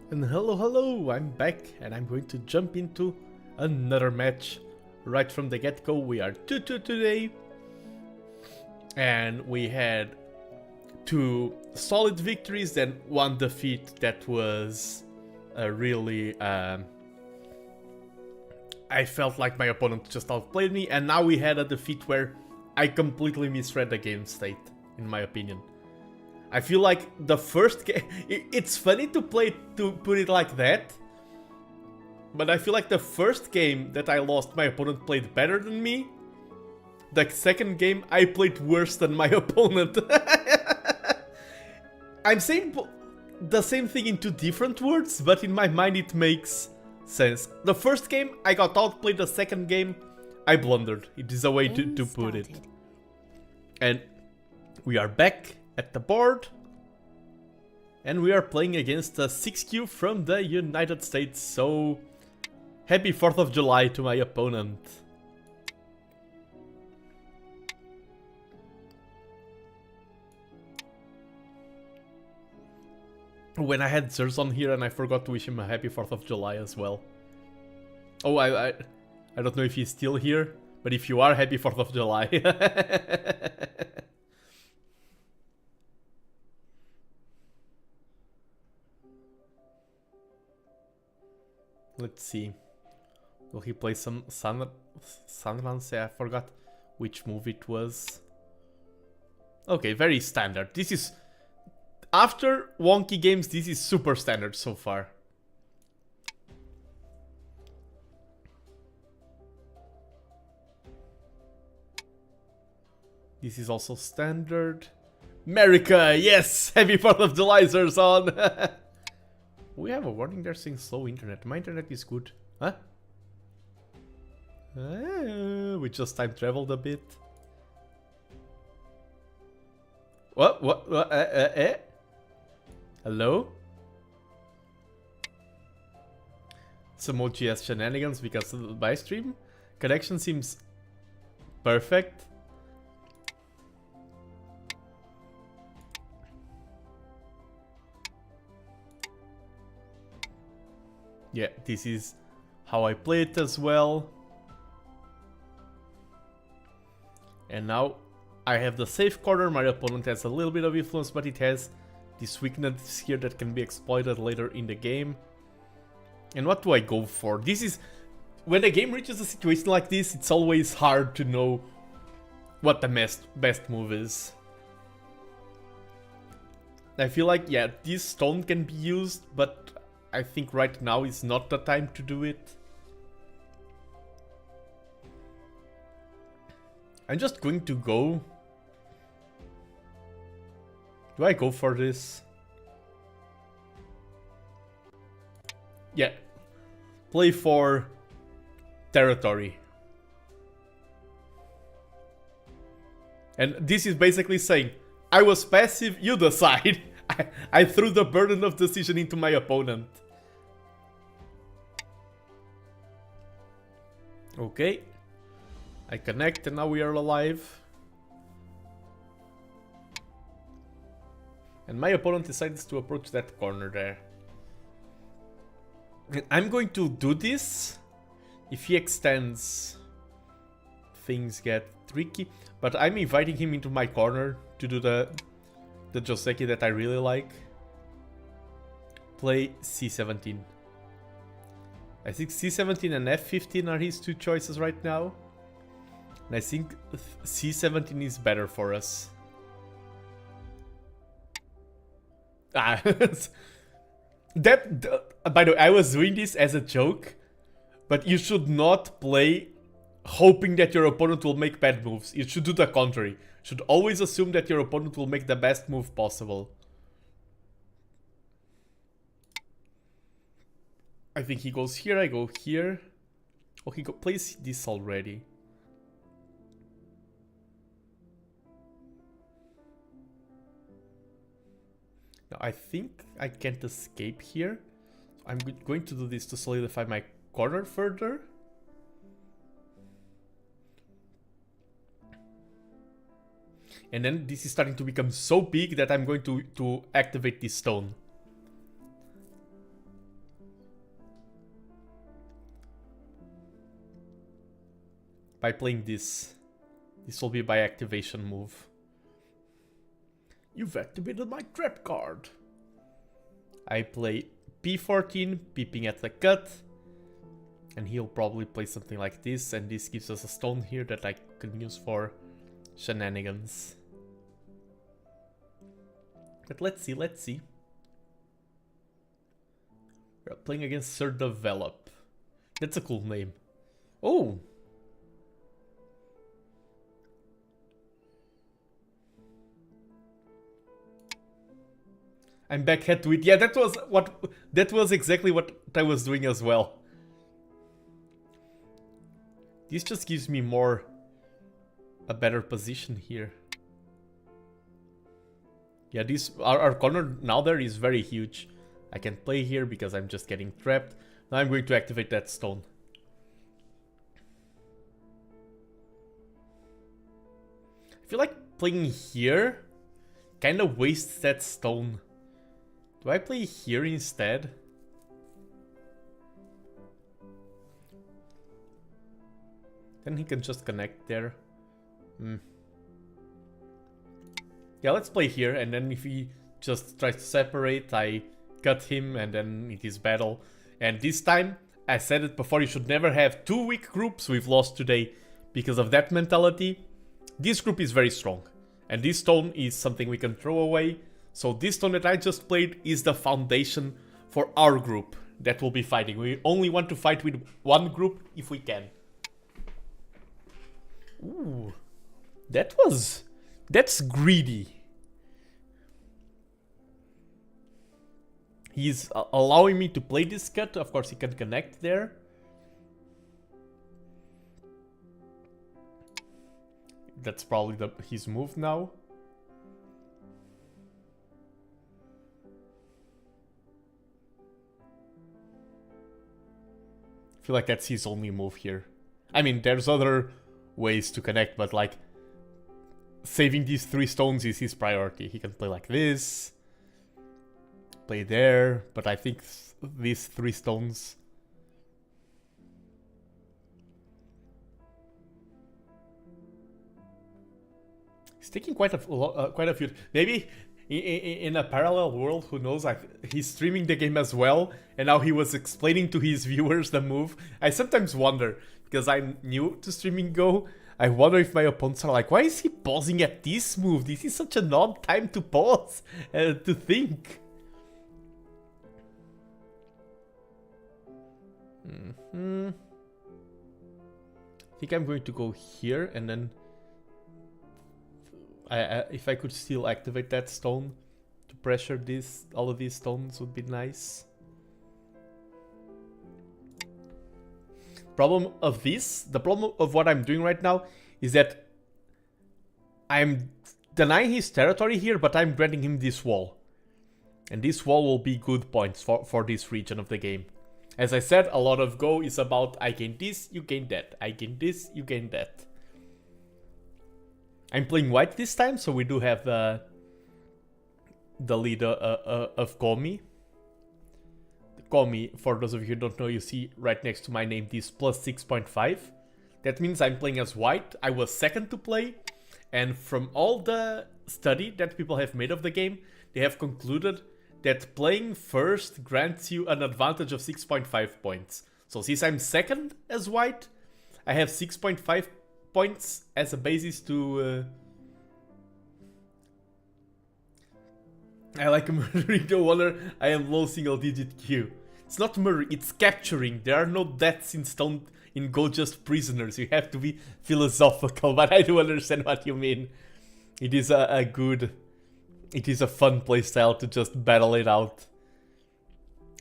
And hello, I'm back and I'm going to jump into another match right from the get-go. We are 2-2 today and we had 2 solid victories and 1 defeat that was really... I felt like my opponent just outplayed me, and now we had a defeat where I completely misread the game state, in my opinion. I feel like the first game... It's funny to put it like that, but I feel like the first game that I lost, my opponent played better than me. The second game, I played worse than my opponent. I'm saying the same thing in 2 different words, but in my mind it makes sense. The first game, I got outplayed. The second game, I blundered. It is a way to put it. And we are back at the board. And we are playing against a 6Q from the United States. So, happy 4th of July to my opponent. When I had Zers on here and I forgot to wish him a happy 4th of July as well. Oh, I don't know if he's still here, but if you are, happy 4th of July. Let's see. Will he play some Sunrise? I forgot which move it was. Okay, very standard. This is... After wonky games, this is super standard so far. This is also standard. America, yes! Happy 4th of July, Zerzon! We have a warning there saying slow internet. My internet is good. Huh? We just time traveled a bit. What? Hello? Some OGS shenanigans because of my stream. Connection seems perfect. Yeah, this is how I play it as well. And now I have the safe corner. My opponent has a little bit of influence, but it has this weakness here that can be exploited later in the game. And what do I go for? This is... When a game reaches a situation like this, it's always hard to know what the best move is. I feel like, yeah, this stone can be used, but I think right now is not the time to do it. I'm just going to go... Do I go for this? Yeah. Play for territory. And this is basically saying, I was passive, you decide. I threw the burden of decision into my opponent. Okay. I connect and now we are alive. And my opponent decides to approach that corner there. And I'm going to do this. If he extends, things get tricky. But I'm inviting him into my corner to do the Joseki that I really like. Play C17. I think C17 and F15 are his 2 choices right now. And I think C17 is better for us. By the way, I was doing this as a joke, but you should not play hoping that your opponent will make bad moves. You should do the contrary. You should always assume that your opponent will make the best move possible. I think he goes here, I go here. Oh, he plays this already. Now, I think I can't escape here. I'm going to do this to solidify my corner further. And then this is starting to become so big that I'm going to activate this stone. by playing this. This will be my activation move. You've activated my trap card. I play p14, peeping at the cut. And he'll probably play something like this, and this gives us a stone here that I can use for shenanigans. But let's see, let's see. We're playing against Sir Develop. That's a cool name. Oh! I'm back head to it. Yeah, that was exactly what I was doing as well. This just gives me a better position here. Yeah, our corner now there is very huge. I can play here because I'm just getting trapped. Now I'm going to activate that stone. I feel like playing here kind of wastes that stone. Do I play here instead? Then he can just connect there. Yeah, let's play here, and then if he just tries to separate, I cut him, and then it is battle. And this time, I said it before, you should never have two weak groups. We've lost today because of that mentality. This group is very strong, and this stone is something we can throw away. So this stone that I just played is the foundation for our group that will be fighting. We only want to fight with one group if we can. Ooh, that's greedy. He's allowing me to play this cut. Of course, he can connect there. That's probably his move now. I feel like that's his only move here. I mean, there's other ways to connect, but like saving these 3 stones is his priority. He can play like this, play there, but I think these 3 stones. He's taking quite a few. Maybe in a parallel world, who knows? He's streaming the game as well, and now he was explaining to his viewers the move. I sometimes wonder, because I'm new to streaming Go, I wonder if my opponents are like, why is he pausing at this move? This is such an odd time to pause, to think. I think I'm going to go here, and then if I could still activate that stone to pressure all of these stones would be nice. The problem of what I'm doing right now is that I'm denying his territory here, but I'm granting him this wall. And this wall will be good points for this region of the game. As I said, a lot of Go is about I gain this, you gain that. I gain this, you gain that. I'm playing white this time, so we do have the lead of Komi. Komi, for those of you who don't know, you see right next to my name this plus 6.5. That means I'm playing as white. I was second to play, and from all the study that people have made of the game, they have concluded that playing first grants you an advantage of 6.5 points. So since I'm second as white, I have 6.5 points as a basis to... I like murdering the water. I am low single digit Q. It's not murder, it's capturing. There are no deaths in Go, just prisoners. You have to be philosophical, but I do understand what you mean. It is it is a fun playstyle to just battle it out.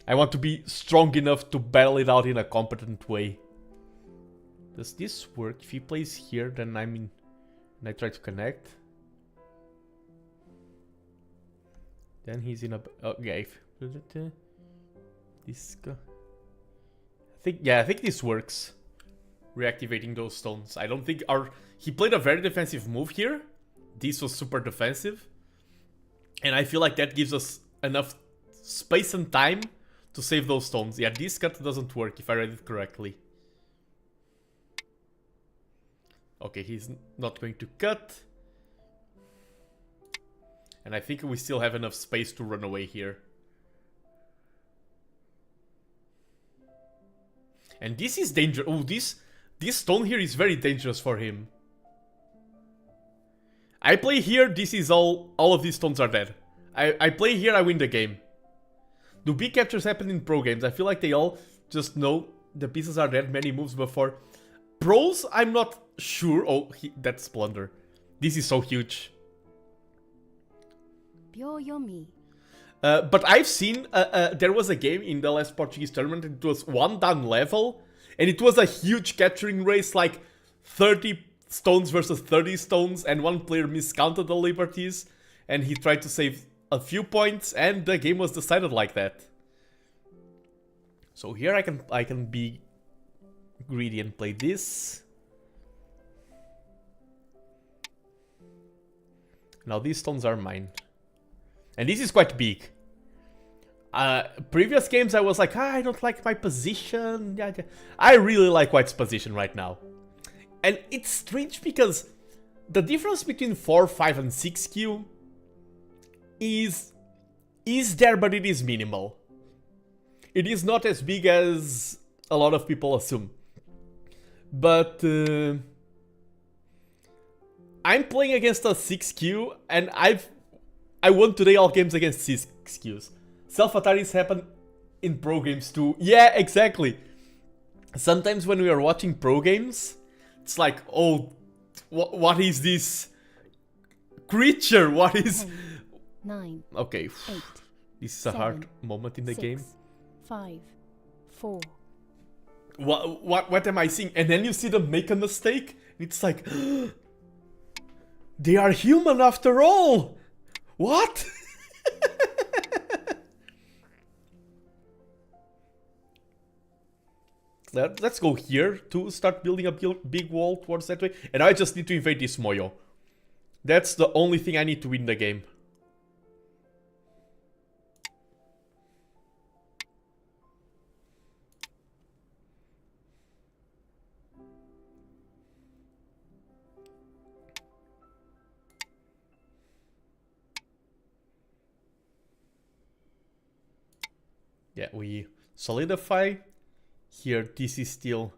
I want to be strong enough to battle it out in a competent way. Does this work? If he plays here, then I'm in, and I try to connect. Then he's in a... Okay. This guy... I think this works. Reactivating those stones. I don't think he played a very defensive move here. This was super defensive. And I feel like that gives us enough space and time to save those stones. Yeah, this cut doesn't work if I read it correctly. Okay, he's not going to cut. And I think we still have enough space to run away here. And this is dangerous. Oh, this stone here is very dangerous for him. I play here, this is all of these stones are dead. I play here, I win the game. Do big captures happen in pro games? I feel like they all just know the pieces are dead many moves before. Pros, I'm not sure. Oh, that's blunder. This is so huge. Pure Yomi. But I've seen, there was a game in the last Portuguese tournament, it was 1 down level, and it was a huge capturing race, like 30 stones versus 30 stones, and one player miscounted the liberties, and he tried to save a few points, and the game was decided like that. So here I can be greedy and play this. Now these stones are mine. And this is quite big. Previous games I was like, I don't like my position. I really like White's position right now. And it's strange because the difference between 4, 5 and 6Q is there, but it is minimal. It is not as big as a lot of people assume. But I'm playing against a 6Q and I won today all games against 6Qs. Self-Ataris happen in pro games too. Yeah, exactly. Sometimes when we are watching pro games, it's like, oh, what is this creature? What is... 10, 9, okay, 8, this is a hard moment in the 6, game. 5, 4. What am I seeing? And then you see them make a mistake. It's like, they are human after all. What? Let's go here to start building a big wall towards that way. And I just need to invade this Moyo. That's the only thing I need to win the game. Yeah, we solidify. Here, this is still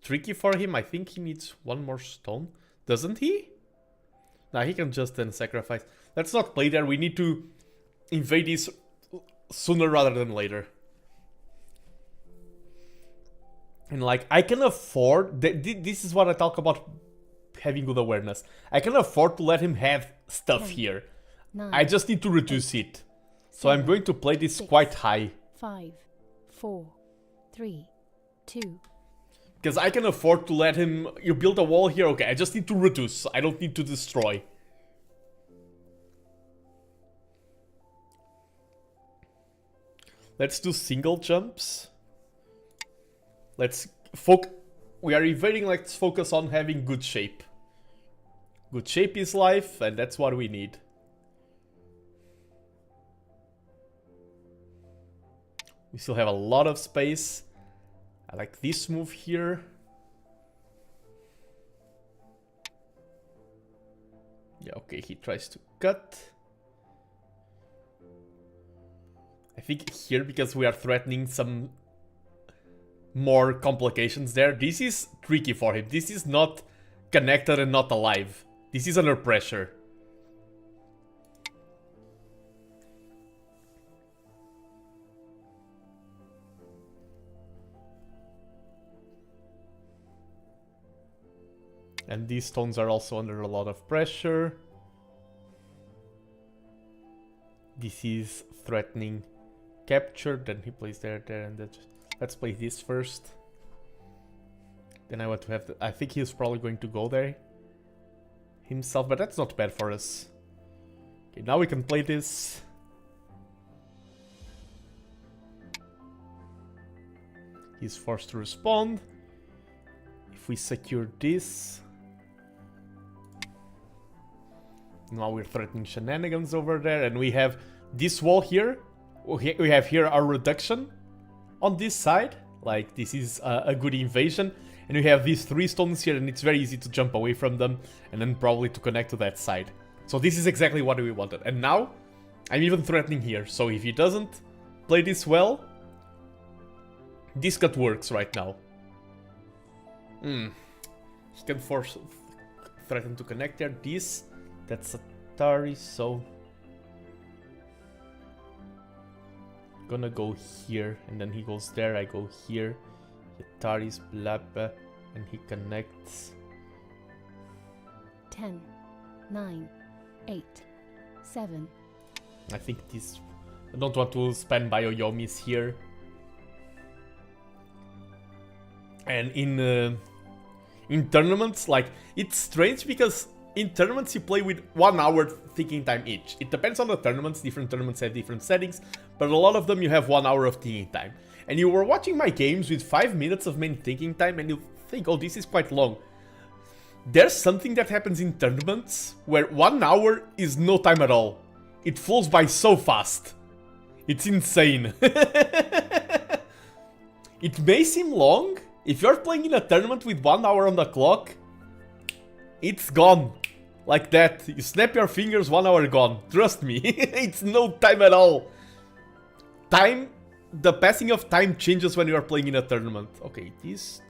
tricky for him. I think he needs one more stone. Doesn't he? Nah, he can just then sacrifice. Let's not play there. We need to invade this sooner rather than later. And like, I can afford... This is what I talk about having good awareness. I can afford to let him have stuff here. 9, I just need to reduce it. So I'm going to play this 6, quite high. 5, 4, 3, 2. Because I can afford to let him... You build a wall here, okay, I just need to reduce. I don't need to destroy. Let's do single jumps. Let's focus... We are evading, let's focus on having good shape. Good shape is life, and that's what we need. We still have a lot of space. I like this move here. Yeah, okay, he tries to cut. I think here, because we are threatening some more complications there, this is tricky for him. This is not connected and not alive. This is under pressure. And these stones are also under a lot of pressure. This is threatening capture. Then he plays there, and that. Let's play this first. Then I want to have... I think he's probably going to go there himself, but that's not bad for us. Okay, now we can play this. He's forced to respond. If we secure this... Now we're threatening shenanigans over there, and we have this wall here. We have here our reduction on this side. Like, this is a good invasion. And you have these 3 stones here, and it's very easy to jump away from them, and then probably to connect to that side. So this is exactly what we wanted. And now, I'm even threatening here. So if he doesn't play this well, this cut works right now. He can threaten to connect there. That's Atari, so... Gonna go here, and then he goes there, I go here. Atari's blabba, and he connects. 10, 9, 8, 7. I think this... I don't want to spam Bioyomis here. And in tournaments, like, it's strange because in tournaments you play with 1 hour thinking time each. It depends on the tournaments, different tournaments have different settings, but a lot of them you have 1 hour of thinking time. And you were watching my games with 5 minutes of main thinking time and you think, oh, this is quite long. There's something that happens in tournaments where 1 hour is no time at all. It flows by so fast. It's insane. It may seem long. If you're playing in a tournament with 1 hour on the clock, it's gone. Like that. You snap your fingers, 1 hour gone. Trust me. It's no time at all. The passing of time changes when you are playing in a tournament. Okay, this,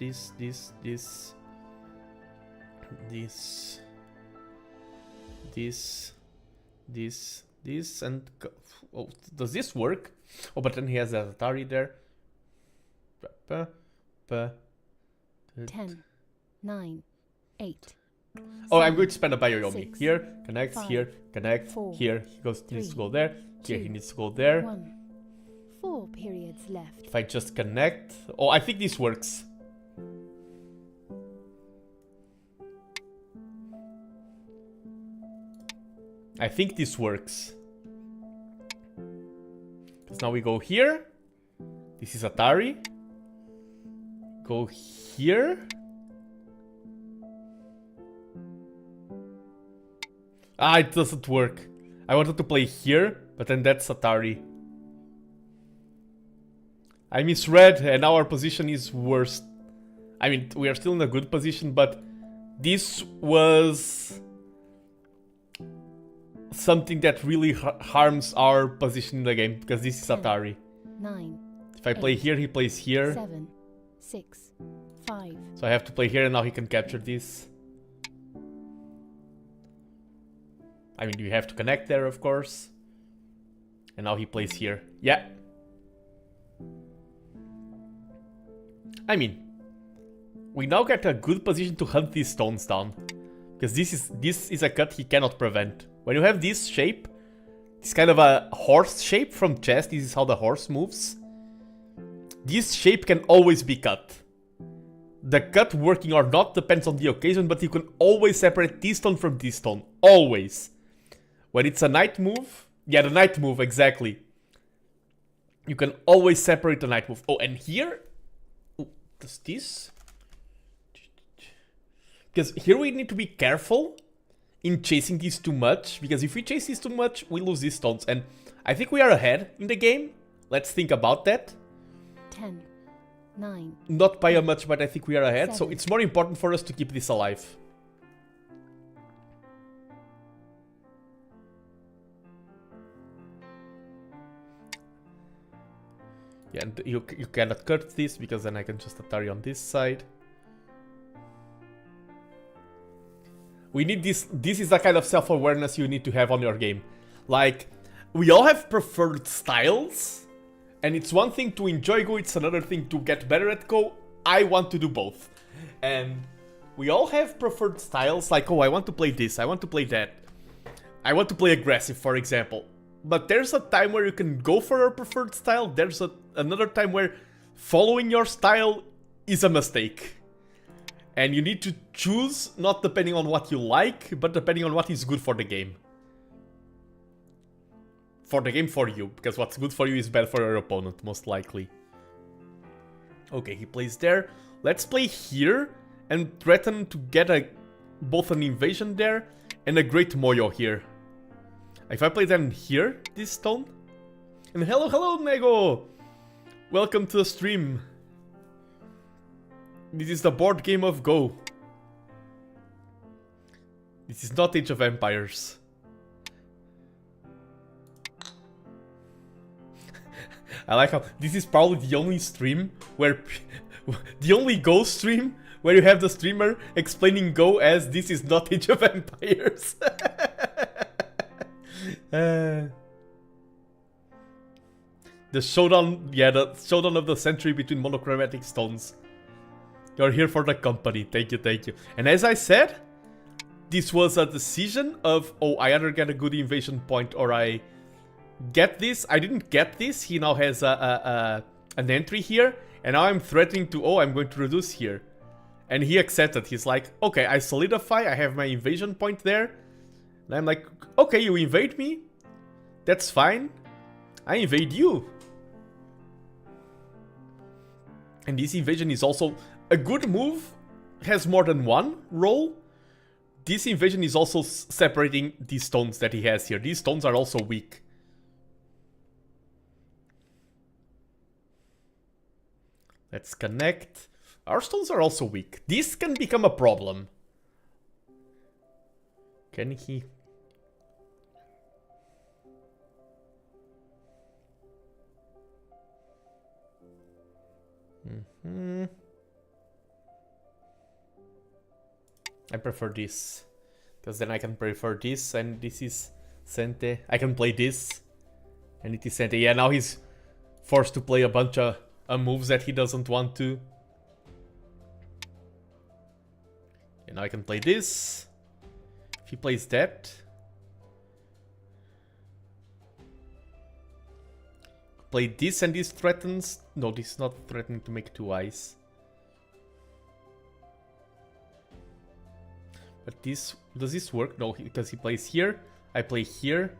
and... Oh, does this work? Oh, but then he has that Atari there. 10, 9, 8. Oh, I'm going to spend a Bioyomi. 6, Here, connect, 5, here, connect, 4, here. He needs to 3, go there. Here, 2, he needs to go there. 1. 4 periods left. If I just connect... Oh, I think this works. I think this works. Because now we go here. This is Atari. Go here. Ah, it doesn't work. I wanted to play here, but then that's Atari. I misread, and now our position is worse. I mean, we are still in a good position, but this was something that really harms our position in the game, because this is 10, Atari. 9, If I play 8, here, he plays here. 7, 6, 5. So I have to play here, and now he can capture this. I mean, you have to connect there, of course. And now he plays here. Yeah. I mean, we now get a good position to hunt these stones down. Because this is a cut he cannot prevent. When you have this shape, this kind of a horse shape from chess, this is how the horse moves. This shape can always be cut. The cut working or not depends on the occasion, but you can always separate this stone from this stone. Always. When it's a knight move, yeah, the knight move, exactly. You can always separate the knight move. Oh, and here, oh, does this? Because here we need to be careful in chasing these too much, because if we chase these too much, we lose these stones. And I think we are ahead in the game. Let's think about that. 10, 9. Not by a much, but I think we are ahead. 7. So it's more important for us to keep this alive. Yeah, and you cannot cut this, because then I can just Atari on this side. We need this. This is the kind of self-awareness you need to have on your game. Like, we all have preferred styles, and it's one thing to enjoy Go, it's another thing to get better at Go. I want to do both. And we all have preferred styles, like, oh, I want to play this, I want to play that. I want to play aggressive, for example. But there's a time where you can go for your preferred style, there's another time where following your style is a mistake. And you need to choose, not depending on what you like, but depending on what is good for the game. For the game, for you, because what's good for you is bad for your opponent, most likely. Okay, he plays there. Let's play here and threaten to get both an invasion there and a great Moyo here. If I play then here, this stone. And hello, Nego! Welcome to the stream. This is the board game of Go. This is not Age of Empires. I like how this is probably the only stream where... the only Go stream where you have the streamer explaining Go as this is not Age of Empires. The showdown, yeah, the showdown of the century between monochromatic stones. You're here for the company, thank you, thank you. And as I said, this was a decision of, oh, I either get a good invasion point or I get this. I didn't get this, he now has an entry here, and now I'm threatening to, oh, I'm going to reduce here. And he accepted, he's like, okay, I solidify, I have my invasion point there. And I'm like, okay, you invade me, that's fine, I invade you. And this invasion is also a good move, has more than one role. This invasion is also separating these stones that he has here. These stones are also weak. Let's connect. Our stones are also weak. This can become a problem. Can he? I prefer this, because then I can prefer this, and this is Sente. I can play this, and it is Sente. Yeah, now he's forced to play a bunch of moves that he doesn't want to. And now I can play this. If he plays that, play this, and this threatens. No, this is not threatening to make 2 eyes. But this, does this work? No, because he plays here, I play here.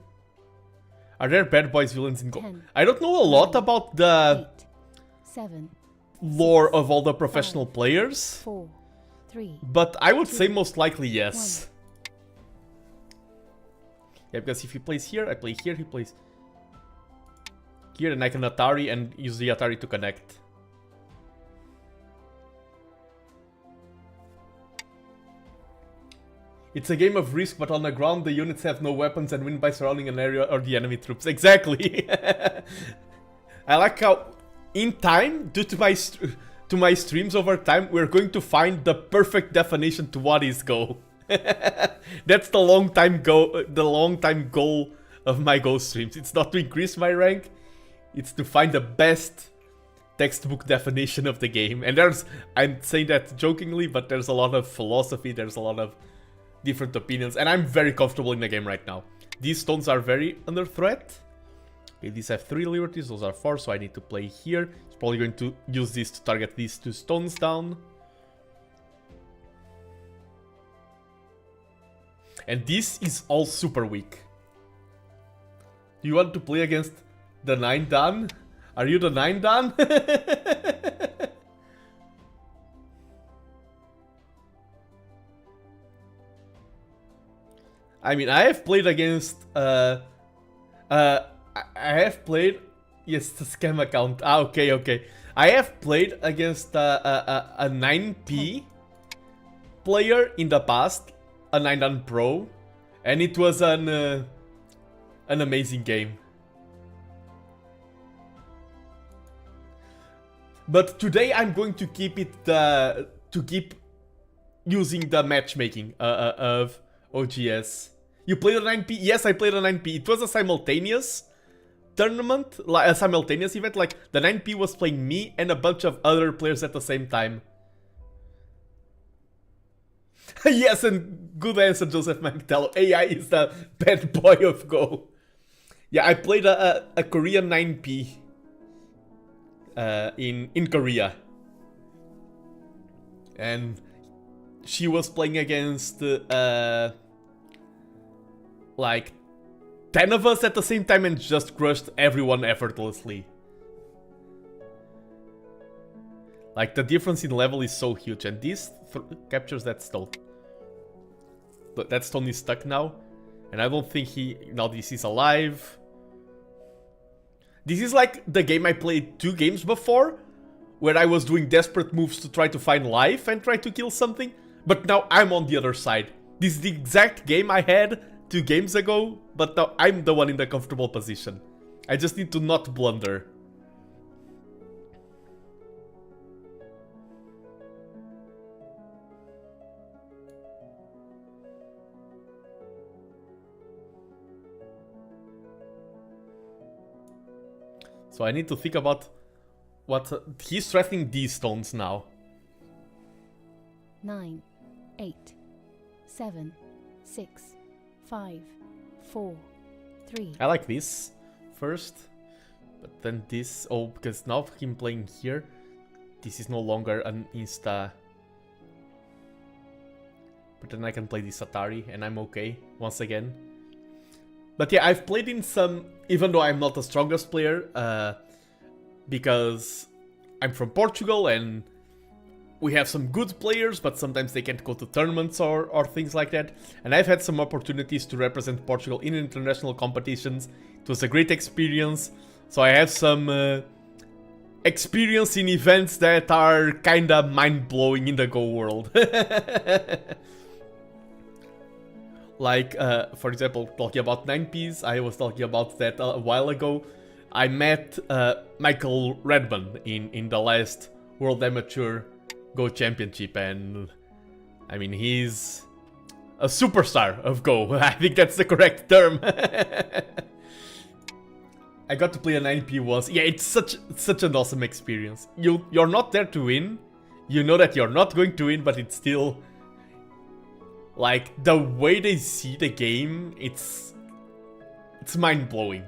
Are there bad boys villains in Go? I don't know a lot about the 8, 7, lore 6, of all the professional 5, players. 4, 3, But I would 2, say most likely yes. 1. Yeah, because if he plays here, I play here, he plays here, and I can Atari and use the Atari to connect. It's a game of risk, but on the ground the units have no weapons and win by surrounding an area or the enemy troops. Exactly. I like how, in time, due to my streams over time, we're going to find the perfect definition to what is Go. That's the long time goal of my Go streams. It's not to increase my rank, it's to find the best textbook definition of the game. And I'm saying that jokingly, but there's a lot of philosophy, there's a lot of different opinions, and I'm very comfortable in the game right now. These stones are very under threat. Okay, these have 3 liberties, those are 4, so I need to play here. He's probably going to use this to target these 2 stones down. And this is all super weak. Do you want to play against the 9 Dan? Are you the 9 Dan? I mean, I have played against, I have played, yes, the scam account, okay. I have played against a 9P player in the past, a 9Dan Pro, and it was an amazing game. But today I'm going to keep it, to keep using the matchmaking of OGS. You played a 9P? Yes, I played a 9P. It was a simultaneous tournament, like a simultaneous event. Like, the 9P was playing me and a bunch of other players at the same time. Yes, and good answer, Joseph Magdalo. AI is the bad boy of Go. Yeah, I played a Korean 9P in Korea. And she was playing against like 10 of us at the same time and just crushed everyone effortlessly. Like, the difference in level is so huge, and this captures that stone. But that stone is stuck now, and I don't think now this is alive. This is like the game I played 2 games before, where I was doing desperate moves to try to find life and try to kill something, but now I'm on the other side. This is the exact game I had 2 games ago, but now I'm the one in the comfortable position. I just need to not blunder. So I need to think about what... he's threatening these stones now. 9, 8, 7, 6, 5, 4, 3. I like this first, but then this... oh, because now him playing here, this is no longer an insta... but then I can play this Atari and I'm okay, once again. But yeah, I've played in some, even though I'm not the strongest player, because I'm from Portugal and we have some good players, but sometimes they can't go to tournaments or things like that. And I've had some opportunities to represent Portugal in international competitions. It was a great experience. So I have some experience in events that are kinda mind-blowing in the Go world. Like, for example, talking about 9Ps, I was talking about that a while ago. I met Michael Redman in the last World Amateur Go Championship, and I mean, he's a superstar of Go. I think that's the correct term. I got to play a 9P once. Yeah, it's such an awesome experience. You're not there to win. You know that you're not going to win, but it's still... like, the way they see the game, it's mind-blowing.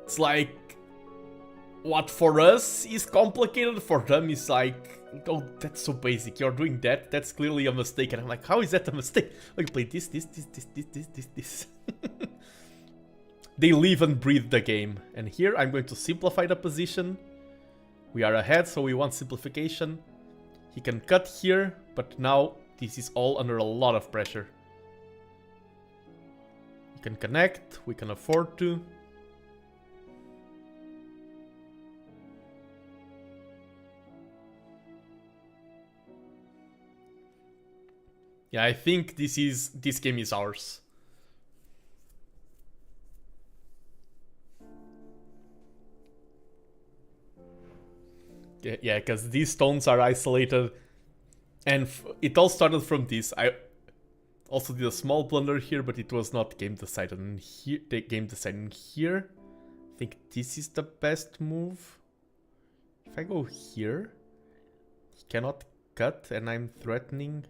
It's like, what for us is complicated, for them is like, oh, that's so basic, you're doing that, that's clearly a mistake. And I'm like, how is that a mistake? Like, play this. They live and breathe the game. And here I'm going to simplify the position. We are ahead, so we want simplification. He can cut here, but now this is all under a lot of pressure. We can connect, we can afford to. Yeah, I think this game is ours. Yeah, because these stones are isolated, and it all started from this. I also did a small blunder here, but it was not game decided. And here, the game deciding here, I think this is the best move. If I go here, he cannot cut, and I'm threatening.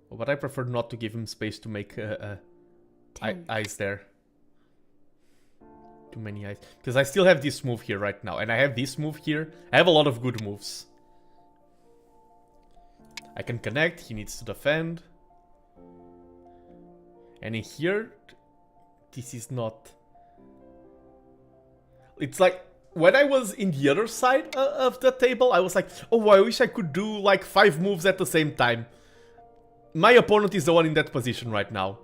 Oh, but I prefer not to give him space to make eyes there. Too many eyes. Because I still have this move here right now. And I have this move here. I have a lot of good moves. I can connect. He needs to defend. And in here, this is not... It's like, when I was in the other side of the table, I was like, oh, I wish I could do like 5 moves at the same time. My opponent is the one in that position right now.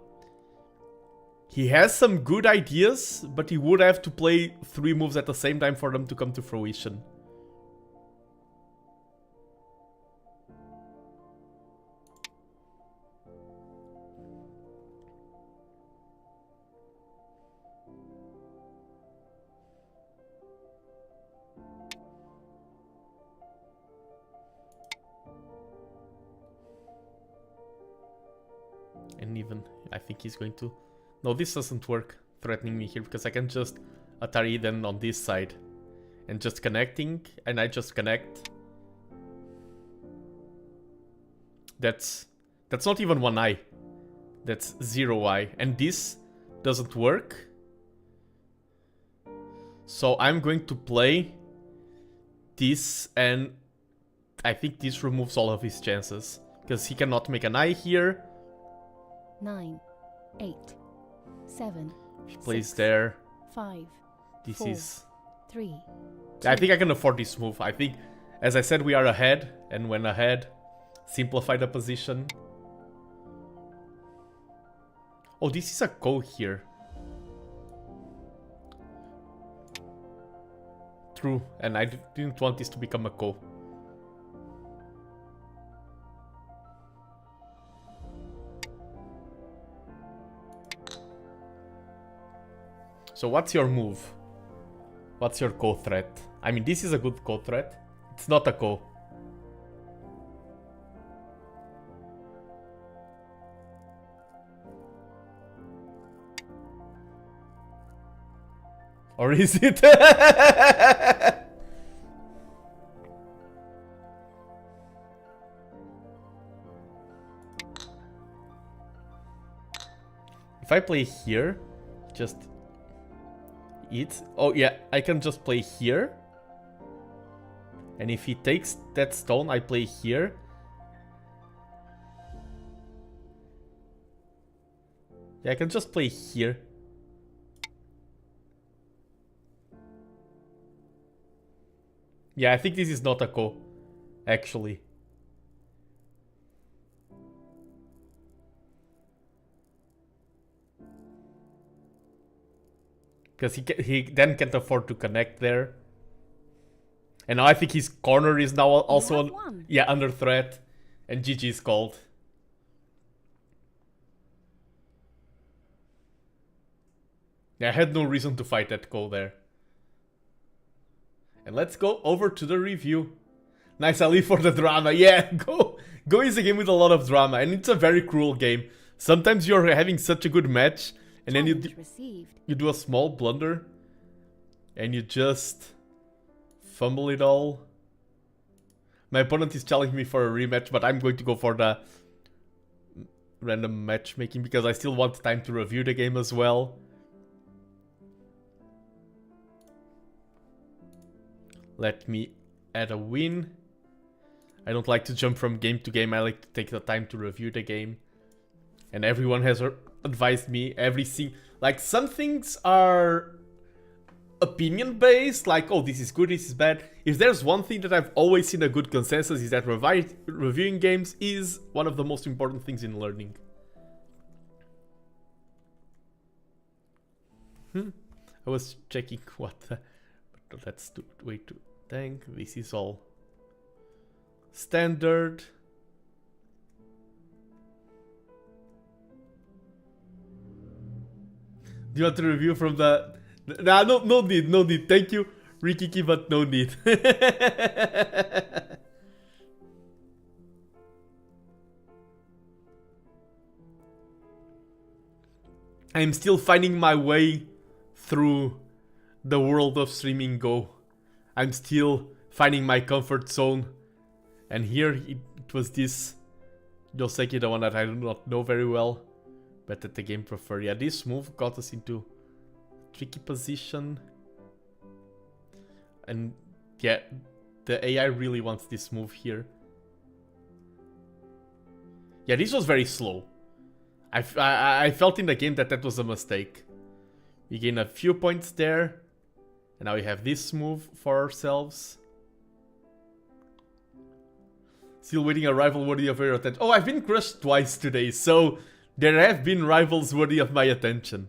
He has some good ideas, but he would have to play 3 moves at the same time for them to come to fruition. And even, I think he's going to... No, this doesn't work, threatening me here, because I can just Atari then on this side. And just connecting, and I just connect. That's not even 1 eye. That's 0 eye. And this doesn't work. So I'm going to play this, and I think this removes all of his chances. Because he cannot make an eye here. 9, 8, 7. He plays 6, there. 5. This 4, is... 3. I think I can afford this move. I think, as I said, we are ahead. And when ahead, simplify the position. Oh, this is a go here. through, and I didn't want this to become a co. So what's your move? What's your co threat? I mean, this is a good co threat. It's not a co. Or is it? If I play here, just eat. Oh yeah, I can just play here. And if he takes that stone, I play here. Yeah, I can just play here. Yeah, I think this is not a co, actually. Because he then can't afford to connect there. And now I think his corner is now also under threat. And GG is called. Yeah, I had no reason to fight that co there. And let's go over to the review. Nice, I live for the drama. Yeah, Go is a game with a lot of drama, and it's a very cruel game. Sometimes you're having such a good match, and then you do a small blunder, and you just fumble it all. My opponent is challenging me for a rematch, but I'm going to go for the random matchmaking because I still want time to review the game as well. Let me add a win. I don't like to jump from game to game. I like to take the time to review the game. And everyone has advised me everything. Like, some things are opinion based, like, oh, this is good, this is bad. If there's one thing that I've always seen a good consensus, is that reviewing games is one of the most important things in learning. I was checking what the... But that's the way to think. This is all standard. Do you want to review from the... Nah, no need. Thank you, Rikiki, but no need. I'm still finding my way through the world of streaming Go. I'm still finding my comfort zone. And here it was this Joseki, the one that I do not know very well, but that the game prefer. Yeah, this move got us into a tricky position. And yeah, the AI really wants this move here. Yeah, this was very slow. I felt in the game that that was a mistake. We gain a few points there. And now we have this move for ourselves. Still waiting a rival worthy of your attention. Oh, I've been crushed twice today, so there have been rivals worthy of my attention.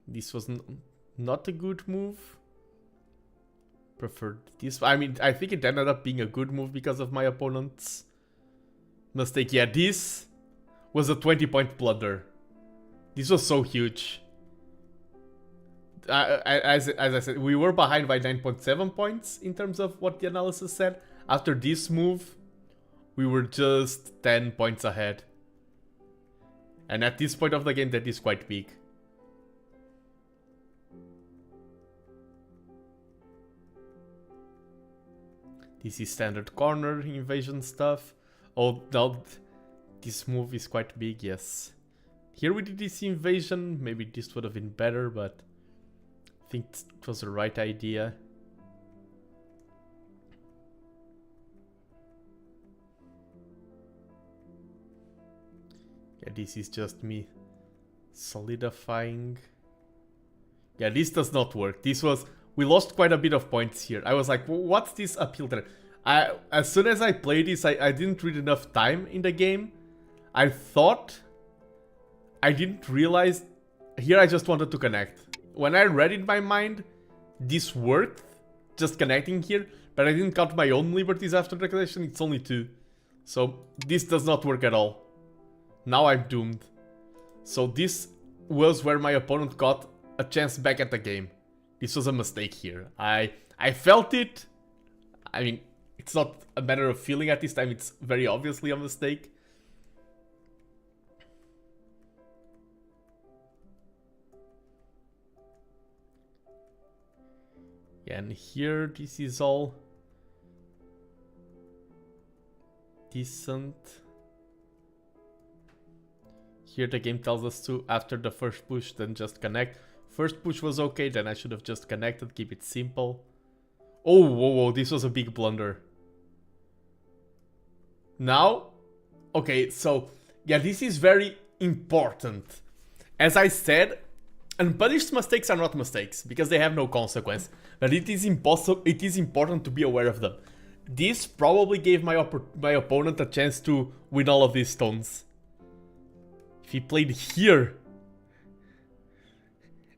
This was not a good move. Preferred this. I mean, I think it ended up being a good move because of my opponent's mistake. Yeah, this was a 20-point blunder. This was so huge. As I said, we were behind by 9.7 points in terms of what the analysis said. After this move, we were just 10 points ahead. And at this point of the game, that is quite big. This is standard corner invasion stuff. Oh, no, this move is quite big, yes. Here we did this invasion, maybe this would have been better, but I think it was the right idea. Yeah, this is just me solidifying. Yeah, this does not work. We lost quite a bit of points here. I was like, what's this uphill threat? As soon as I played this, I didn't read enough time in the game. I thought... I didn't realize here I just wanted to connect. When I read in my mind, this worked, just connecting here, but I didn't count my own liberties after the connection, it's only 2. So this does not work at all. Now I'm doomed. So this was where my opponent got a chance back at the game. This was a mistake here. I felt it. I mean, it's not a matter of feeling at this time, it's very obviously a mistake. Yeah, and here this is all decent. Here the game tells us to, after the first push, then just connect. First push was okay, then I should have just connected, keep it simple. Oh, whoa, whoa, this was a big blunder. Now, okay, so, yeah, this is very important. As I said, unpunished mistakes are not mistakes, because they have no consequence. But it is important to be aware of them. This probably gave my opponent a chance to win all of these stones. If he played here,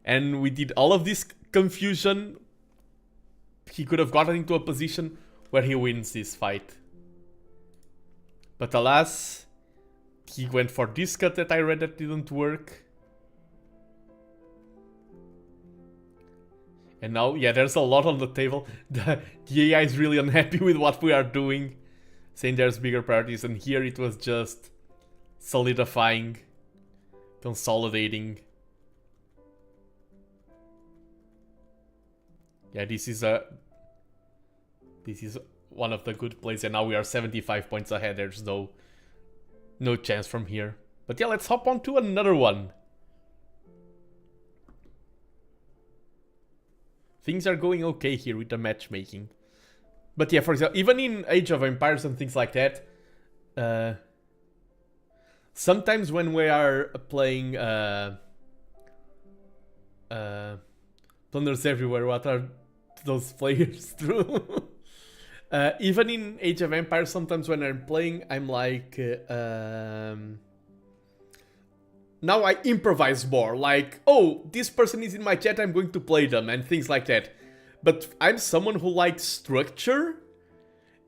and we did all of this confusion, he could have gotten into a position where he wins this fight. But alas, he went for this cut that I read that didn't work. And now, yeah, there's a lot on the table. The AI is really unhappy with what we are doing, saying there's bigger priorities, and here it was just solidifying, consolidating. Yeah, this is one of the good plays, and now we are 75 points ahead. There's no chance from here. But yeah, let's hop on to another one. Things are going okay here with the matchmaking. But yeah, for example, even in Age of Empires and things like that, sometimes when we are playing Plunders Everywhere, what are those players through? Even in Age of Empires, sometimes when I'm playing, I'm like... now I improvise more, like, oh, this person is in my chat, I'm going to play them, and things like that. But I'm someone who likes structure,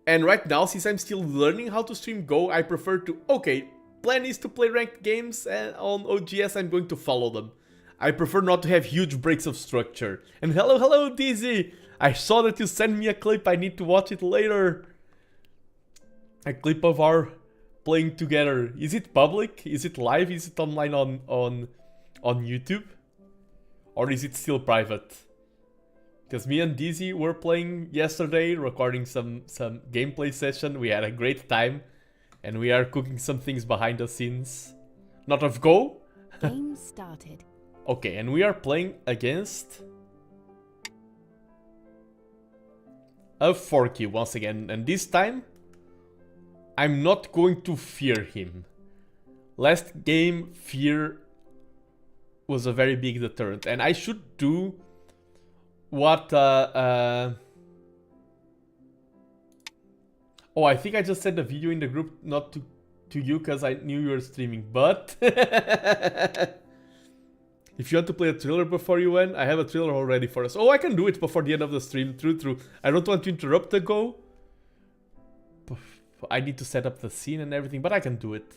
and right now, since I'm still learning how to stream Go, I prefer to, okay, plan is to play ranked games, and on OGS I'm going to follow them. I prefer not to have huge breaks of structure. And hello, Dizzy! I saw that you sent me a clip, I need to watch it later. A clip of our playing together. Is it public? Is it live? Is it online on YouTube? Or is it still private? Because me and Dizzy were playing yesterday, recording some gameplay session. We had a great time. And we are cooking some things behind the scenes. Not of Go. Game started. Okay, and we are playing against a Forky once again. And this time, I'm not going to fear him. Last game, fear was a very big deterrent. And I should do what... Oh, I think I just sent a video in the group, not to you, because I knew you were streaming. But... if you want to play a thriller before you win, I have a thriller already for us. Oh, I can do it before the end of the stream. True. I don't want to interrupt the Go. I need to set up the scene and everything, but I can do it.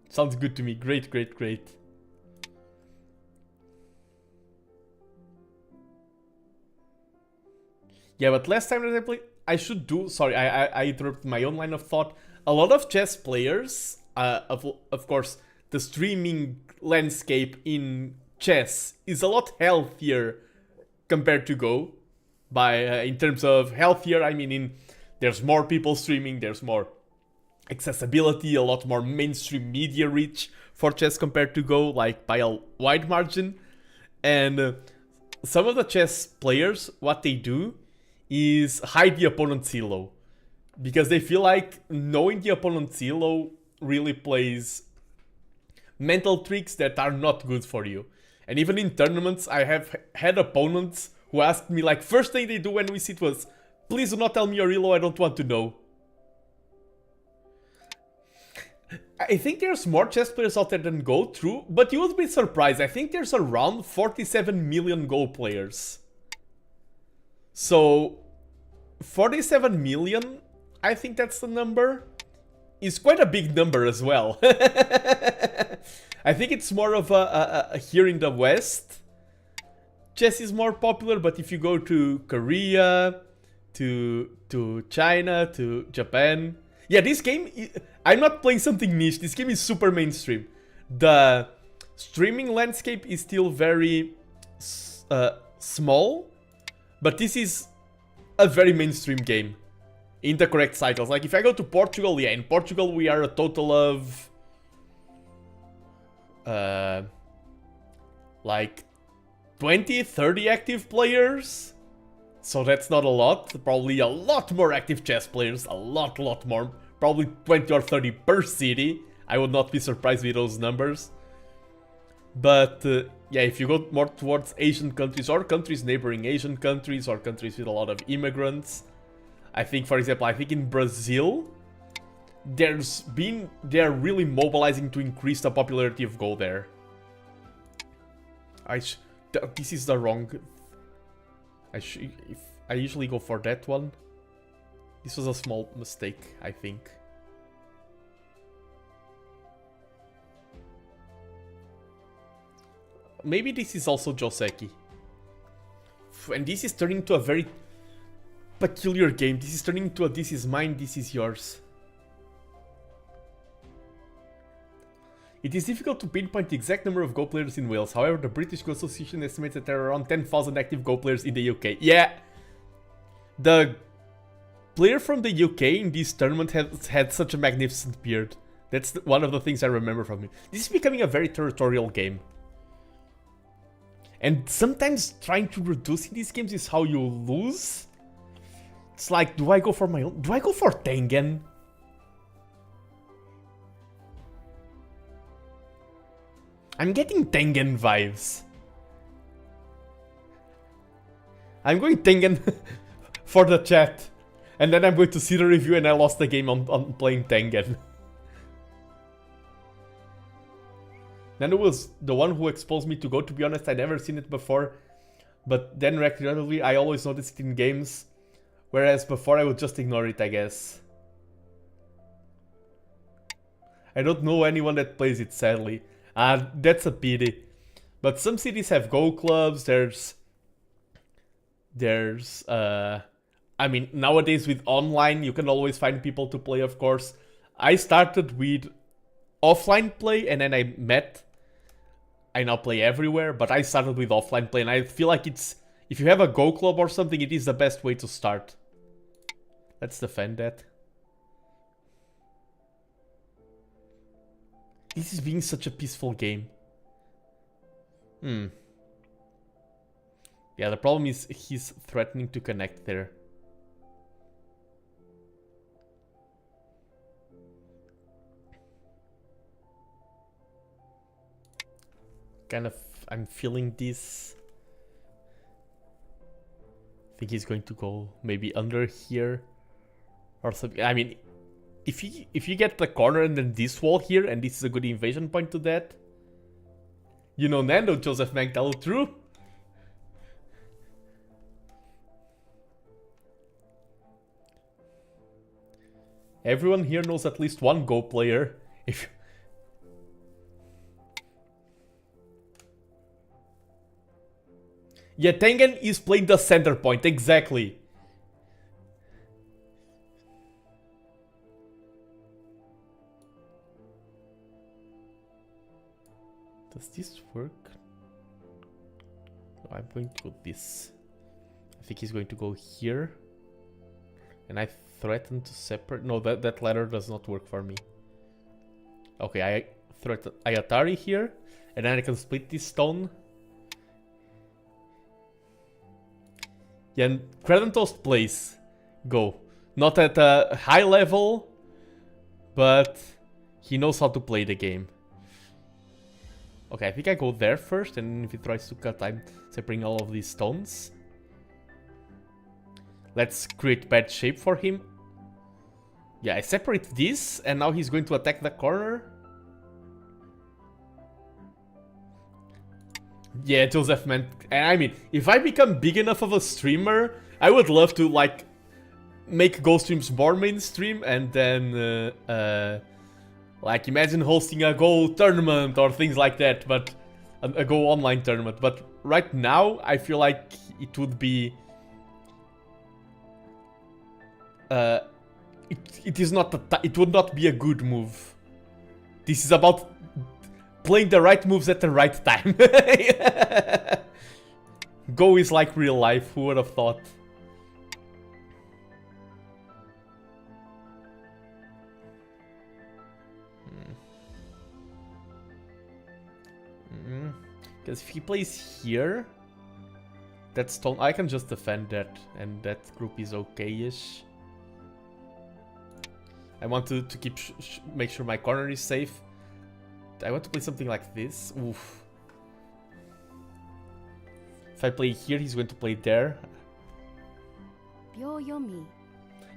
Sounds good to me. Great. Yeah, but last time that I played, I should do... Sorry, I interrupted my own line of thought. A lot of chess players, of course, the streaming landscape in chess is a lot healthier compared to Go. In terms of healthier, I mean there's more people streaming, there's more accessibility, a lot more mainstream media reach for chess compared to Go, like by a wide margin. And some of the chess players, what they do is hide the opponent's elo, because they feel like knowing the opponent's elo really plays mental tricks that are not good for you. And even in tournaments, I have had opponents who asked me, like, first thing they do when we sit was, please do not tell me your elo, I don't want to know. I think there's more chess players out there than Go, true, but you would be surprised. I think there's around 47 million Go players. So, 47 million, I think that's the number, is quite a big number as well. I think it's more of a here in the West, chess is more popular, but if you go to Korea, to China, to Japan... Yeah, this game, I'm not playing something niche, this game is super mainstream. The streaming landscape is still very small, but this is a very mainstream game in the correct cycles. Like if I go to Portugal, yeah, in Portugal we are a total of like 20, 30 active players. So that's not a lot. Probably a lot more active chess players. A lot more. Probably 20 or 30 per city. I would not be surprised with those numbers. But yeah, if you go more towards Asian countries or countries neighboring Asian countries or countries with a lot of immigrants. I think, for example, I think in Brazil, they're really mobilizing to increase the popularity of Go there. This is the wrong... If I usually go for that one. This was a small mistake, I think. Maybe this is also Joseki. And this is turning into a very peculiar game. This is turning into a this is mine, this is yours. It is difficult to pinpoint the exact number of Go players in Wales. However, the British Go Association estimates that there are around 10,000 active Go players in the UK. Yeah! The player from the UK in this tournament had such a magnificent beard. That's one of the things I remember from him. This is becoming a very territorial game. And sometimes trying to reduce in these games is how you lose. It's like, do I go for my own? Do I go for Tengen? I'm getting Tengen vibes. I'm going Tengen for the chat. And then I'm going to see the review and I lost the game on playing Tengen. Nando was the one who exposed me to Go. To be honest, I'd never seen it before. But then regularly, I always noticed it in games. Whereas before, I would just ignore it, I guess. I don't know anyone that plays it, sadly. That's a pity. But some cities have Go clubs. I mean, nowadays with online, you can always find people to play, of course. I started with offline play and then I now play everywhere, but I started with offline play and I feel like if you have a Go club or something, it is the best way to start. Let's defend that. This is being such a peaceful game. Yeah, the problem is he's threatening to connect there. Kind of, I'm feeling this. I think he's going to go maybe under here or something. I mean, if you get the corner and then this wall here, and this is a good invasion point to that. You know Nando, Joseph Magdalo, true? Everyone here knows at least one Go player. Yeah, Tengen is playing the center point, exactly. Does this work? No, I'm going to go this. I think he's going to go here. And I threaten to separate. No, that ladder does not work for me. Okay, I threaten Ayatari here. And then I can split this stone. Yeah, and Kradentost plays Go. Not at a high level, but he knows how to play the game. Okay, I think I go there first, and if he tries to cut, I'm separating all of these stones. Let's create bad shape for him. Yeah, I separate this, and now he's going to attack the corner. Yeah, Joseph, man. And I mean, if I become big enough of a streamer, I would love to, like, make Go streams more mainstream, and then, like, imagine hosting a Go tournament or things like that, but a Go online tournament. But right now, I feel like it would be... It is not it would not be a good move. This is about playing the right moves at the right time. Go is like real life, who would have thought? Because if he plays here, that stone, I can just defend that, and that group is okay-ish. I want to keep make sure my corner is safe. I want to play something like this. Oof. If I play here, he's going to play there.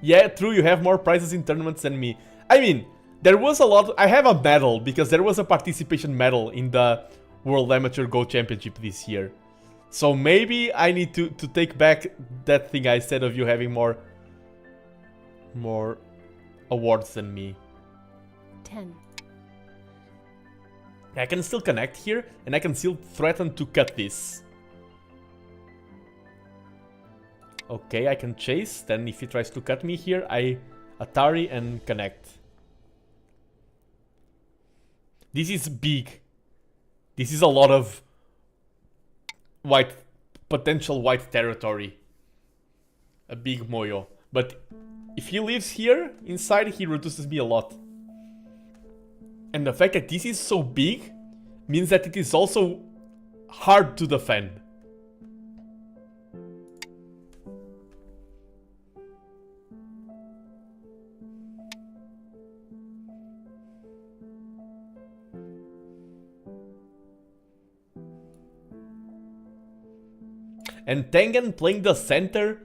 Yeah, true, you have more prizes in tournaments than me. I mean, there was a lot... I have a medal, because there was a participation medal in the World Amateur Go Championship this year. So maybe I need to take back that thing I said of you having more awards than me. 10. I can still connect here, and I can still threaten to cut this. Okay, I can chase, then if he tries to cut me here, I Atari and connect. This is big. This is a lot of potential white territory. A big moyo. But if he lives here, inside, he reduces me a lot. And the fact that this is so big means that it is also hard to defend. And Tengen playing the center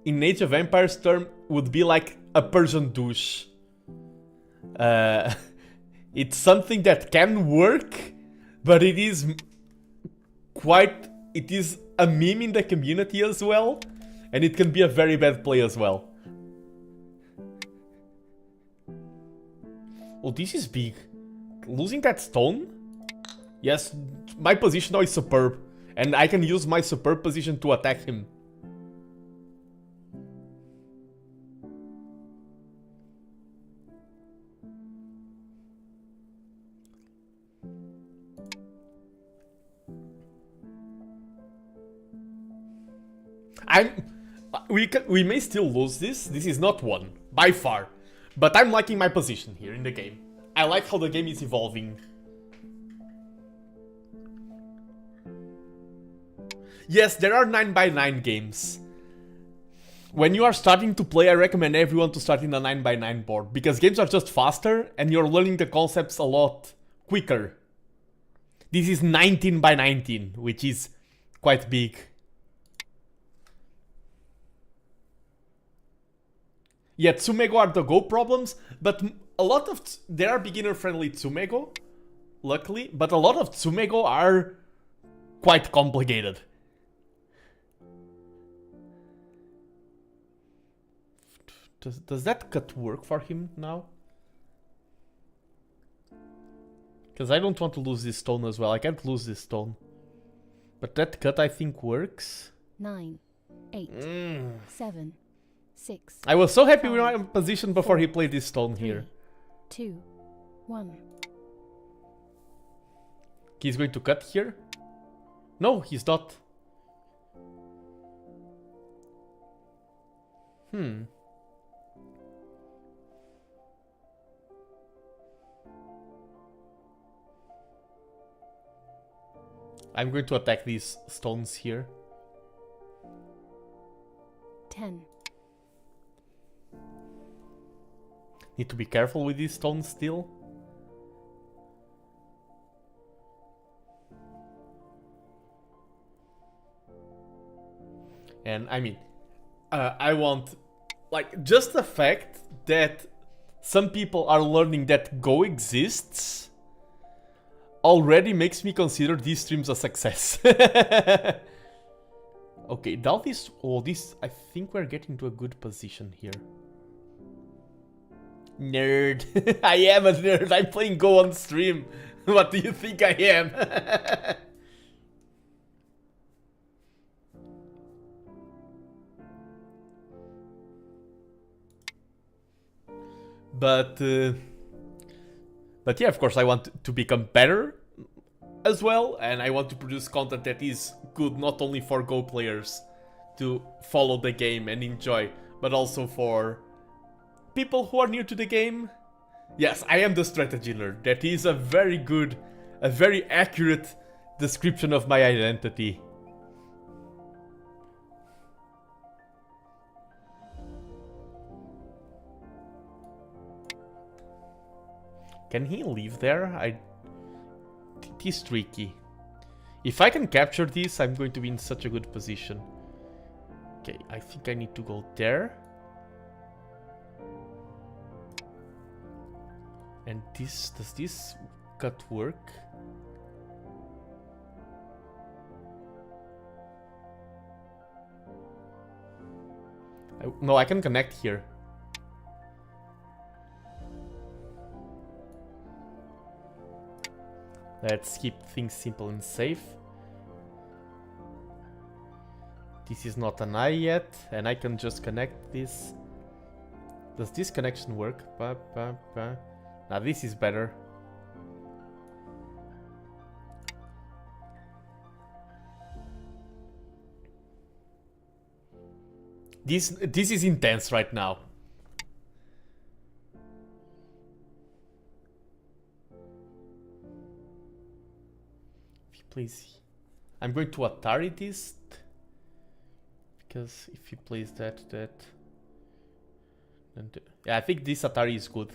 in Age of Empires term would be like a Persian douche. It's something that can work, but it is a meme in the community as well, and it can be a very bad play as well. Oh, this is big. Losing that stone? Yes, my position now is superb, and I can use my superb position to attack him. We may still lose this. This is not one, by far. But I'm liking my position here in the game. I like how the game is evolving. Yes, there are 9x9 games. When you are starting to play, I recommend everyone to start in a 9x9 board, because games are just faster and you're learning the concepts a lot quicker. This is 19x19, which is quite big. Yeah, Tsumego are the Go problems, but a lot of... There are beginner-friendly Tsumego, luckily, but a lot of Tsumego are quite complicated. Does that cut work for him now? Because I don't want to lose this stone as well. I can't lose this stone. But that cut, I think, works. 9, 8, 7, 6. I was so happy with my position before he played this stone here. 2, 1. He's going to cut here? No, he's not. I'm going to attack these stones here. 10. Need to be careful with these stones still. And I mean, I want, like, just the fact that some people are learning that Go exists already makes me consider these streams a success. Okay, now this... Oh, this... I think we're getting to a good position here. Nerd. I am a nerd. I'm playing Go on stream. What do you think I am? But yeah, of course, I want to become better as well, and I want to produce content that is good not only for Go players to follow the game and enjoy, but also for people who are new to the game. Yes, I am the strategy nerd. That is a very good, a very accurate description of my identity. Can he live there? It is tricky. If I can capture this, I'm going to be in such a good position. Okay, I think I need to go there. And this, does this cut work? No, I can connect here. Let's keep things simple and safe. This is not an eye yet, and I can just connect this. Does this connection work? Now this is better. This is intense right now. Please, I'm going to Atari this, because if he plays that, and yeah, I think this Atari is good.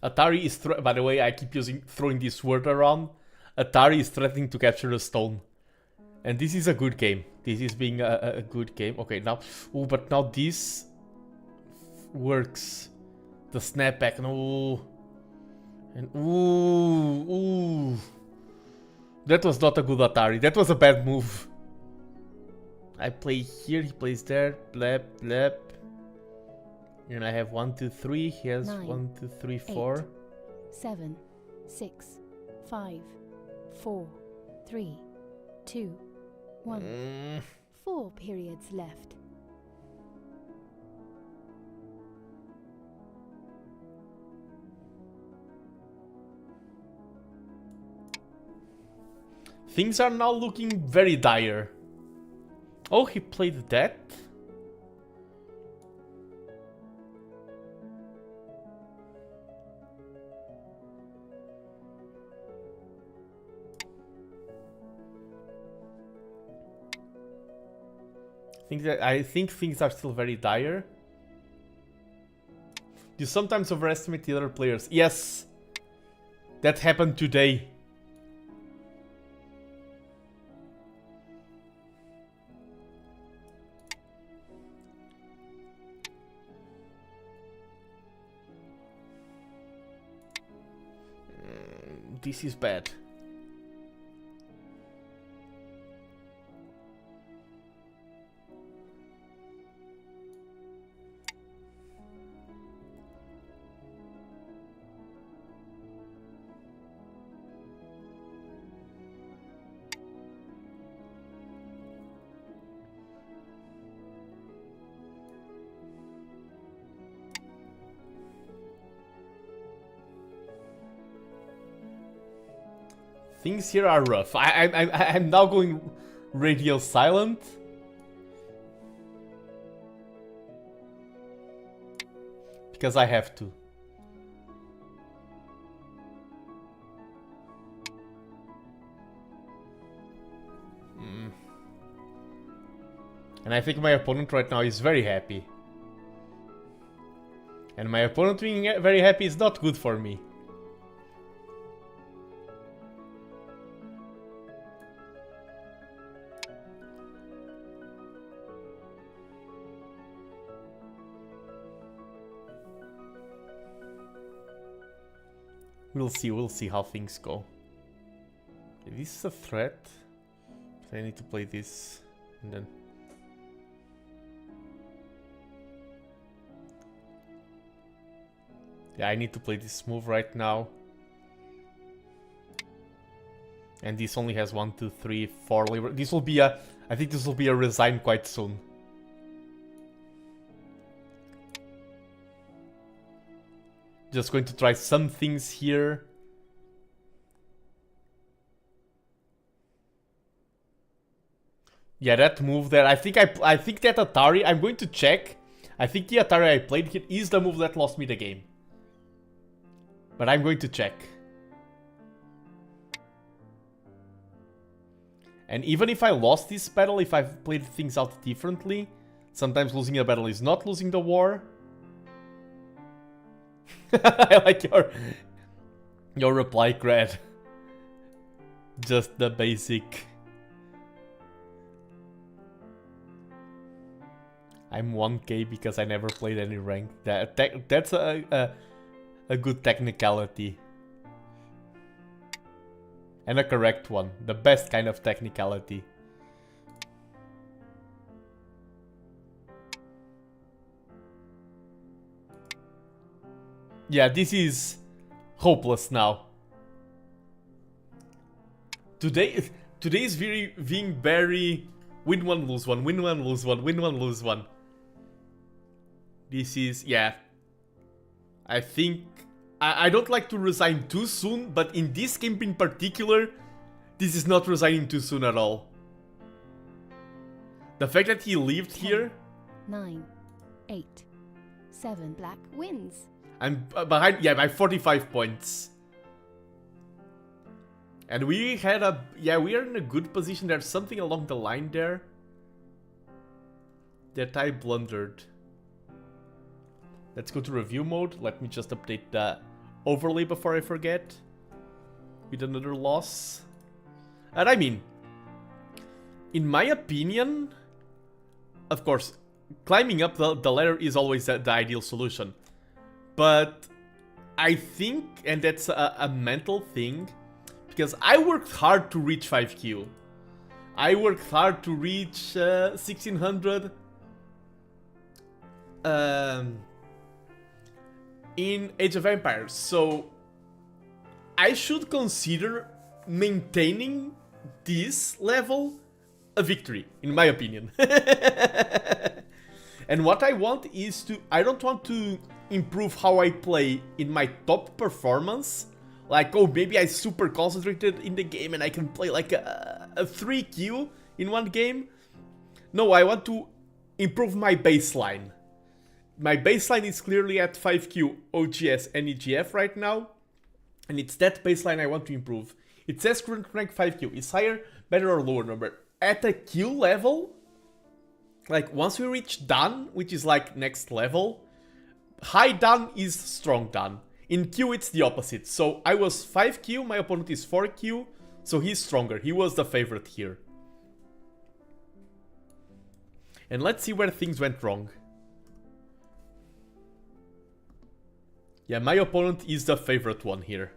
Atari is, by the way, I keep throwing this word around. Atari is threatening to capture the stone. And this is a good game. This is being a good game. Okay, now... Oh, but now this... works. The snapback. No. And... Ooh. That was not a good Atari. That was a bad move. I play here, he plays there. Blep, blep. And I have 1, 2, 3. He has 9, 1, 2, 3, 4. 8, 7, 6, 5, 4, 3, 2, 1. 4 periods left. Things are now looking very dire. Oh, he played that? I think things are still very dire. You sometimes overestimate the other players. Yes, that happened today. This is bad. Things here are rough. I'm now going radio silent. Because I have to. And I think my opponent right now is very happy. And my opponent being very happy is not good for me. We'll see how things go. This is a threat. I need to play this and then... Yeah, I need to play this move right now. And this only has 1, 2, 3, 4 labor. This will be a... I think this will be a resign quite soon. Just going to try some things here. Yeah, that move there. I think that Atari, I'm going to check. I think the Atari I played here is the move that lost me the game. But I'm going to check. And even if I lost this battle, if I've played things out differently, sometimes losing a battle is not losing the war. I like your reply, Cred. Just the basic. I'm 1k because I never played any rank. That's a good technicality. And a correct one. The best kind of technicality. Yeah, this is hopeless now. Today is being very win one, lose one, win one, lose one, win one, lose one. This is, yeah. I think I don't like to resign too soon, but in this game in particular, this is not resigning too soon at all. The fact that he lived 10, here. 9, 8, 7. Black wins. I'm behind, yeah, by 45 points. And we had a, yeah, we are in a good position. There's something along the line there that I blundered. Let's go to review mode. Let me just update the overlay before I forget. With another loss. And I mean, in my opinion, of course, climbing up the ladder is always the ideal solution. But I think, and that's a mental thing, because I worked hard to reach 5Q. I worked hard to reach 1600 in Age of Empires. So I should consider maintaining this level a victory, in my opinion. And what I want is to, I don't want to improve how I play in my top performance. Like, oh, maybe I super concentrated in the game and I can play like a 3Q in one game. No, I want to improve my baseline. My baseline is clearly at 5Q, OGS and EGF right now. And it's that baseline I want to improve. It says current rank 5Q. Is higher, better or lower number? At a Q level, like once we reach Dan, which is like next level, high Dan is strong Dan. In Q it's the opposite. So I was 5Q, my opponent is 4Q, so he's stronger. He was the favorite here. And let's see where things went wrong. Yeah, my opponent is the favorite one here.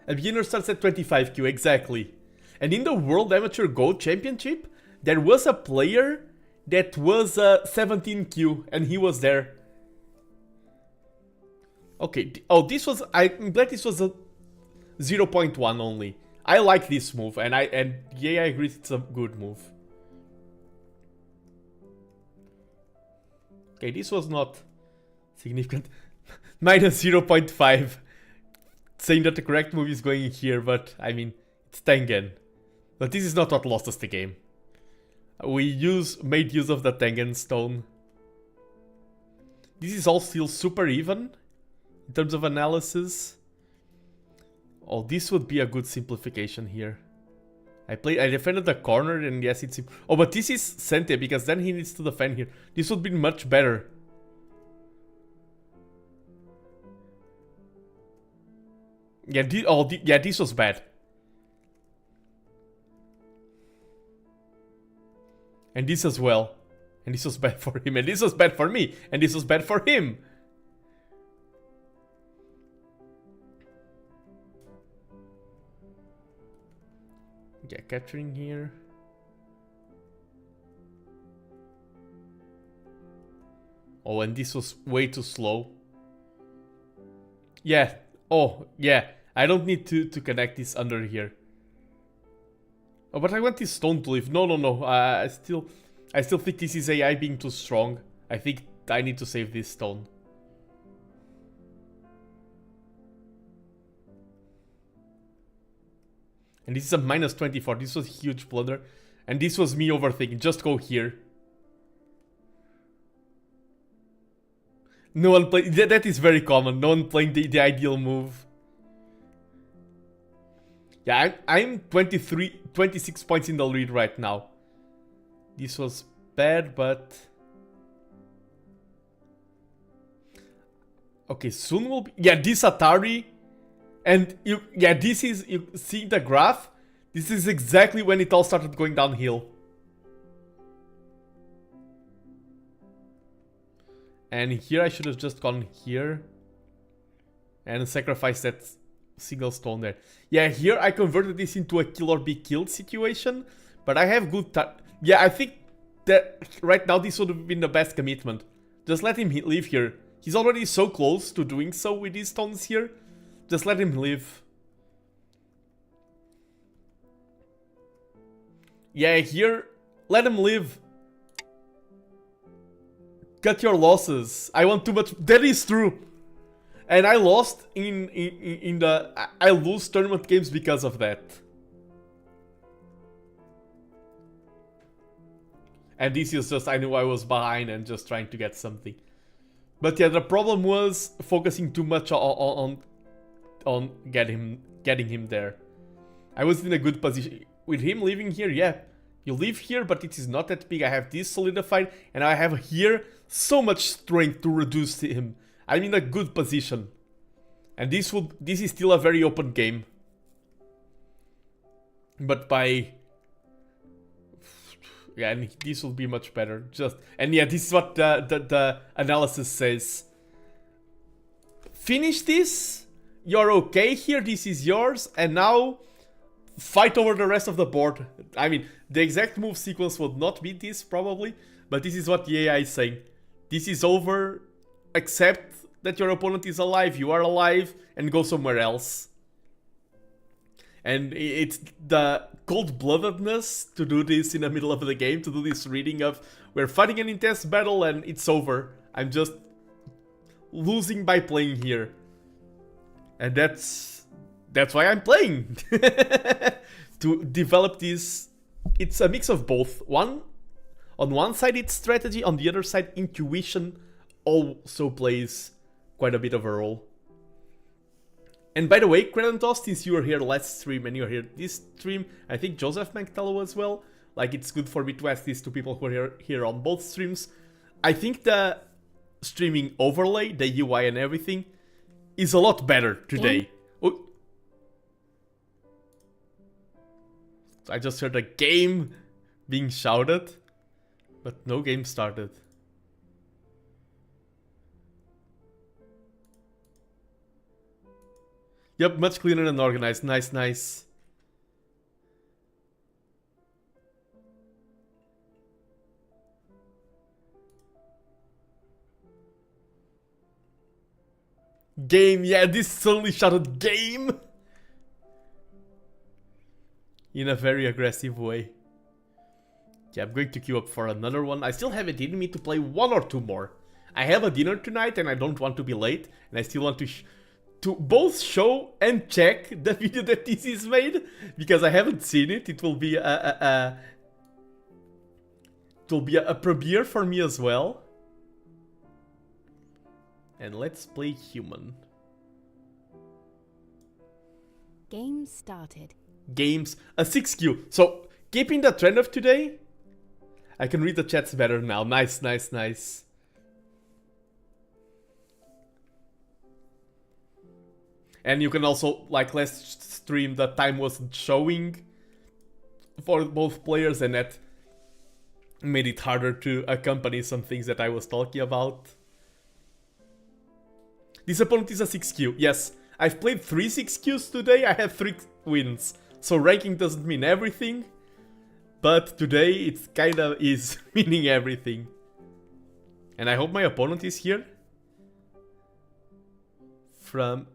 A beginner starts at 25Q, exactly. And in the World Amateur Go Championship, there was a player that was 17Q, and he was there. Okay, oh, this was, I'm glad this was a 0.1 only. I like this move, and yeah, I agree it's a good move. Okay, this was not significant. Minus 0.5. Saying that the correct move is going here, but I mean, it's Tengen. But this is not what lost us the game. We made use of the Tengen stone. This is all still super even in terms of analysis. Oh, this would be a good simplification here. I defended the corner, and yes, it's... Oh, but this is Sente, because then he needs to defend here. This would be much better. Yeah, yeah, this was bad. And this as well. And this was bad for him. And this was bad for me. And this was bad for him. Yeah, capturing here. Oh, and this was way too slow. Yeah. Oh, yeah. I don't need to connect this under here. Oh, but I want this stone to live. No, no, no. I still think this is AI being too strong. I think I need to save this stone. And this is a minus 24. This was a huge blunder. And this was me overthinking. Just go here. No one played. That is very common. No one playing the ideal move. Yeah, I'm 26 points in the lead right now. This was bad, but... Okay, soon will be... Yeah, this Atari... And you see the graph? This is exactly when it all started going downhill. And here I should have just gone here. And sacrificed that single stone there. Yeah, here I converted this into a kill or be killed situation. But I have good time. Yeah, I think that right now this would have been the best commitment. Just let him live here. He's already so close to doing so with these stones here. Just let him live. Yeah, here, let him live. Cut your losses. I want too much. That is true. And I lost in the... I lose tournament games because of that. And this is just, I knew I was behind and just trying to get something. But yeah, the problem was focusing too much on getting him there. I was in a good position. With him living here, yeah. You live here, but it is not that big. I have this solidified, and I have here so much strength to reduce him. I'm in a good position. And this is still a very open game. But by... Yeah, and this will be much better. And yeah, this is what the analysis says. Finish this. You're okay here. This is yours. And now fight over the rest of the board. I mean, the exact move sequence would not be this probably. But this is what the AI is saying. This is over. Accept that your opponent is alive. You are alive. And go somewhere else. And it's the cold-bloodedness to do this in the middle of the game, to do this reading of we're fighting an intense battle and it's over. I'm just losing by playing here. And that's why I'm playing. To develop this. It's a mix of both. On one side it's strategy, on the other side intuition also plays quite a bit of a role. And by the way, Kratos, since you were here last stream and you're here this stream, I think Joseph Manctello as well. Like, it's good for me to ask this to people who are here on both streams. I think the streaming overlay, the UI and everything, is a lot better today. Oh. I just heard a game being shouted, but no game started. Yep, much cleaner and organized. Nice, nice. Game, yeah, this suddenly shouted game! In a very aggressive way. Yeah, I'm going to queue up for another one. I still have it in me to play one or two more. I have a dinner tonight and I don't want to be late. And I still want to both show and check the video that this is made, because I haven't seen it. It will be a premiere for me as well. And let's play human. Game started. Games, a 6Q. So, keeping the trend of today, I can read the chats better now. Nice, nice, nice. And you can also, like last stream, the time wasn't showing for both players, and that made it harder to accompany some things that I was talking about. This opponent is a 6Q. Yes, I've played 3 6Qs today. I have 3 wins. So ranking doesn't mean everything, but today it kinda is meaning everything. And I hope my opponent is here. From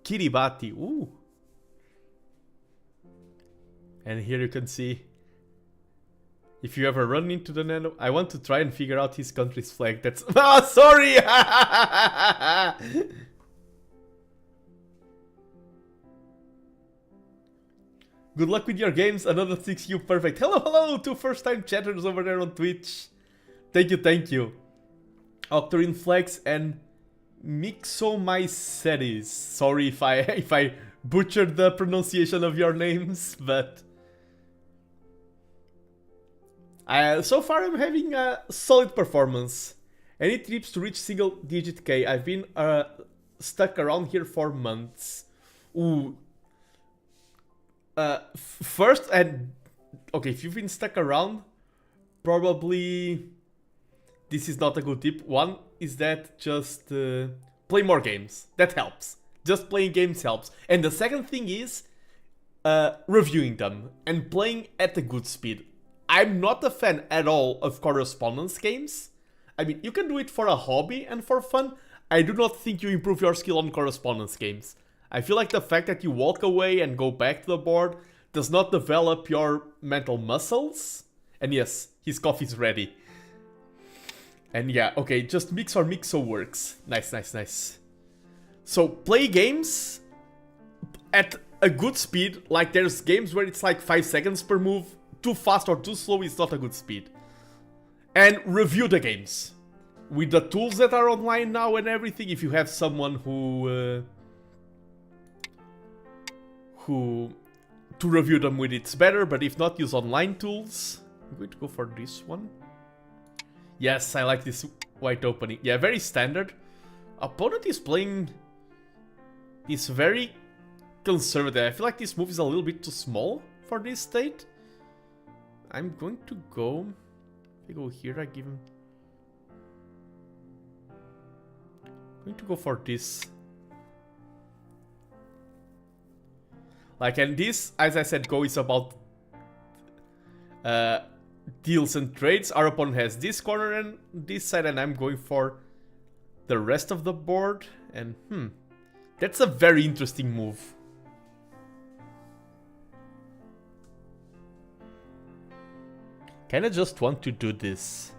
Kiribati. Ooh. And here you can see, if you ever run into the Nando, I want to try and figure out his country's flag. That's... Ah, sorry! Good luck with your games, another 6U perfect. Hello, hello, 2 first-time chatters over there on Twitch. Thank you, thank you. Octarine Flex and Mixomycetes. Sorry if I butchered the pronunciation of your names, but... so far I'm having a solid performance. Any tips to reach single-digit K? I've been stuck around here for months. Ooh. First, and... Okay, if you've been stuck around, probably... This is not a good tip. One is that just play more games. That helps. Just playing games helps. And the second thing is reviewing them and playing at a good speed. I'm not a fan at all of correspondence games. I mean, you can do it for a hobby and for fun. I do not think you improve your skill on correspondence games. I feel like the fact that you walk away and go back to the board does not develop your mental muscles. And yes, his coffee's ready. And yeah, okay, just mix or mixo works. Nice, nice, nice. So play games at a good speed. Like there's games where it's like 5 seconds per move. Too fast or too slow is not a good speed. And review the games. With the tools that are online now and everything, if you have someone who to review them with, it's better. But if not, use online tools. I'm going to go for this one. Yes, I like this white opening. Yeah, very standard. Opponent is playing this very conservative. I feel like this move is a little bit too small for this state. I'm going to go... If I go here, I give him... I'm going to go for this. Like, and this, as I said, Go is about... deals and trades. Our opponent has this corner and this side, and I'm going for the rest of the board. And that's a very interesting move. Kinda just want to do this.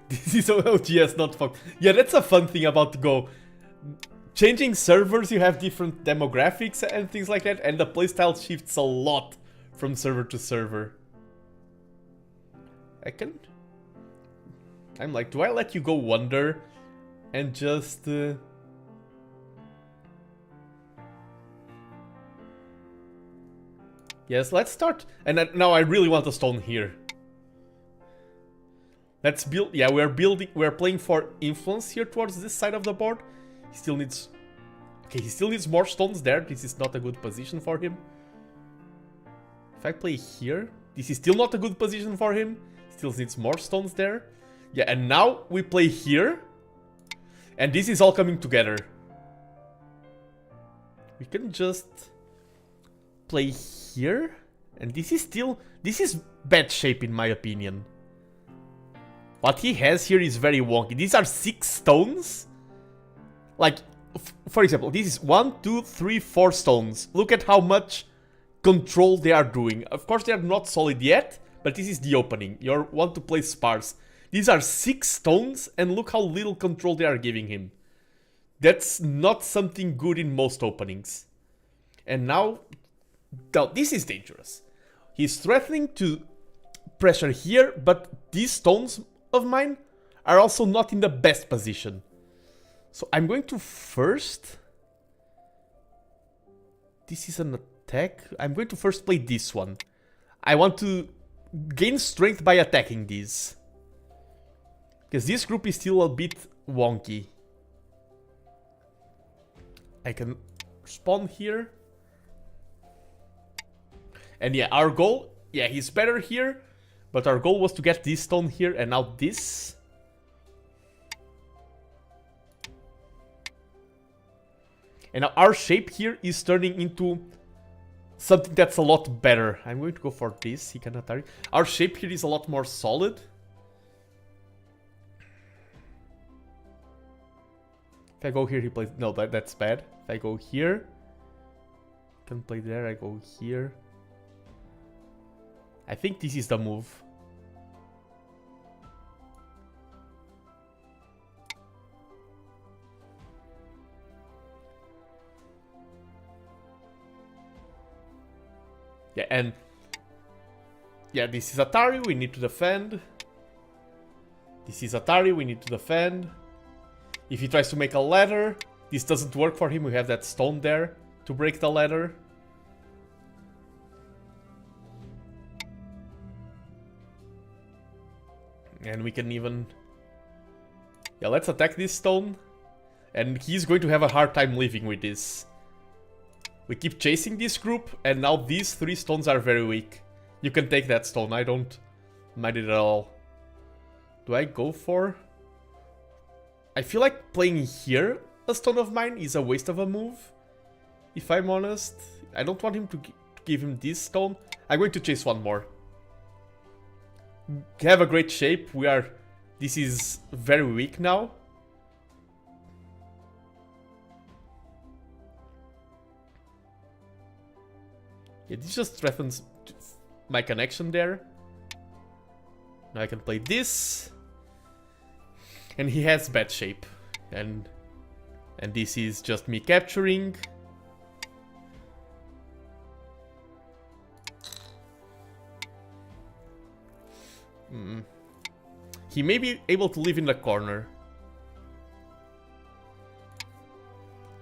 This is OGS, not fun. Yeah, that's a fun thing about Go. Changing servers, you have different demographics and things like that, and the playstyle shifts a lot from server to server. I'm like, do I let you go wonder and just... Yes, let's start. And now I really want a stone here. Let's build... Yeah, we're playing for influence here towards this side of the board. He still needs... Okay, he still needs more stones there. This is not a good position for him. If I play here, this is still not a good position for him. Still needs more stones there. Yeah, and now we play here. And this is all coming together. We can just play here. And this is still... This is bad shape in my opinion. What he has here is very wonky. These are 6 stones. Like, for example, this is 1, 2, 3, 4 stones. Look at how much control they are doing. Of course, they are not solid yet, but this is the opening. You want to play sparse. These are 6 stones, and look how little control they are giving him. That's not something good in most openings. And now this is dangerous. He's threatening to pressure here, but these stones of mine are also not in the best position. So I'm going to first... This is an attack. I'm going to first play this one. I want to gain strength by attacking these. Because this group is still a bit wonky. I can spawn here. And yeah, our goal... Yeah, he's better here. But our goal was to get this stone here, and now this. And now our shape here is turning into something that's a lot better. I'm going to go for this. He can Atari. Our shape here is a lot more solid. If I go here, he plays... No, that's bad. If I go here... Can play there, I go here. I think this is the move. Yeah, and... Yeah, this is Atari, we need to defend. This is Atari, we need to defend. If he tries to make a ladder, this doesn't work for him, we have that stone there to break the ladder. And we can even... Yeah, let's attack this stone. And he's going to have a hard time living with this. We keep chasing this group, and now these 3 stones are very weak. You can take that stone, I don't mind it at all. Do I go for... I feel like playing here a stone of mine is a waste of a move. If I'm honest. I don't want him to give him this stone. I'm going to chase one more. Have a great shape. We are... This is very weak now. Yeah, this just threatens my connection there. Now I can play this. And he has bad shape. And this is just me capturing. He may be able to live in the corner.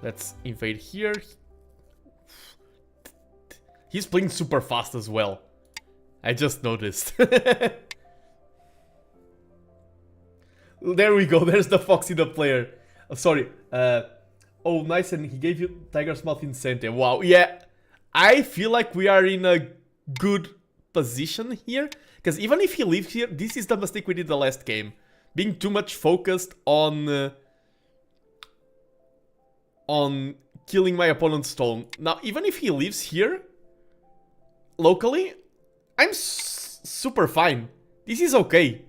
Let's invade here. He's playing super fast as well. I just noticed. There we go, there's the Foxy the player. Sorry. Oh, nice, and he gave you Tiger's Mouth incentive. Wow, yeah. I feel like we are in a good position here. Because even if he leaves here, this is the mistake we did the last game. Being too much focused on killing my opponent's stone. Now, even if he leaves here, locally, I'm super fine. This is okay.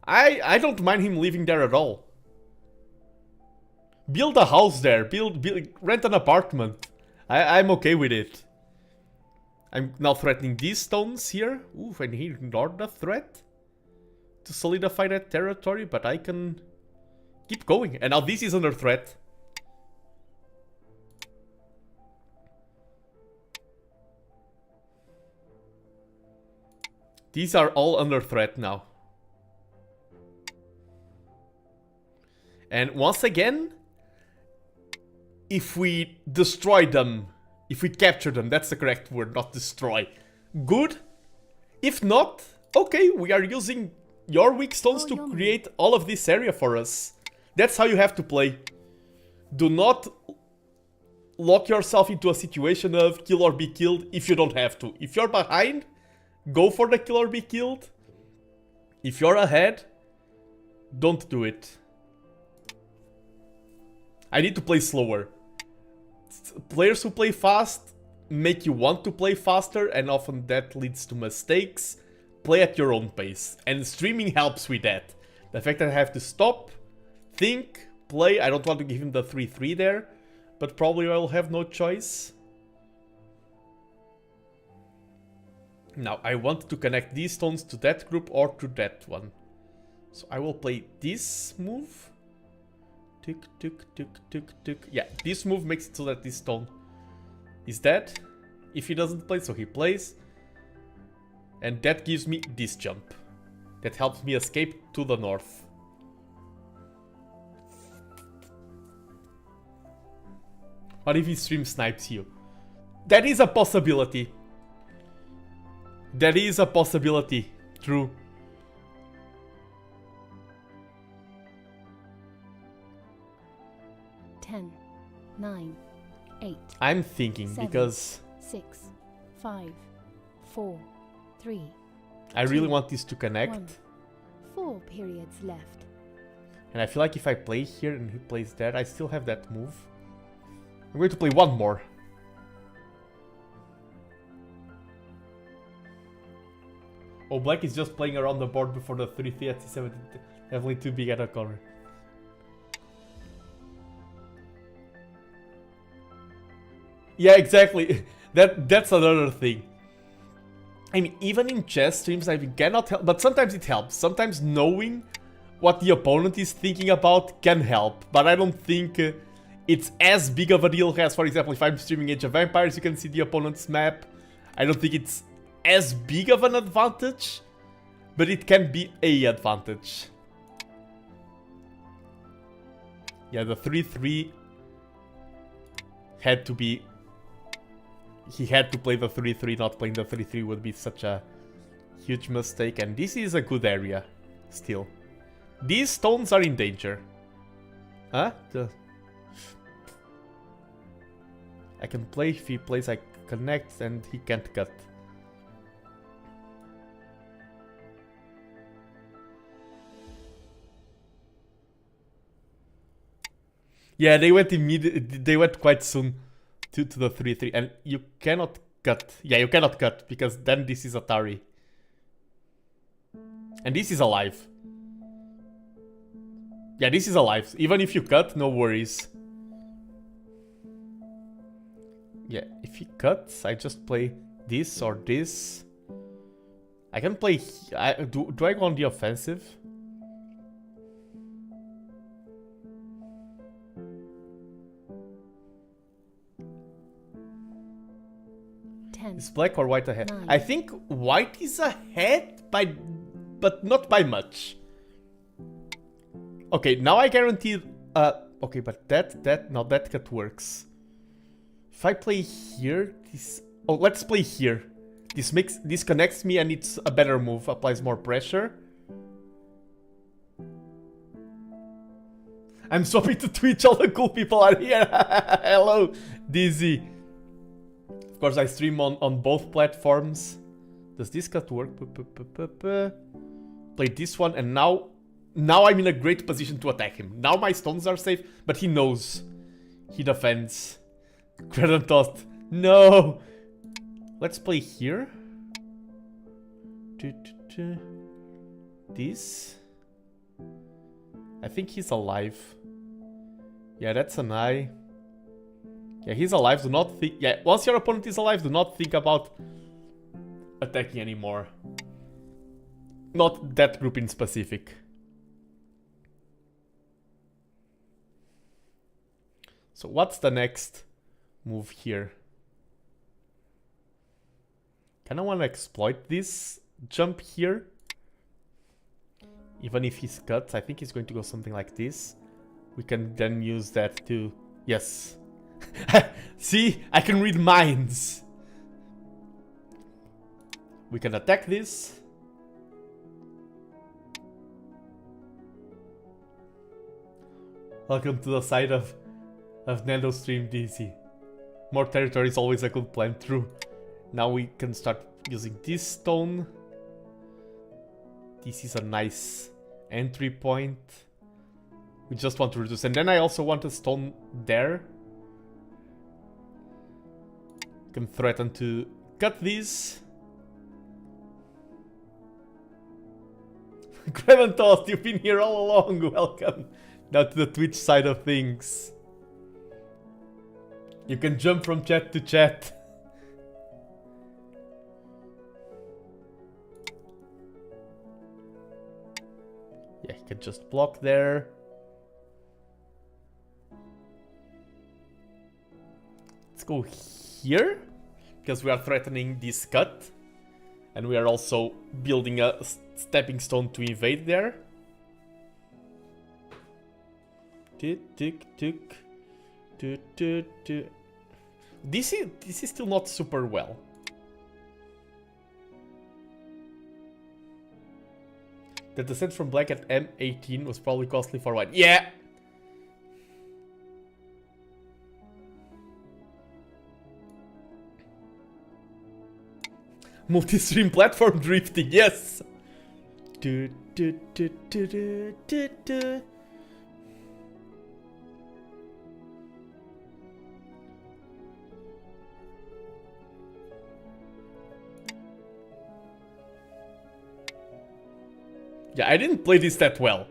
I don't mind him living there at all. Build a house there. Rent an apartment. I'm okay with it. I'm now threatening these stones here. Ooh, and he ignored the threat to solidify that territory, but I can keep going. And now this is under threat. These are all under threat now. And once again, if we destroy them, if we capture them, that's the correct word, not destroy. Good. If not, okay, we are using your weak stones to create all of this area for us. That's how you have to play. Do not lock yourself into a situation of kill or be killed if you don't have to. If you're behind, go for the kill or be killed. If you're ahead, don't do it. I need to play slower. Players who play fast make you want to play faster, and often that leads to mistakes. Play at your own pace, and streaming helps with that. The fact that I have to stop, think, play. I don't want to give him the 3-3 there, but probably I'll have no choice. Now, I want to connect these stones to that group or to that one. So I will play this move. Tick, tick, tick, tick, tick. Yeah, this move makes it so that this stone is dead. If he doesn't play, so he plays. And that gives me this jump. That helps me escape to the north. What if he stream snipes you? That is a possibility. That is a possibility. True. Ten, 9, 8. I'm thinking 7, because 6, 5, 4, 3. I really want this to connect. 1. 4 periods left. And I feel like if I play here and he plays that, I still have that move. I'm going to play one more. Oh, black is just playing around the board before the 3-3 at c7. Definitely too big at a corner. Yeah, exactly. That's another thing. I mean, even in chess streams, I cannot help, but sometimes it helps. Sometimes knowing what the opponent is thinking about can help, but I don't think it's as big of a deal as, for example, if I'm streaming Age of Vampires, you can see the opponent's map. I don't think it's as big of an advantage, but it can be a advantage. Yeah, the 3-3 had to be... He had to play the 3-3, not playing the 3-3 would be such a huge mistake, and this is a good area, still. These stones are in danger. Huh? I can play, if he plays I connect, and he can't cut. Yeah, they went immediately, they went quite soon to the 3-3, and you cannot cut. Yeah, you cannot cut, because then this is Atari. And this is alive. Yeah, this is alive. Even if you cut, no worries. Yeah, if he cuts, I just play this or this. I can play... Do I go on the offensive? Is black or white ahead? 9. I think white is ahead, but not by much. Okay, now I guarantee... okay, but that cut works. If I play here, this... Oh, let's play here. This connects me and it's a better move. Applies more pressure. I'm so happy to Twitch, all the cool people are here. Hello, Dizzy. Of course, I stream on both platforms. Does this cut work? Play this one, and now I'm in a great position to attack him. Now my stones are safe, but he knows. He defends. Credit tossed. No! Let's play here. This. I think he's alive. Yeah, that's an eye. Yeah, he's alive. Do not think... Yeah, once your opponent is alive, do not think about attacking anymore. Not that group in specific. So what's the next move here? Kinda wanna exploit this jump here. Even if he's cut, I think he's going to go something like this. We can then use that to... Yes. See? I can read minds. We can attack this. Welcome to the side of Nando stream, DC. More territory is always a good plan, true. Now we can start using this stone. This is a nice entry point. We just want to reduce. And then I also want a stone there. Can threaten to cut these. Greventost, you've been here all along. Welcome. Now to the Twitch side of things. You can jump from chat to chat. Yeah, he can just block there. Let's go here, because we are threatening this cut. And we are also building a stepping stone to invade there. Tick, tick, tick. This is still not super well. The descent from black at M18 was probably costly for white. Yeah! Multi-stream platform drifting, yes! Yeah, I didn't play this that well.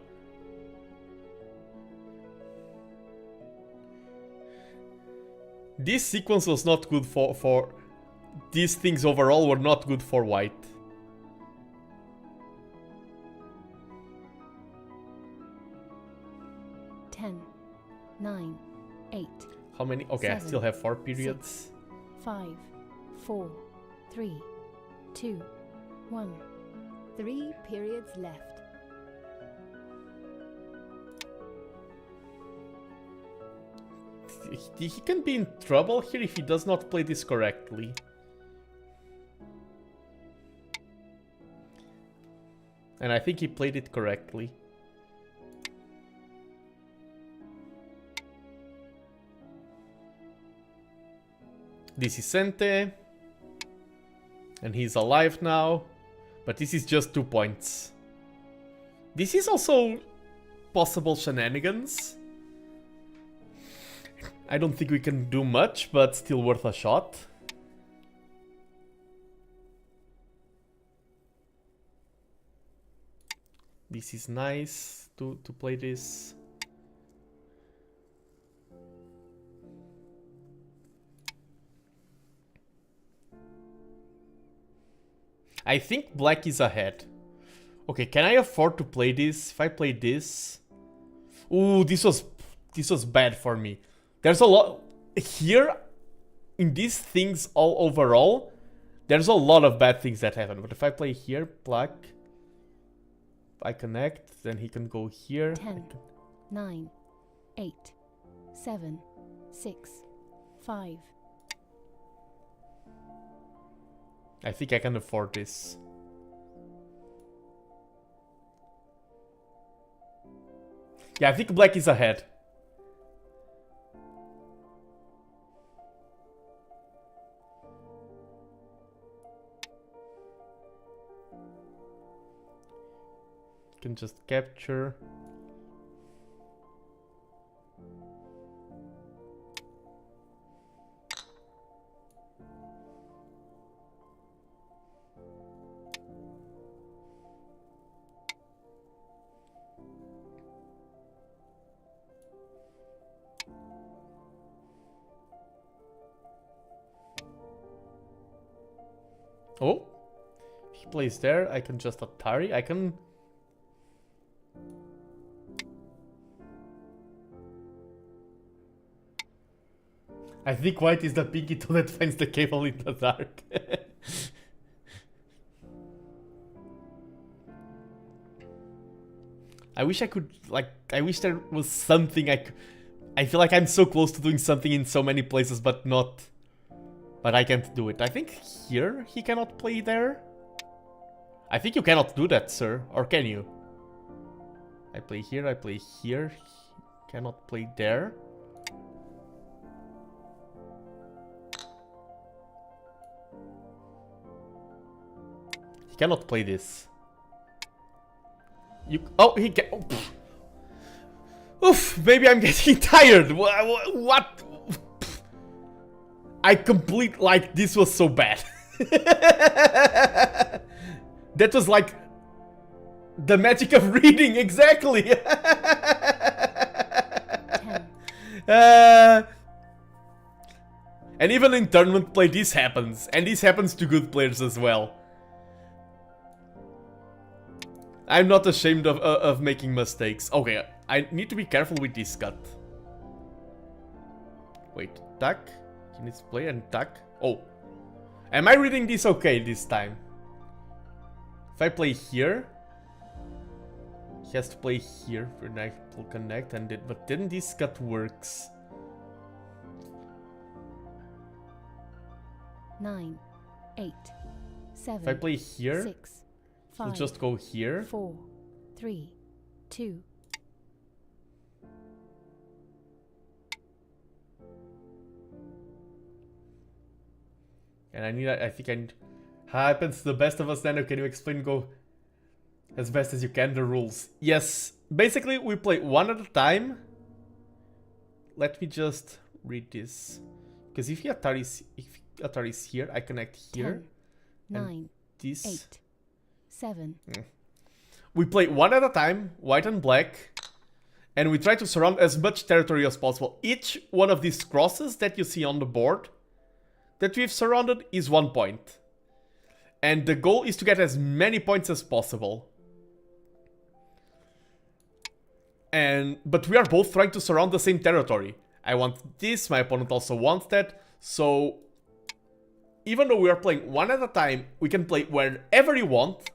This sequence was not good for... These things overall were not good for white. Ten, 9, 8. How many? Okay, I still have 4 periods. 6, 5, 4, 3, 2, 1. 3 periods left. He can be in trouble here if he does not play this correctly. And I think he played it correctly. This is Sente. And he's alive now. But this is just 2 points. This is also possible shenanigans. I don't think we can do much, but still worth a shot. This is nice to play this. I think black is ahead. Okay, can I afford to play this? If I play this... Ooh, this was bad for me. There's a lot... Here, in these things all overall, there's a lot of bad things that happen. But if I play here, black... I connect, then he can go here. 10, 9, 8, 7, 6, 5. I think I can afford this. Yeah, I think black is ahead. Can just capture. Oh, he plays there. I can just Atari. I can. I think white is the pinky toe that finds the cable in the dark. I wish I could, like, I wish there was something I feel like I'm so close to doing something in so many places, but not. But I can't do it. I think here he cannot play there. I think you cannot do that, sir. Or can you? I play here, I play here. He cannot play there. He cannot play this. You... Oh, he can... Oh, oof, maybe I'm getting tired. What? I complete... Like, this was so bad. That was like... The magic of reading, exactly. 10. And even in tournament play, this happens. And this happens to good players as well. I'm not ashamed of making mistakes. Okay, I need to be careful with this cut. Wait, duck? He needs to play and duck? Oh. Am I reading this okay this time? If I play here... He has to play here for knight will connect, and but then this cut works. 9, 8, 7. If I play here, 6, 5. we'll just go here. 4, 3, 2. And I think I need... Happens to the best of us, Nando. Can you explain, go as best as you can, the rules? Yes. Basically, we play one at a time. Let me just read this. Because if Atari's here, I connect here. 10, 9, this... 8, 7. We play one at a time, white and black, and we try to surround as much territory as possible. Each one of these crosses that you see on the board that we've surrounded is 1 point. And the goal is to get as many points as possible. But we are both trying to surround the same territory. I want this, my opponent also wants that. So even though we are playing one at a time, we can play wherever you want.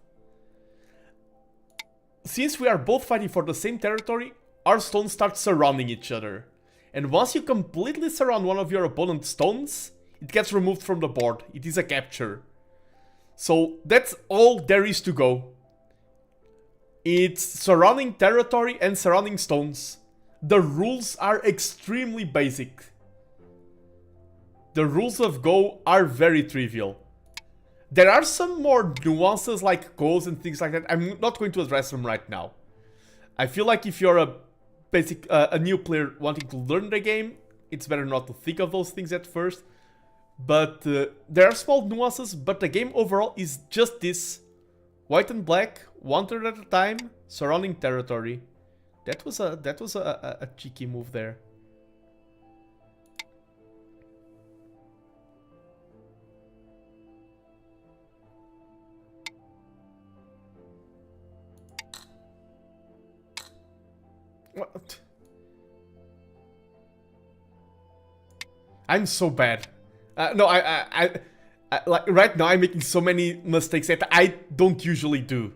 Since we are both fighting for the same territory, our stones start surrounding each other. And once you completely surround one of your opponent's stones, it gets removed from the board. It is a capture. So that's all there is to go. It's surrounding territory and surrounding stones. The rules are extremely basic. The rules of Go are very trivial. There are some more nuances like goals and things like that. I'm not going to address them right now. I feel like if you're a new player wanting to learn the game, it's better not to think of those things at first. But there are small nuances, but the game overall is just this. White and black, one turn at a time, surrounding territory. That was a cheeky move there. What? I'm so bad. No, I like right now I'm making so many mistakes that I don't usually do.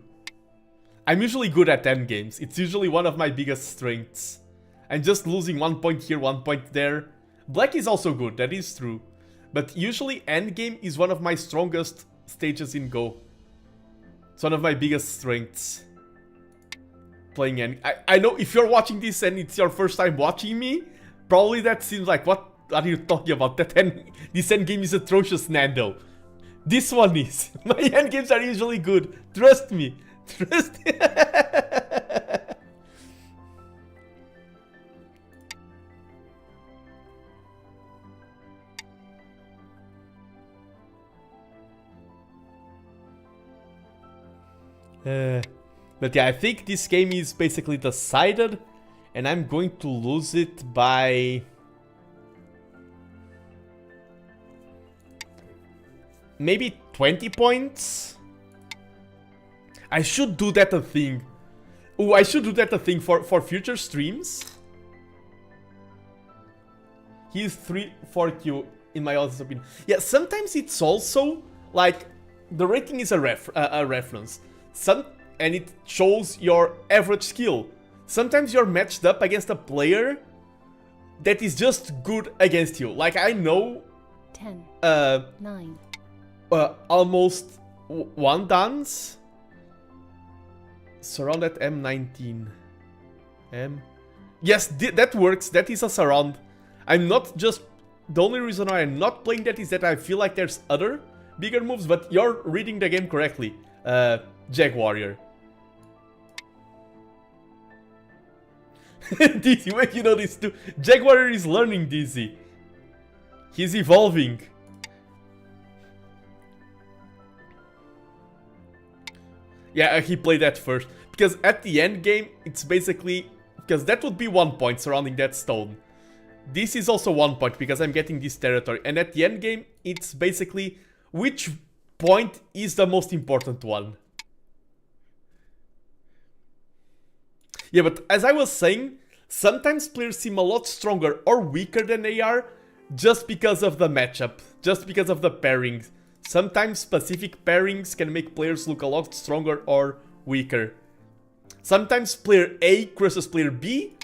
I'm usually good at endgames. It's usually one of my biggest strengths. I'm just losing 1 point here, 1 point there. Black is also good, that is true. But usually endgame is one of my strongest stages in Go. It's one of my biggest strengths. Playing end. I know if you're watching this and it's your first time watching me, probably that seems like, what are you talking about? This endgame is atrocious, Nando. This one is. My endgames are usually good. Trust me. Trust me. But yeah, I think this game is basically decided, and I'm going to lose it by maybe 20 points. I should do that a thing. Oh, I should do that a thing for future streams. He's 3-4Q in my honest opinion. Yeah, sometimes it's also like the rating is a reference. And it shows your average skill. Sometimes you're matched up against a player that is just good against you. Like I know 10 9 almost one dance. Surround at M19. Yes, that works. That is a surround. I'm not just... The only reason why I'm not playing that is that I feel like there's other bigger moves, but you're reading the game correctly. Jag Warrior. Dizzy, wait, you know this too. Jag Warrior is learning, Dizzy. He's evolving. Yeah, he played that first. Because at the end game, it's basically... Because that would be 1 point surrounding that stone. This is also 1 point because I'm getting this territory. And at the end game, it's basically which point is the most important one. Yeah, but as I was saying, sometimes players seem a lot stronger or weaker than they are just because of the matchup, just because of the pairings. Sometimes specific pairings can make players look a lot stronger or weaker. Sometimes player A crushes player B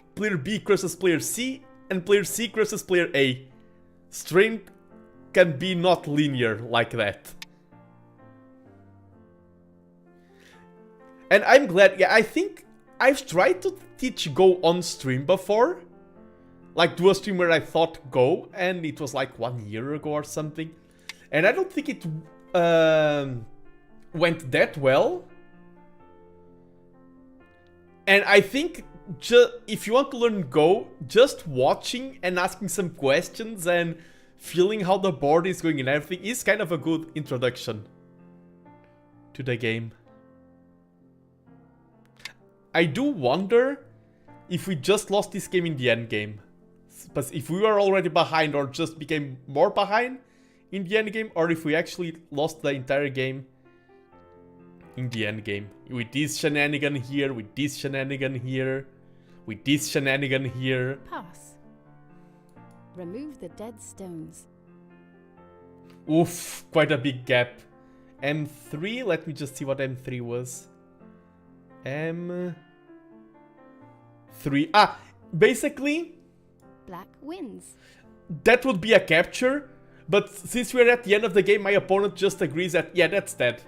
crushes player C, and player C crushes player A. Strength can be not linear like that. And I'm glad, yeah, I think I've tried to teach Go on stream before. Like do a stream where I taught Go, and it was like 1 year ago or something. And I don't think it went that well. And I think if you want to learn Go, just watching and asking some questions and feeling how the board is going and everything is kind of a good introduction to the game. I do wonder if we just lost this game in the end game. But if we were already behind or just became more behind in the end game, or if we actually lost the entire game in the end game. With this shenanigan here, with this shenanigan here, with this shenanigan here. Pass. Remove the dead stones. Oof, quite a big gap. M3, let me just see what M3 was. M3. Basically, Black wins. that would be a capture, but since we're at the end of the game, my opponent just agrees that, yeah, that's dead.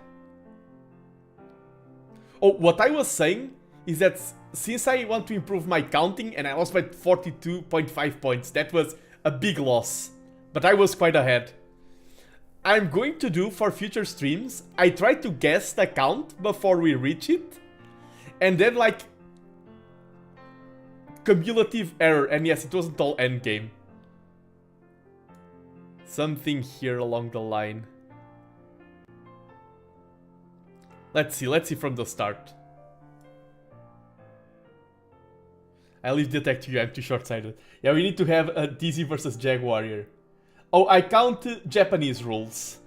Oh, what I was saying is that since I want to improve my counting and I lost by 42.5 points, that was a big loss, but I was quite ahead. I'm going to do for future streams, I try to guess the count before we reach it, and then like cumulative error, and yes, it wasn't all endgame. Something here along the line. Let's see from the start. I leave the attack to you, I'm too short-sighted. Yeah, we need to have a DZ versus Jag Warrior. Oh, I count Japanese rules.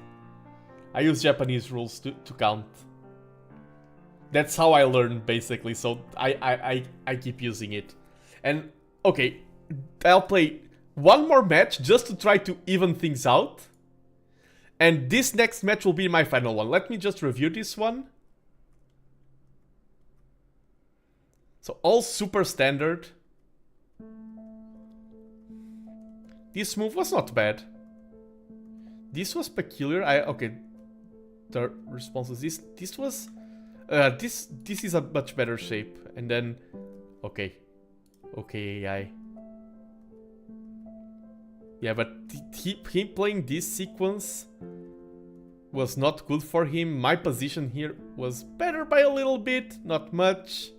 I use Japanese rules to count. That's how I learn, basically, so I keep using it. And, okay, I'll play one more match just to try to even things out. And this next match will be my final one. Let me just review this one. So, all super standard. This move was not bad. This was peculiar. Okay. The responses. This was... this is a much better shape. And then... Okay. Okay, AI. Yeah, but him playing this sequence was not good for him. My position here was better by a little bit, not much.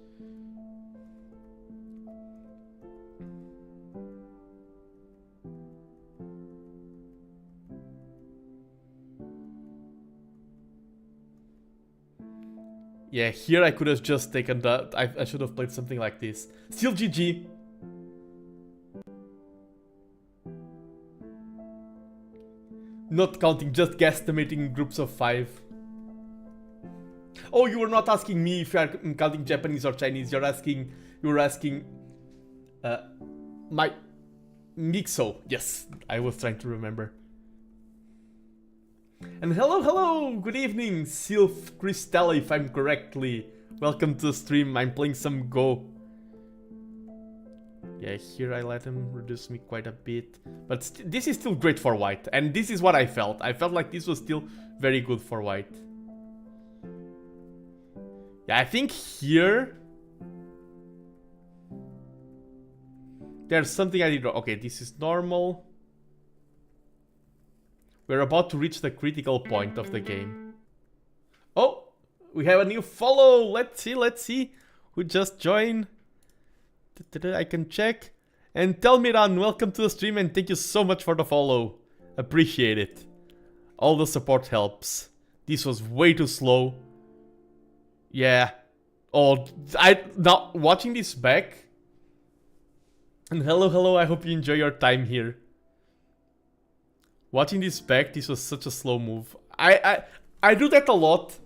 Yeah, here I could have just taken that. I should have played something like this. Still GG. Not counting, just guesstimating groups of 5. Oh, you were not asking me if you are counting Japanese or Chinese. You were asking my Mixo. Yes, I was trying to remember. And hello, good evening, Sylph Cristella, if I'm correctly. Welcome to the stream, I'm playing some Go. Yeah, here I let him reduce me quite a bit. But this is still great for white, and this is what I felt. I felt like this was still very good for white. Yeah, I think here... there's something I did wrong. Okay, this is normal. We're about to reach the critical point of the game. Oh, we have a new follow. Let's see who just joined. I can check. And tell me, Ran, welcome to the stream and thank you so much for the follow. Appreciate it. All the support helps. This was way too slow. Yeah. Oh, now watching this back. And hello, I hope you enjoy your time here. Watching this back, this was such a slow move. I do that a lot.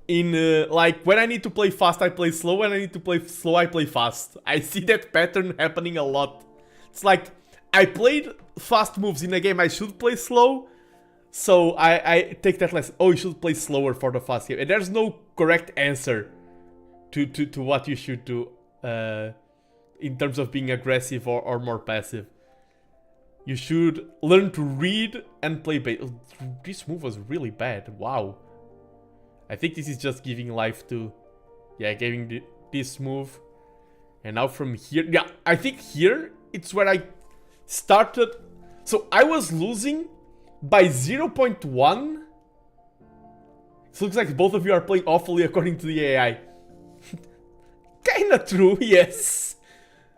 In, like, when I need to play fast, I play slow. When I need to play slow, I play fast. I see that pattern happening a lot. It's like, I played fast moves in a game I should play slow. So I take that lesson. Oh, you should play slower for the fast game. And there's no correct answer to what you should do in terms of being aggressive or more passive. You should learn to read and play base. This move was really bad. Wow. I think this is just giving life to... yeah, giving this move. And now from here... yeah, I think here it's where I started... so I was losing by 0.1. It looks like both of you are playing awfully according to the AI. Kinda true, yes.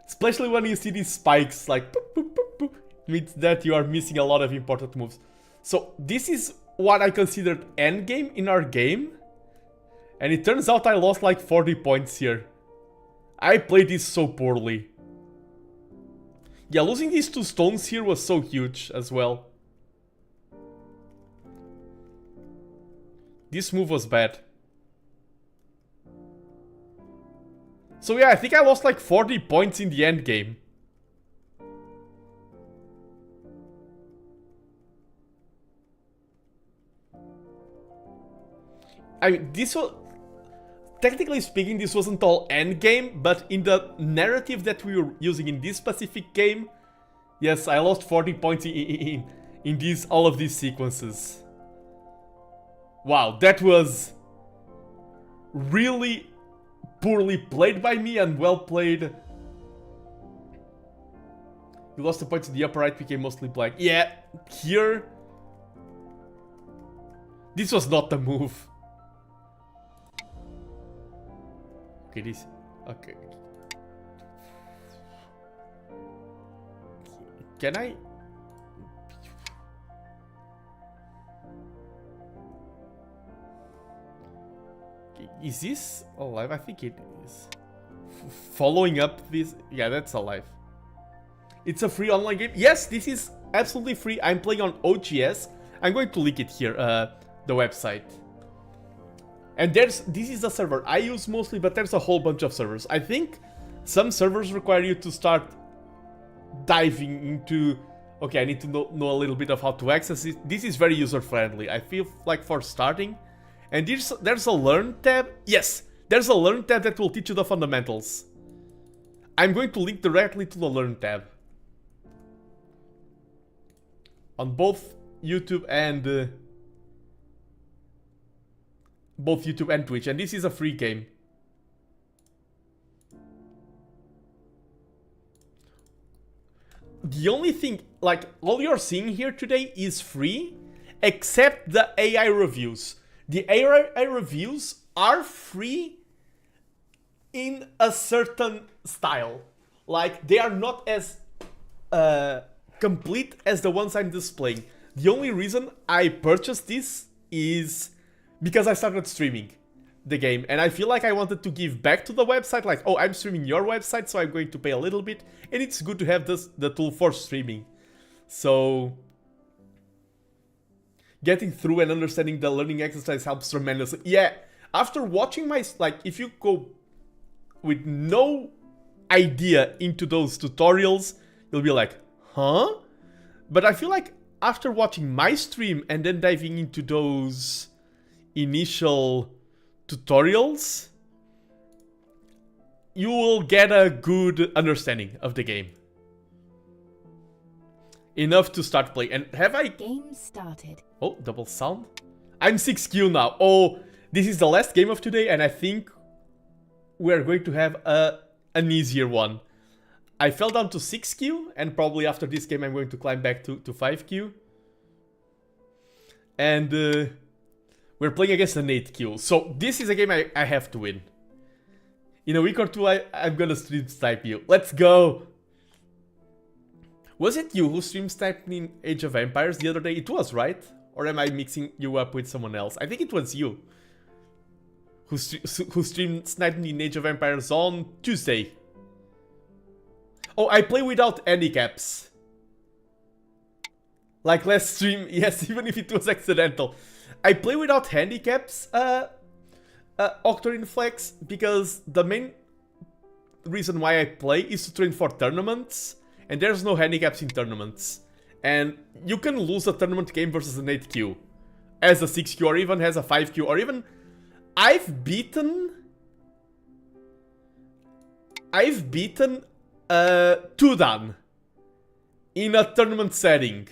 Especially when you see these spikes like... boop, boop, boop, boop. Means that you are missing a lot of important moves. So this is what I considered endgame in our game. And it turns out I lost like 40 points here. I played this so poorly. Yeah, losing these 2 stones here was so huge as well. This move was bad. So yeah, I think I lost like 40 points in the end game. I mean, this was... Technically speaking, this wasn't all endgame, but in the narrative that we were using in this specific game, yes, I lost 40 points in all of these sequences. Wow, that was really poorly played by me and well played. You lost the points in the upper right, became mostly blank. Yeah, here... This was not the move. Okay, this... Okay. Can I... Is this alive? I think it is. Following up this... Yeah, that's alive. It's a free online game. Yes, this is absolutely free. I'm playing on OGS. I'm going to link it here, the website. And this is a server I use mostly, but there's a whole bunch of servers. I think some servers require you to start diving into... Okay, I need to know a little bit of how to access it. This is very user-friendly, I feel like, for starting. And there's a Learn tab. Yes, there's a Learn tab that will teach you the fundamentals. I'm going to link directly to the Learn tab. On both YouTube and... both YouTube and Twitch, and this is a free game. The only thing, like, all you're seeing here today is free, except the AI reviews. The AI reviews are free in a certain style. Like, they are not as complete as the ones I'm displaying. The only reason I purchased this is... because I started streaming the game, and I feel like I wanted to give back to the website, like, oh, I'm streaming your website, so I'm going to pay a little bit, and it's good to have the tool for streaming. So, getting through and understanding the learning exercise helps tremendously. Yeah, after watching my, like, if you go with no idea into those tutorials, you'll be like, huh? But I feel like after watching my stream and then diving into those initial tutorials, you will get a good understanding of the game. Enough to start playing. And have I... Game started. Oh, double sound. I'm 6Q now. Oh, this is the last game of today, and I think we're going to have an easier one. I fell down to 6Q, and probably after this game I'm going to climb back to 5Q. And we're playing against an 8Q. So this is a game I have to win. In a week or two I'm gonna stream snipe you. Let's go! Was it you who stream sniped me in Age of Empires the other day? It was, right? Or am I mixing you up with someone else? I think it was you who streamed sniped me in Age of Empires on Tuesday. Oh, I play without handicaps. Like last stream, yes, even if it was accidental. I play without handicaps, Octarine Flex, because the main reason why I play is to train for tournaments, and there's no handicaps in tournaments. And you can lose a tournament game versus an 8Q as a 6Q, or even as a 5Q, or even... I've beaten 2Dan in a tournament setting.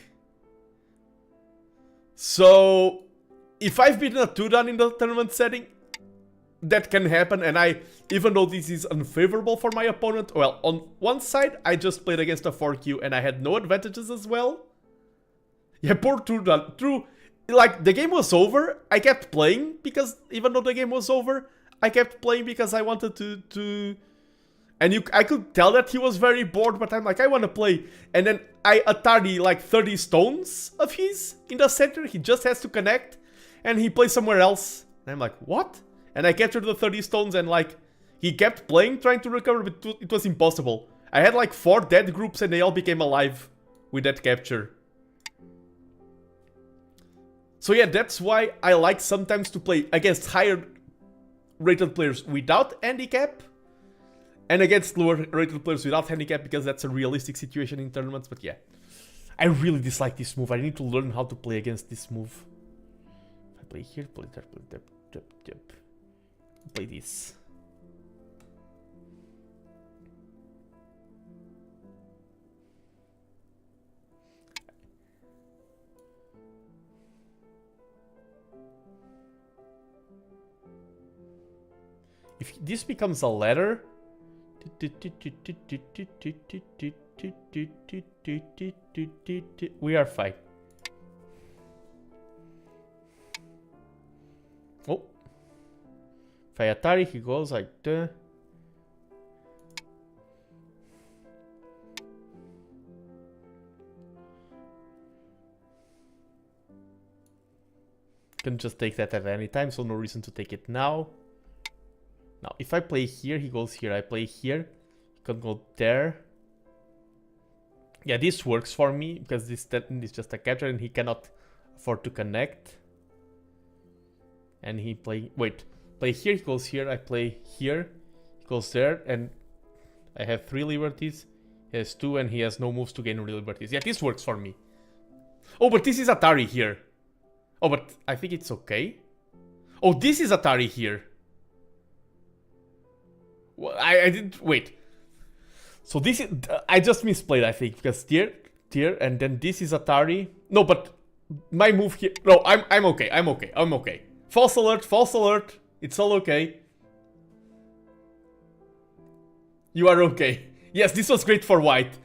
So, if I've beaten a 2Dan in the tournament setting, that can happen, and even though this is unfavorable for my opponent, well, on one side, I just played against a 4Q and I had no advantages as well. Yeah, poor 2Dan. True, like, the game was over, I kept playing, because even though the game was over, I kept playing because I wanted to... And I could tell that he was very bored, but I'm like, I want to play. And then I Atari like 30 stones of his in the center. He just has to connect, and he plays somewhere else. And I'm like, what? And I captured the 30 stones and like, he kept playing trying to recover, but it was impossible. I had like 4 dead groups and they all became alive with that capture. So yeah, that's why I like sometimes to play against higher rated players without handicap and against lower rated players without handicap, because that's a realistic situation in tournaments. But yeah, I really dislike this move. I need to learn how to play against this move. I play here, play there, play there, play this. If this becomes a ladder, we are fine. Oh, Fayatari, he goes like the. Can just take that at any time, so no reason to take it now. Now, if I play here, he goes here. I play here, he can go there. Yeah, this works for me because this is just a capture and he cannot afford to connect. And he play here, he goes here. I play here, he goes there, and I have 3 liberties. He has 2 and he has no moves to gain liberties. Yeah, this works for me. Oh, but this is Atari here. Oh, but I think it's okay. Oh, this is Atari here. Well, I didn't wait. So this is I just misplayed, I think, because tier, and then this is Atari. No, but my move here. No, I'm okay. I'm okay. False alert. It's all okay. You are okay. Yes, this was great for white.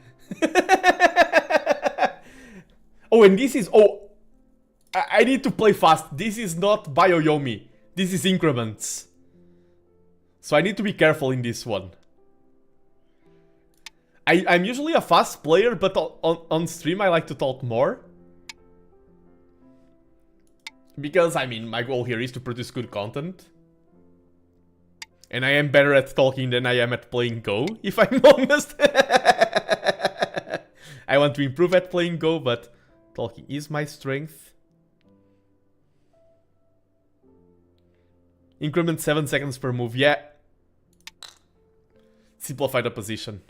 Oh, and this is I need to play fast. This is not Bioyomi. This is increments. So I need to be careful in this one. I'm usually a fast player, but on stream I like to talk more. Because, I mean, my goal here is to produce good content. And I am better at talking than I am at playing Go, if I'm honest. I want to improve at playing Go, but talking is my strength. Increment 7 seconds per move, yeah. Simplify the position.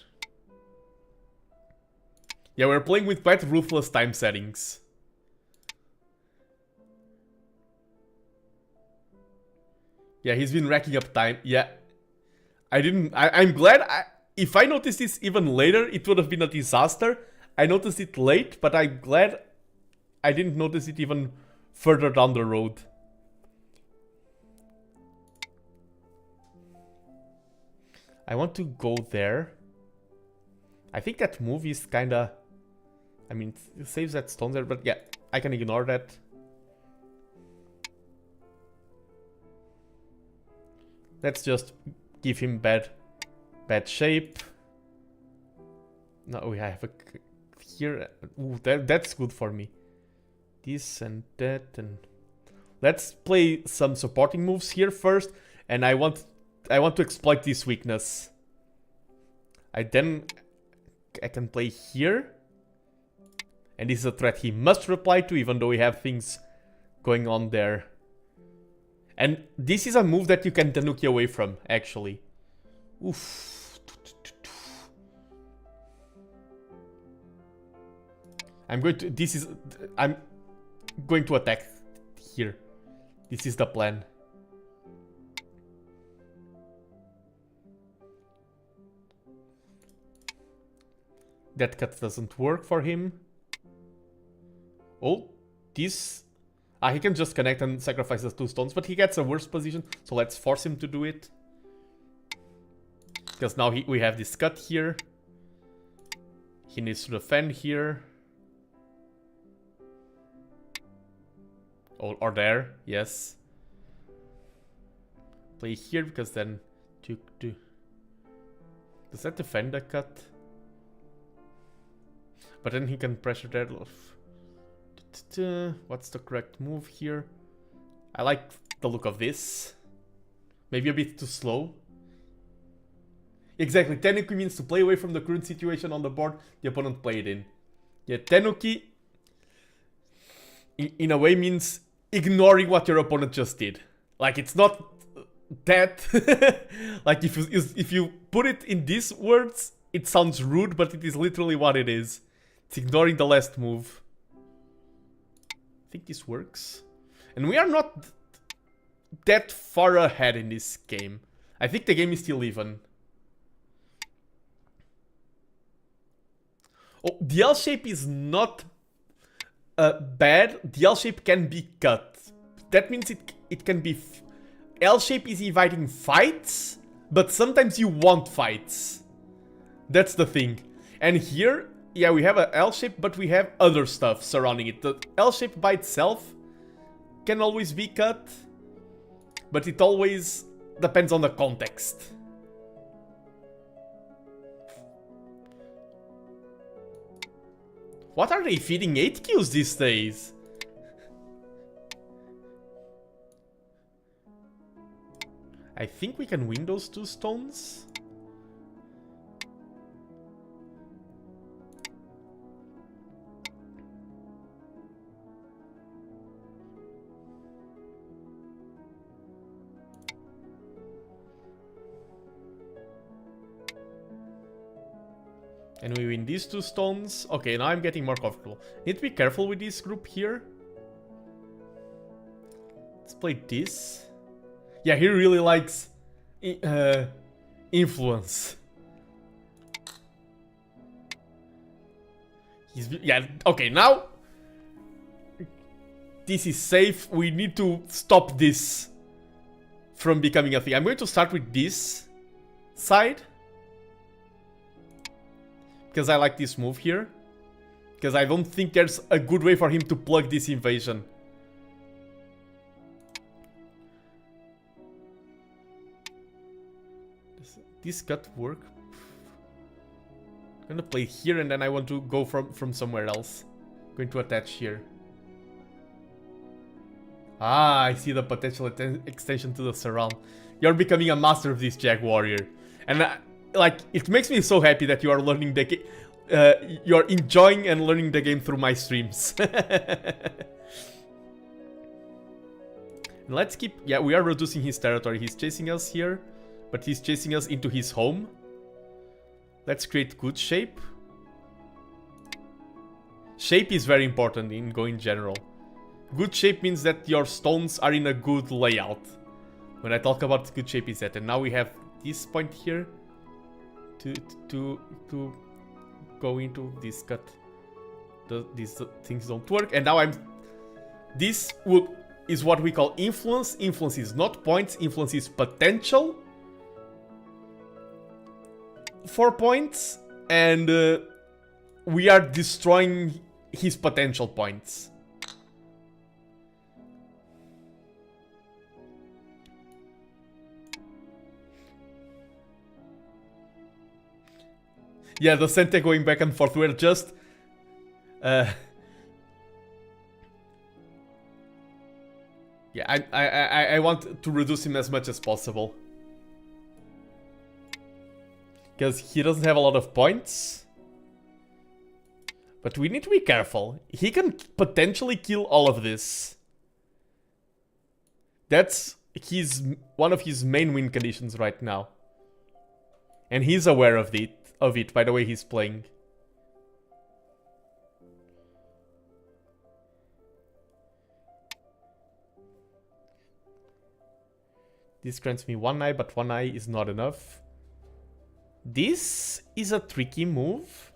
Yeah, we're playing with quite ruthless time settings. Yeah, he's been racking up time. Yeah. I'm glad. If I noticed this even later, it would have been a disaster. I noticed it late, but I'm glad I didn't notice it even further down the road. I want to go there. I think that move is kinda... I mean, it saves that stone there, but yeah, I can ignore that. Let's just give him bad shape. No, we have a... Here... Ooh, that's good for me. This and that and... Let's play some supporting moves here first, and I want to exploit this weakness. I can play here. And this is a threat he must reply to, even though we have things going on there. And this is a move that you can Tanuki away from, actually. Oof. I'm going to attack here. This is the plan. That cut doesn't work for him. Oh, this... he can just connect and sacrifice the 2 stones, but he gets a worse position, so let's force him to do it. Because now we have this cut here. He needs to defend here. Or there, yes. Play here, because then... Does that defend the cut? But then he can pressure there. What's the correct move here? I like the look of this. Maybe a bit too slow. Exactly, Tenuki means to play away from the current situation on the board the opponent played in. Yeah, Tenuki in a way means ignoring what your opponent just did. Like, it's not that. Like, if you put it in these words, it sounds rude, but it is literally what it is. It's ignoring the last move. I think this works. And we are not that far ahead in this game. I think the game is still even. Oh, the L shape is not bad. The L shape can be cut. That means it can be... L shape is inviting fights, but sometimes you want fights. That's the thing. And here, yeah, we have an L shape, but we have other stuff surrounding it. The L shape by itself can always be cut, but it always depends on the context. What are they feeding 8Qs these days? I think we can win those 2 stones. And we win these 2 stones. Okay, now I'm getting more comfortable. Need to be careful with this group here. Let's play this. Yeah, he really likes influence. Yeah, okay, now this is safe. We need to stop this from becoming a thing. I'm going to start with this side, because I like this move here. Because I don't think there's a good way for him to plug this invasion. Does this cut work? I'm gonna play here and then I want to go from somewhere else. I'm going to attach here. Ah, I see the potential extension to the surround. You're becoming a master of this, Jag Warrior. And like, it makes me so happy that you are learning the game. You're enjoying and learning the game through my streams. Let's keep... Yeah, we are reducing his territory. He's chasing us here, but he's chasing us into his home. Let's create good shape. Shape is very important in Go in general. Good shape means that your stones are in a good layout. When I talk about good shape is that. And now we have this point here to go into this cut. These things don't work. And now this is what we call influence. Influence is not points. Influence is potential. 4 points. And we are destroying his potential points. Yeah, the Sente going back and forth. We're just... yeah, I want to reduce him as much as possible. Because he doesn't have a lot of points. But we need to be careful. He can potentially kill all of this. That's one of his main win conditions right now. And he's aware of it by the way he's playing. This grants me 1 eye, but 1 eye is not enough. This is a tricky move.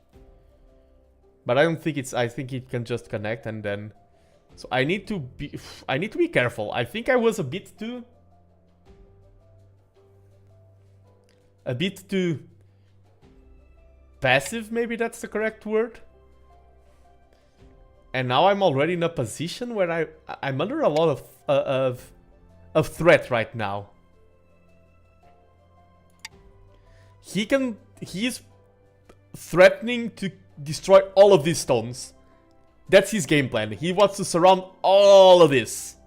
But I don't think it's... I think it can just connect and then... So I need to be careful. I think I was a bit too passive, maybe that's the correct word. And now I'm already in a position where I'm under a lot of threat right now. He's threatening to destroy all of these stones. That's his game plan. He wants to surround all of this.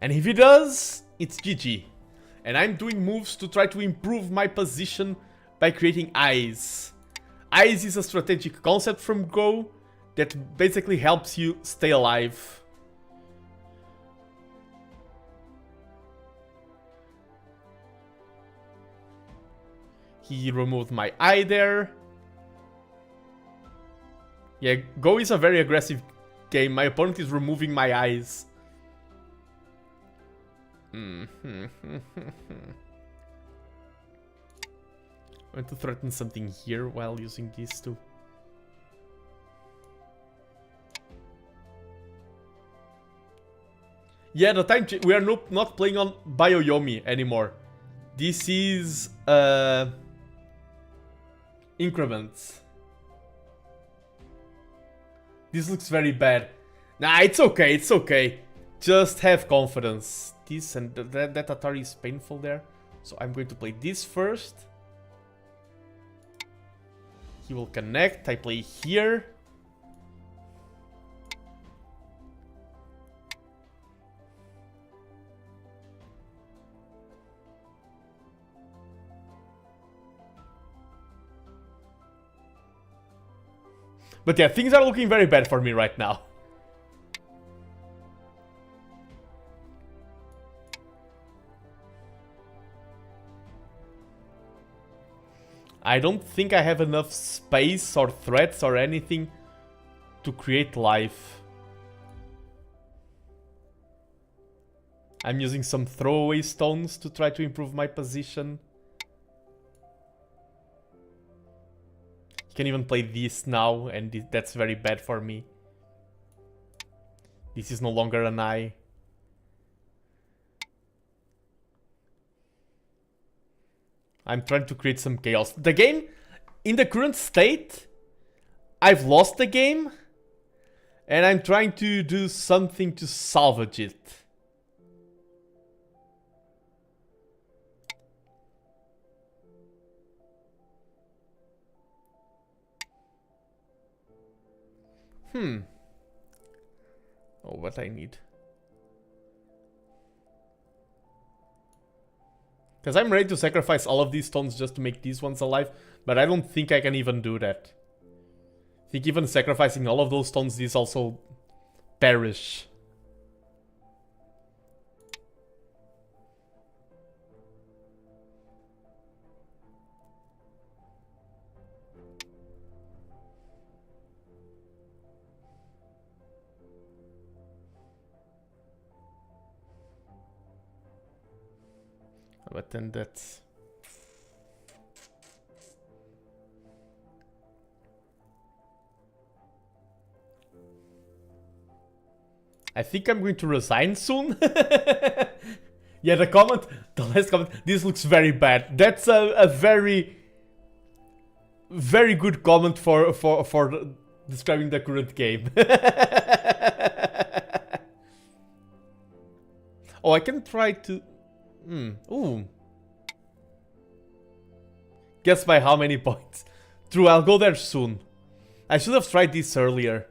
And if he does, it's GG. And I'm doing moves to try to improve my position by creating eyes. Eyes is a strategic concept from Go that basically helps you stay alive. He removed my eye there. Yeah, Go is a very aggressive game. My opponent is removing my eyes. I want to threaten something here while using these two. Yeah, the time we are not playing on Bioyomi anymore. This is increments. This looks very bad. Nah, it's okay, it's okay. Just have confidence. This and that Atari is painful there. So I'm going to play this first. He will connect. I play here. But yeah, things are looking very bad for me right now. I don't think I have enough space or threats or anything to create life. I'm using some throwaway stones to try to improve my position. You can even play this now, and that's very bad for me. This is no longer an eye. I'm trying to create some chaos. The game, in the current state, I've lost the game, and I'm trying to do something to salvage it. Oh, what I need. Because I'm ready to sacrifice all of these stones just to make these ones alive, but I don't think I can even do that. I think even sacrificing all of those stones, these also perish. But then that's... I think I'm going to resign soon. Yeah, the last comment, this looks very bad. That's a very good comment for describing the current game. Oh, I can try to... Ooh. Guess by how many points? True, I'll go there soon. I should have tried this earlier.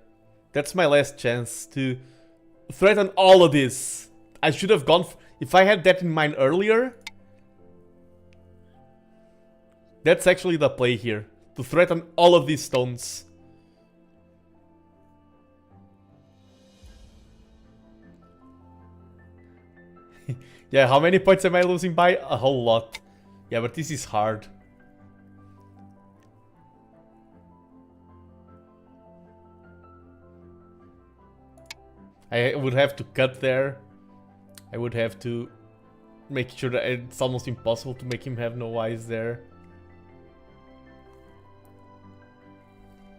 That's my last chance to threaten all of this. I should have gone... If I had that in mind earlier... That's actually the play here. To threaten all of these stones. Yeah, how many points am I losing by? A whole lot. Yeah, but this is hard. I would have to cut there. I would have to make sure that it's almost impossible to make him have no eyes there.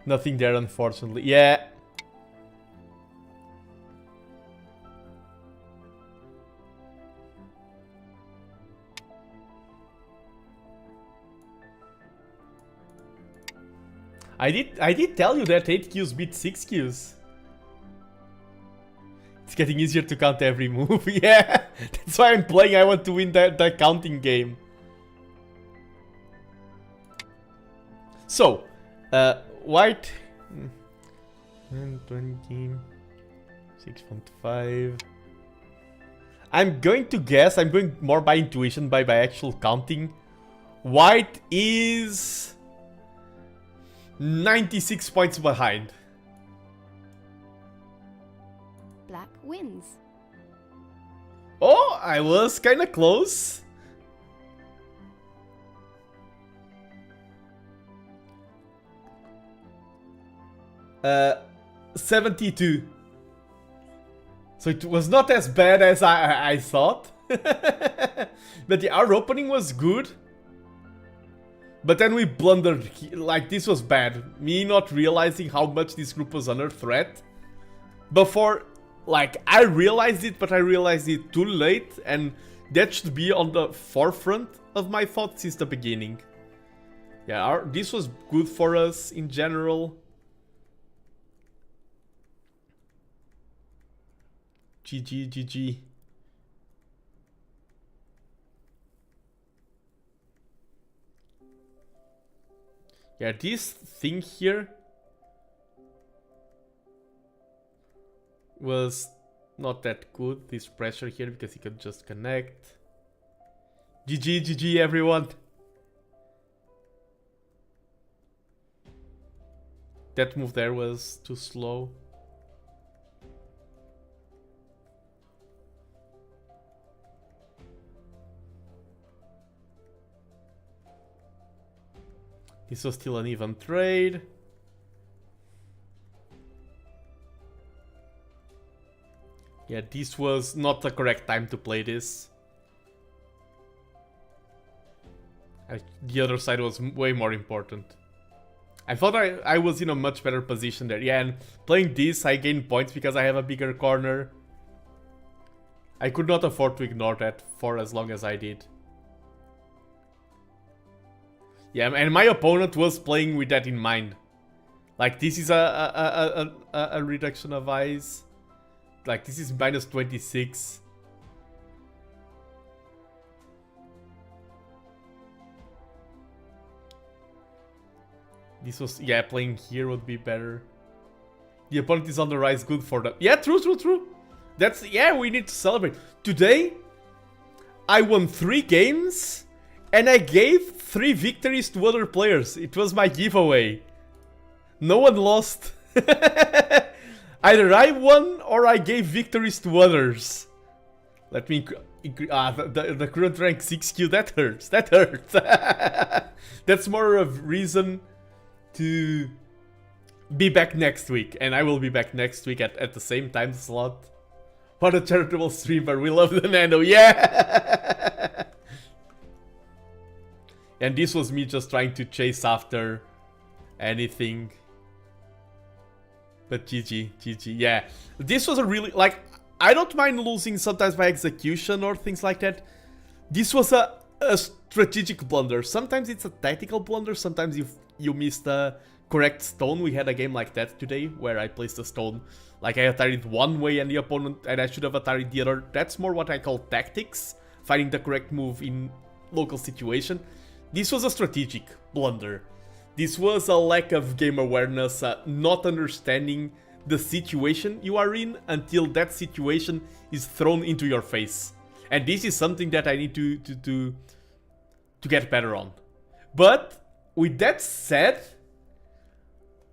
Nothing there, unfortunately. Yeah. I did tell you that 8 Qs beat 6 Qs. It's getting easier to count every move. Yeah, that's why I'm playing. I want to win that counting game. So, white... 20... 6.5... I'm going to guess, I'm going more by intuition, by actual counting. White is 96 points behind. Black wins. Oh, I was kind of close. Uh, 72. So it was not as bad as I thought. But our opening was good. But then we blundered, like this was bad. Me not realizing how much this group was under threat. Before, like, I realized it, but I realized it too late. And that should be on the forefront of my thoughts since the beginning. Yeah, this was good for us in general. GG, GG. Yeah, this thing here was not that good, this pressure here, because he could just connect. GG, GG everyone. That move there was too slow. This was still an even trade. Yeah, this was not the correct time to play this. The other side was way more important. I thought I was in a much better position there. Yeah, and playing this, I gained points because I have a bigger corner. I could not afford to ignore that for as long as I did. Yeah, and my opponent was playing with that in mind. Like, this is a reduction of eyes. Like, this is minus 26. This was, yeah, playing here would be better. The opponent is on the rise, good for them. Yeah, true, true, true. That's, yeah, we need to celebrate. Today, I won 3 games. And I gave 3 victories to other players. It was my giveaway. No one lost. Either I won or I gave victories to others. Let me... the current rank 6Q, that hurts. That hurts. That's more of reason to be back next week. And I will be back next week at the same time slot. What a charitable streamer. We love the Nando. Yeah! And this was me just trying to chase after anything. But GG, GG, yeah. This was a really, like, I don't mind losing sometimes by execution or things like that. This was a strategic blunder. Sometimes it's a tactical blunder, sometimes you missed the correct stone. We had a game like that today, where I placed a stone, like I ataried one way and the opponent, and I should have ataried the other. That's more what I call tactics, finding the correct move in local situation. This was a strategic blunder. This was a lack of game awareness, not understanding the situation you are in until that situation is thrown into your face. And this is something that I need to get better on. But with that said,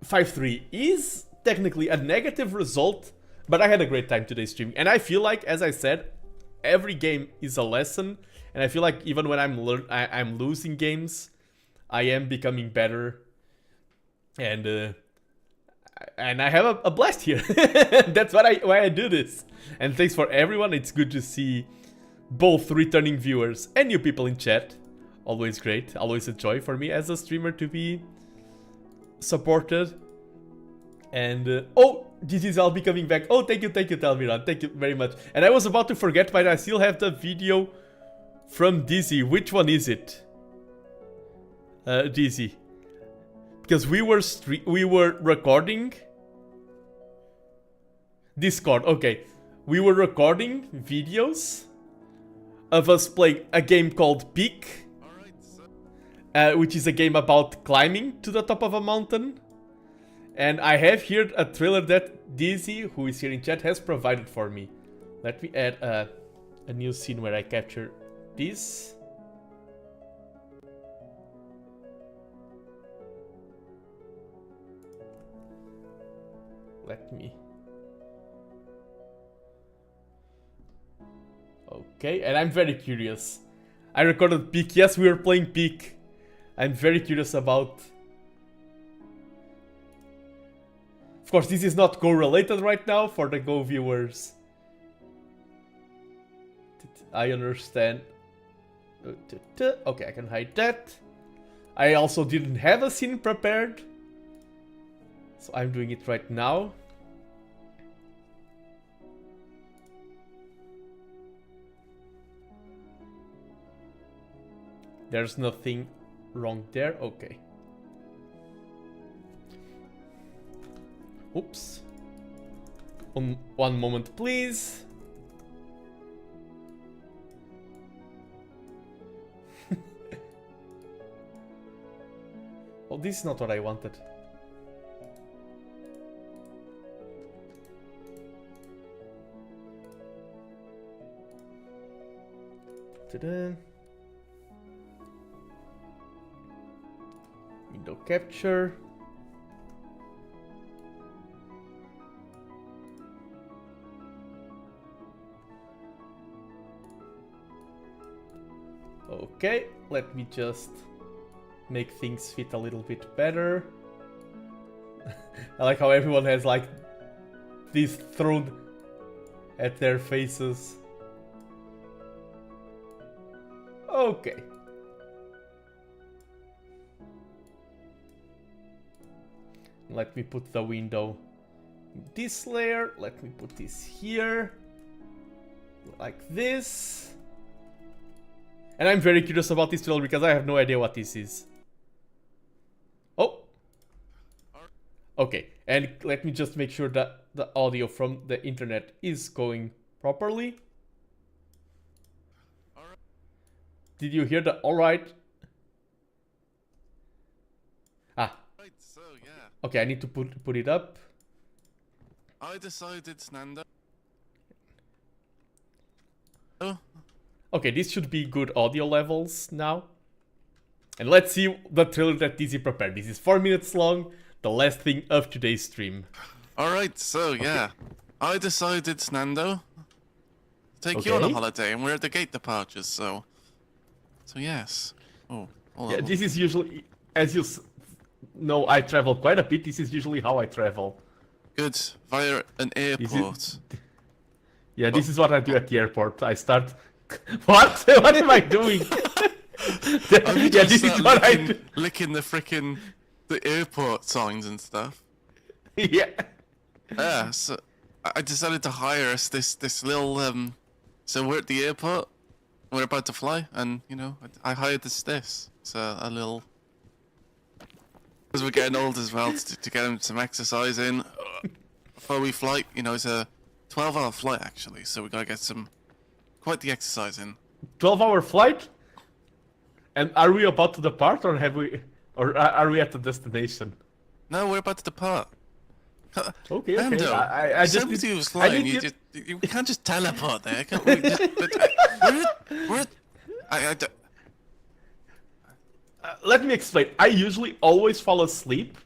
5-3 is technically a negative result, but I had a great time today streaming. And I feel like, as I said, every game is a lesson. And I feel like even when I'm losing games, I am becoming better, and I have a blast here. That's why I do this. And thanks for everyone. It's good to see both returning viewers and new people in chat. Always great. Always a joy for me as a streamer to be supported. And oh, this is I'll be coming back. Oh, thank you, Talmiran. Thank you very much. And I was about to forget, but I still have the video from Dizzy. Which one is it? Dizzy. Because we were recording Discord. Okay. We were recording videos of us playing a game called Peak, which is a game about climbing to the top of a mountain. And I have here a trailer that Dizzy, who is here in chat, has provided for me. Let me add a a new scene where I capture this. Let me... Okay, and I'm very curious. I recorded Peak. Yes, we were playing Peak. I'm very curious about... Of course, this is not Go related right now for the Go viewers. I understand. Okay, I can hide that. I also didn't have a scene prepared. So I'm doing it right now. There's nothing wrong there. Okay. Oops. One moment, please. Oh, this is not what I wanted. Ta-da. Window capture. Okay, let me just make things fit a little bit better. I like how everyone has like this thrown at their faces. Okay. Let me put the window in this layer. Let me put this here. Like this. And I'm very curious about this trailer because I have no idea what this is. Oh! Okay, and let me just make sure that the audio from the internet is going properly. Did you hear the alright? Ah. Right, so yeah. Okay, I need to put it up. I decided, Nando. Oh. Okay, this should be good audio levels now. And let's see the trailer that Dizzy prepared. This is 4 minutes long, the last thing of today's stream. Alright, so yeah. I decided, Nando, to take you on a holiday, and we're at the gate departures, so yes. Oh, hold Yeah, on. this is usually, as you know, I travel quite a bit. This is usually how I travel. Good, via an airport. Yeah, this is what I do at the airport. I start... What? What am I doing? Yeah, this is what I do. Licking the frickin' the airport signs and stuff. Yeah. Yeah, so I decided to hire us this little so we're at the airport, we're about to fly, and you know I hired this. It's a little, because we're getting old as well, to get him some exercise in before we fly. You know, it's a 12-hour flight actually, so we gotta get some quite the exercise in. 12-hour flight? And are we about to depart, or are we at the destination? No, we're about to depart. Okay, Nando, okay. I just somebody who's flying, you can't just teleport there. Can't we just, let me explain. I usually always fall asleep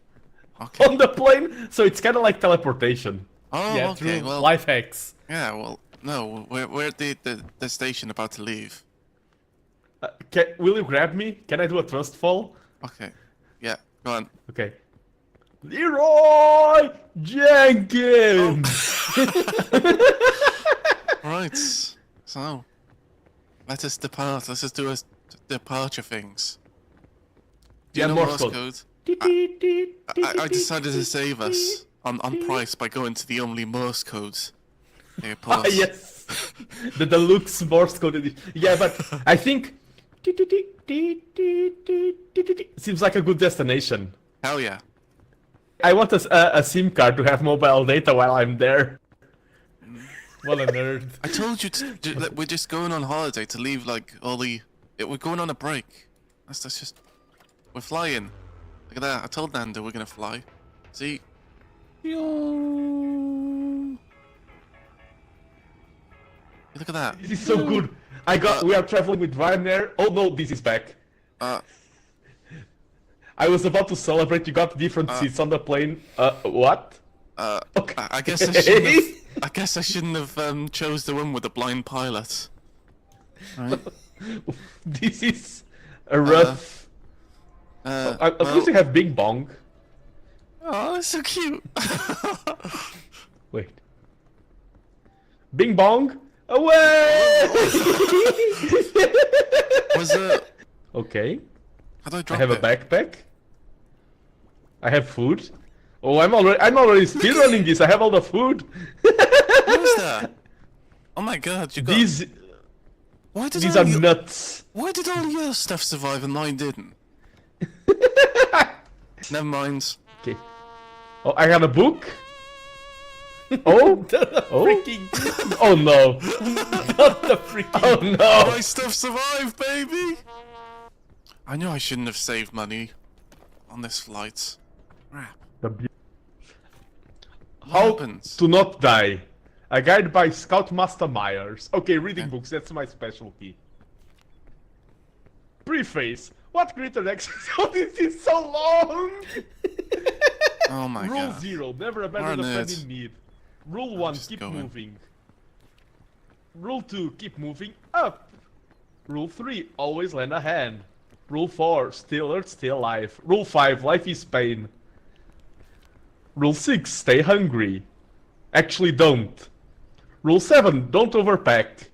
on the plane, so it's kind of like teleportation. Oh, yeah, okay. through Well, life hacks. yeah. Well, no, we're at the station about to leave. Will you grab me? Can I do a trust fall? Okay. Yeah. Go on. Okay. Leroy Jenkins. Right. So, let us depart. Let's just do a departure things. Do you know Morse code? I decided to save us on price by going to the only Morse code airport. Yes. The deluxe Morse code edition. Yeah, but I think seems like a good destination. Hell yeah. I want a SIM card to have mobile data while I'm there. What a nerd. I told you that we're just going on holiday to leave like all the... We're going on a break. That's just... We're flying. Look at that. I told Nando we're gonna fly. See? Look Look at that. This is so good. We are traveling with Ryanair. Oh no, this is back. I was about to celebrate. You got different seats on the plane. What? Okay. I guess I shouldn't have. I guess I shouldn't have chose the one with the blind pilot. Right. This is a rough. At least you have Bing Bong. Oh, that's so cute. Wait. Bing Bong. Away! Was it? Okay. How do I I drop have it? a backpack. I have food. Oh, I'm already speedrunning this. I have all the food. What is that? Oh my god, you got. These Why did these all are your... nuts. Why did all your stuff survive and mine didn't? Never mind. Okay. Oh, I got a book. Oh. Oh. Freaking. Oh no. Not the freaking. Oh no. My stuff survived, baby! I knew I shouldn't have saved money on this flight. Crap. What How happens? to not die. A guide by Scoutmaster Myers. Okay, reading books, that's my specialty. Preface. What greater access? Oh, this is so long! Oh my Rule god. 0. Never abandon a friend nerds. in need. Rule 1. just Keep going. moving. Rule 2. Keep moving up. Rule 3. Always lend a hand. Rule 4. Stay alert, stay alive. Rule 5. Life is pain. Rule 6. Stay hungry. Actually, don't. Rule 7. Don't overpack.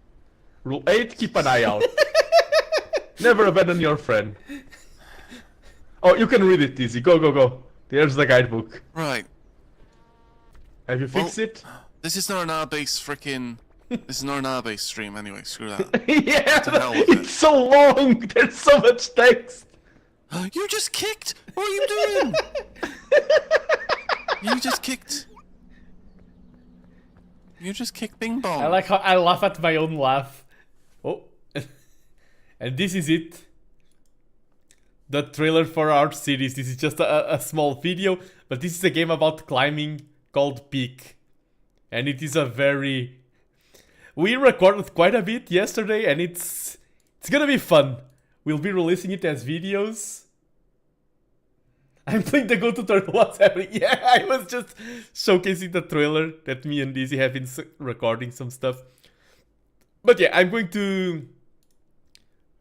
Rule 8. Keep an eye out. Never abandon your friend. Oh, you can read it easy. Go, go, go. There's the guidebook. Right. Have you fixed it? This is not an R-based freaking. This is not an R-based stream anyway. Screw that. Yeah, To hell with it. it's so long. There's so much text. You just kicked. What are you doing? You just kicked. You just kicked Bing Bong. I like how I laugh at my own laugh. Oh. And this is it. The trailer for our series. This is just a small video, but this is a game about climbing called Peak. And it is a very... We recorded quite a bit yesterday, and it's gonna be fun. We'll be releasing it as videos. I'm playing the Go tutorial. What's happening? Yeah, I was just showcasing the trailer that me and Dizzy have been recording some stuff. But yeah, I'm going to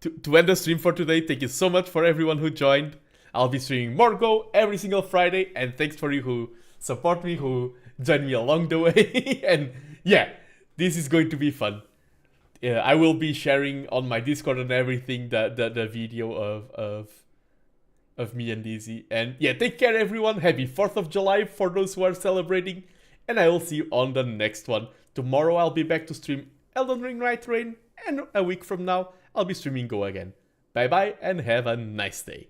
end the stream for today. Thank you so much for everyone who joined. I'll be streaming more Go every single Friday, and thanks for you who support me, who join me along the way. And yeah, this is going to be fun. I will be sharing on my Discord and everything the video of me and Dizzy. And yeah, take care everyone. Happy 4th of July for those who are celebrating. And I will see you on the next one. Tomorrow I'll be back to stream Elden Ring Night Rain. And a week from now, I'll be streaming Go again. Bye bye and have a nice day.